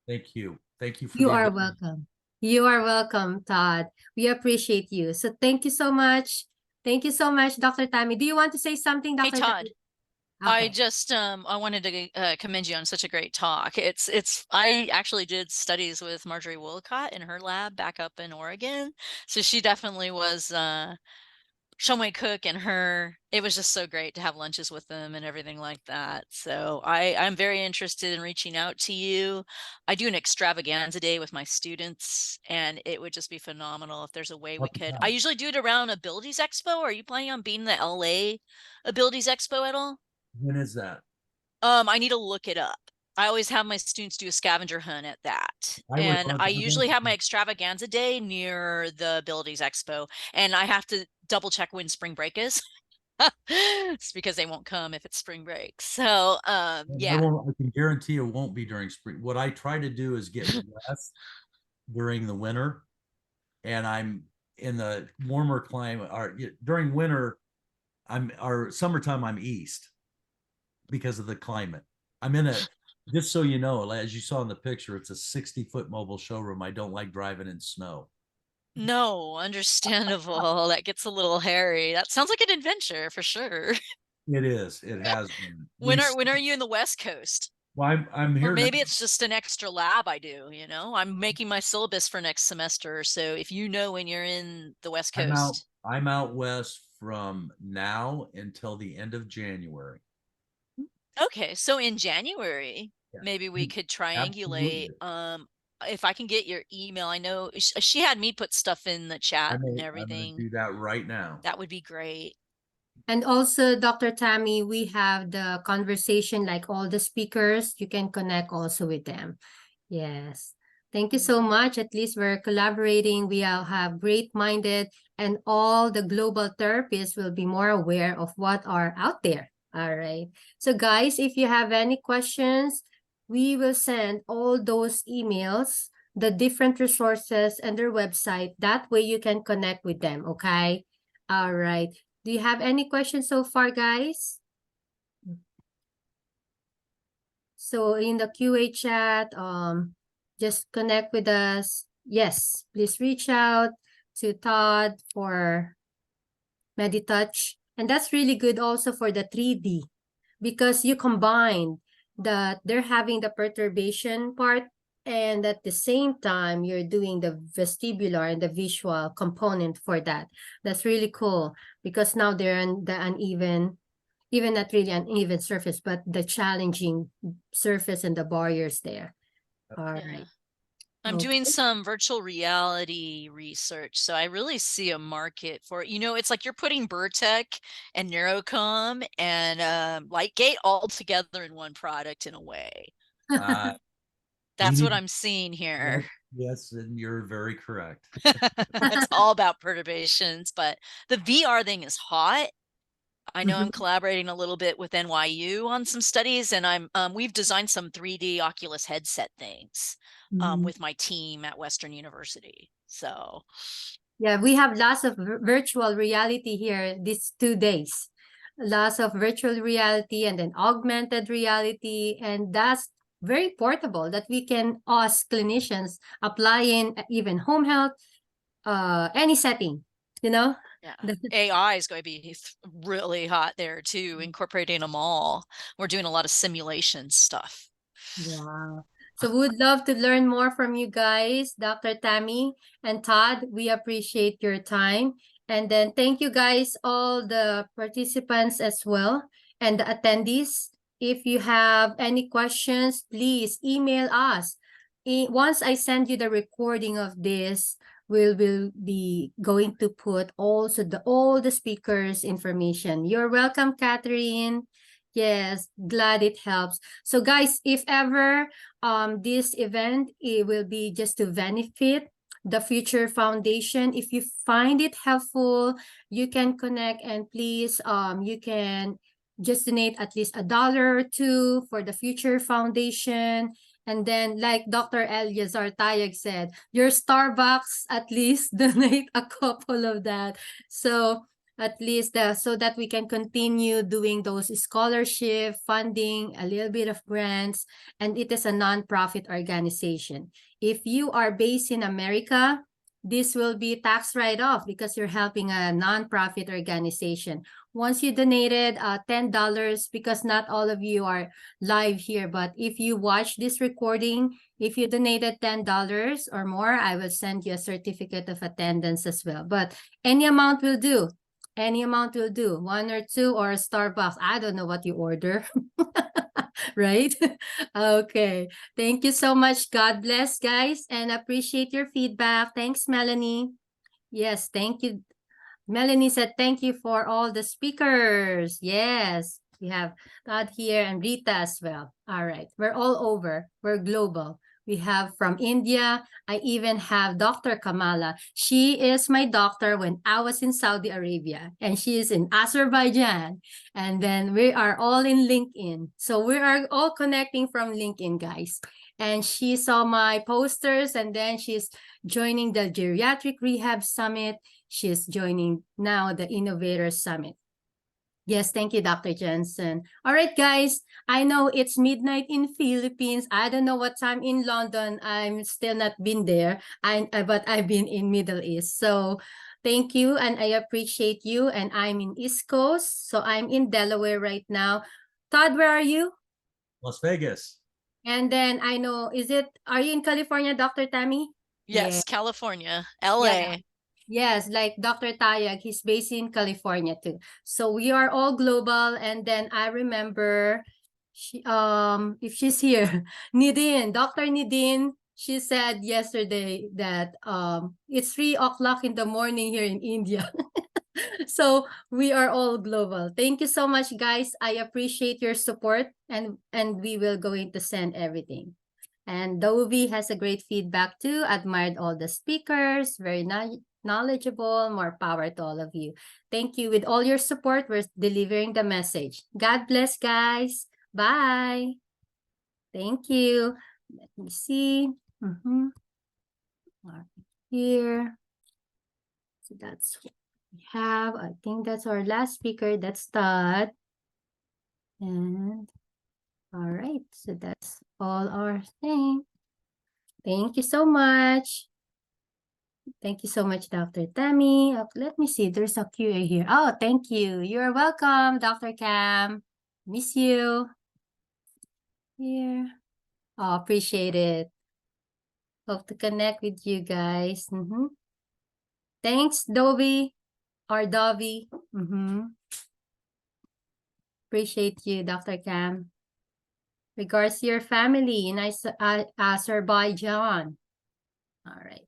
Speaker 18: Thank you. Thank you for
Speaker 1: You
Speaker 18: the
Speaker 1: are
Speaker 18: event.
Speaker 1: welcome. You are welcome, Todd. We appreciate you. So thank you so much. Thank you so much, Dr. Tammy. Do you want to say something,
Speaker 9: Hey,
Speaker 1: Dr.
Speaker 9: Todd.
Speaker 1: Tammy?
Speaker 9: I
Speaker 1: Okay.
Speaker 9: just I wanted to commend you on such a great talk. It's I actually did studies with Marjorie Woolcott in her lab back up in Oregon. So she definitely was Shumway Cook and her. It was just so great to have lunches with them and everything like that. So I'm very interested in reaching out to you. I do an extravaganza day with my students, and it would just be phenomenal if there's a way we could. I usually do it around Abilities Expo. Are you planning on being the LA Abilities Expo at all?
Speaker 18: When is that?
Speaker 9: I need to look it up. I always have my students do a scavenger hunt at that. And I usually have my extravaganza day near the Abilities Expo, and I have to double check when spring break is. It's because they won't come if it's spring break. So yeah.
Speaker 18: I can guarantee it won't be during spring. What I try to do is get west during the winter, and I'm in the warmer climate, or during winter, summertime, I'm east because of the climate. I'm in a, just so you know, as you saw in the picture, it's a 60-foot mobile showroom. I don't like driving in snow.
Speaker 9: No, understandable. That gets a little hairy. That sounds like an adventure for sure.
Speaker 18: It is. It has been.
Speaker 9: When are you in the West Coast?
Speaker 18: Well, I'm here.
Speaker 9: Or maybe it's just an extra lab I do, you know? I'm making my syllabus for next semester. So if you know when you're in the West Coast.
Speaker 18: I'm out west from now until the end of January.
Speaker 9: Okay, so in January, maybe we could triangulate.
Speaker 18: Absolutely.
Speaker 9: If I can get your email, I know she had me put stuff in the chat and
Speaker 18: I'm going
Speaker 9: everything.
Speaker 18: to do that right now.
Speaker 9: That would be great.
Speaker 1: And also, Dr. Tammy, we have the conversation like all the speakers. You can connect also with them. Yes. Thank you so much. At least we're collaborating. We all have great-minded, and all the global therapists will be more aware of what are out there. All right. So guys, if you have any questions, we will send all those emails, the different resources and their website. That way you can connect with them. Okay. All right. Do you have any questions so far, guys? So in the QA chat, just connect with us. Yes, please reach out to Todd for MediTouch. And that's really good also for the 3D, because you combine that they're having the perturbation part, and at the same time, you're doing the vestibular and the visual component for that. That's really cool, because now they're on the uneven, even not really uneven surface, but the challenging surface and the barriers there. All right.
Speaker 9: I'm doing some virtual reality research, so I really see a market for it. You know, it's like you're putting Burtech and Neurocom and Lightgate all together in one product in a way. That's what I'm seeing here.
Speaker 18: Yes, and you're very correct.
Speaker 9: It's all about perturbations, but the VR thing is hot. I know I'm collaborating a little bit with NYU on some studies, and we've designed some 3D Oculus headset things with my team at Western University. So
Speaker 1: yeah, we have lots of virtual reality here these 2 days. Lots of virtual reality and then augmented reality, and that's very portable that we can, us clinicians, apply in even home health, any setting, you know?
Speaker 9: Yeah, AI is going to be really hot there too, incorporating them all. We're doing a lot of simulation stuff.
Speaker 1: Wow. So we would love to learn more from you guys, Dr. Tammy and Todd. We appreciate your time. And then thank you guys, all the participants as well, and the attendees. If you have any questions, please email us. Once I send you the recording of this, we will be going to put also all the speakers' information. You're welcome, Catherine. Yes, glad it helps. So guys, if ever this event, it will be just to benefit the Future Foundation. If you find it helpful, you can connect, and please you can just donate at least $1 or $2 for the Future Foundation. And then, like Dr. Eliazar Tayag said, your Starbucks at least donate a couple of that. So at least so that we can continue doing those scholarship funding, a little bit of grants, and it is a non-profit organization. If you are based in America, this will be tax write-off because you're helping a non-profit organization. Once you donated $10, because not all of you are live here, but if you watch this recording, if you donated $10 or more, I will send you a certificate of attendance as well. But any amount will do. Any amount will do. 1 or 2 or a Starbucks. I don't know what you order. Right? Okay. Thank you so much. God bless, guys, and appreciate your feedback. Thanks, Melanie. Yes, thank you. Melanie said, thank you for all the speakers. Yes, we have Todd here and Rita as well. All right. We're all over. We're global. We have from India. I even have Dr. Kamala. She is my doctor when I was in Saudi Arabia, and she is in Azerbaijan. And then we are all in LinkedIn. So we are all connecting from LinkedIn, guys. And she saw my posters, and then she's joining the Geriatric Rehab Summit. She's joining now the Innovators Summit. Yes, thank you, Dr. Jensen. All right, guys, I know it's midnight in Philippines. I don't know what time in London. I'm still not been there, but I've been in Middle East. So thank you, and I appreciate you. And I'm in East Coast, so I'm in Delaware right now. Todd, where are you?
Speaker 18: Las Vegas.
Speaker 1: And then I know, are you in California, Dr. Tammy?
Speaker 9: Yes, California, LA.
Speaker 1: Yeah. Yes, like Dr. Tayag, he's based in California too. So we are all global. And then I remember, if she's here, Nidin, Dr. Nidin, she said yesterday that it's 3 o'clock in the morning here in India. So we are all global. Thank you so much, guys. I appreciate your support, and we will going to send everything. And Dovey has a great feedback too. Admired all the speakers, very knowledgeable. More power to all of you. Thank you. With all your support, we're delivering the message. God bless, guys. Bye. Thank you. Let me see. Here. So that's what we have. I think that's our last speaker. That's Todd. And all right. So that's all our thing. Thank you so much. Thank you so much, Dr. Tammy. Let me see. There's a QA here. Oh, thank you. You're welcome, Dr. Cam. Miss you. Here. Oh, appreciate it. Hope to connect with you guys. Thanks, Dovey or Dovey. Appreciate you, Dr. Cam. Regards to your family in Azerbaijan. All right.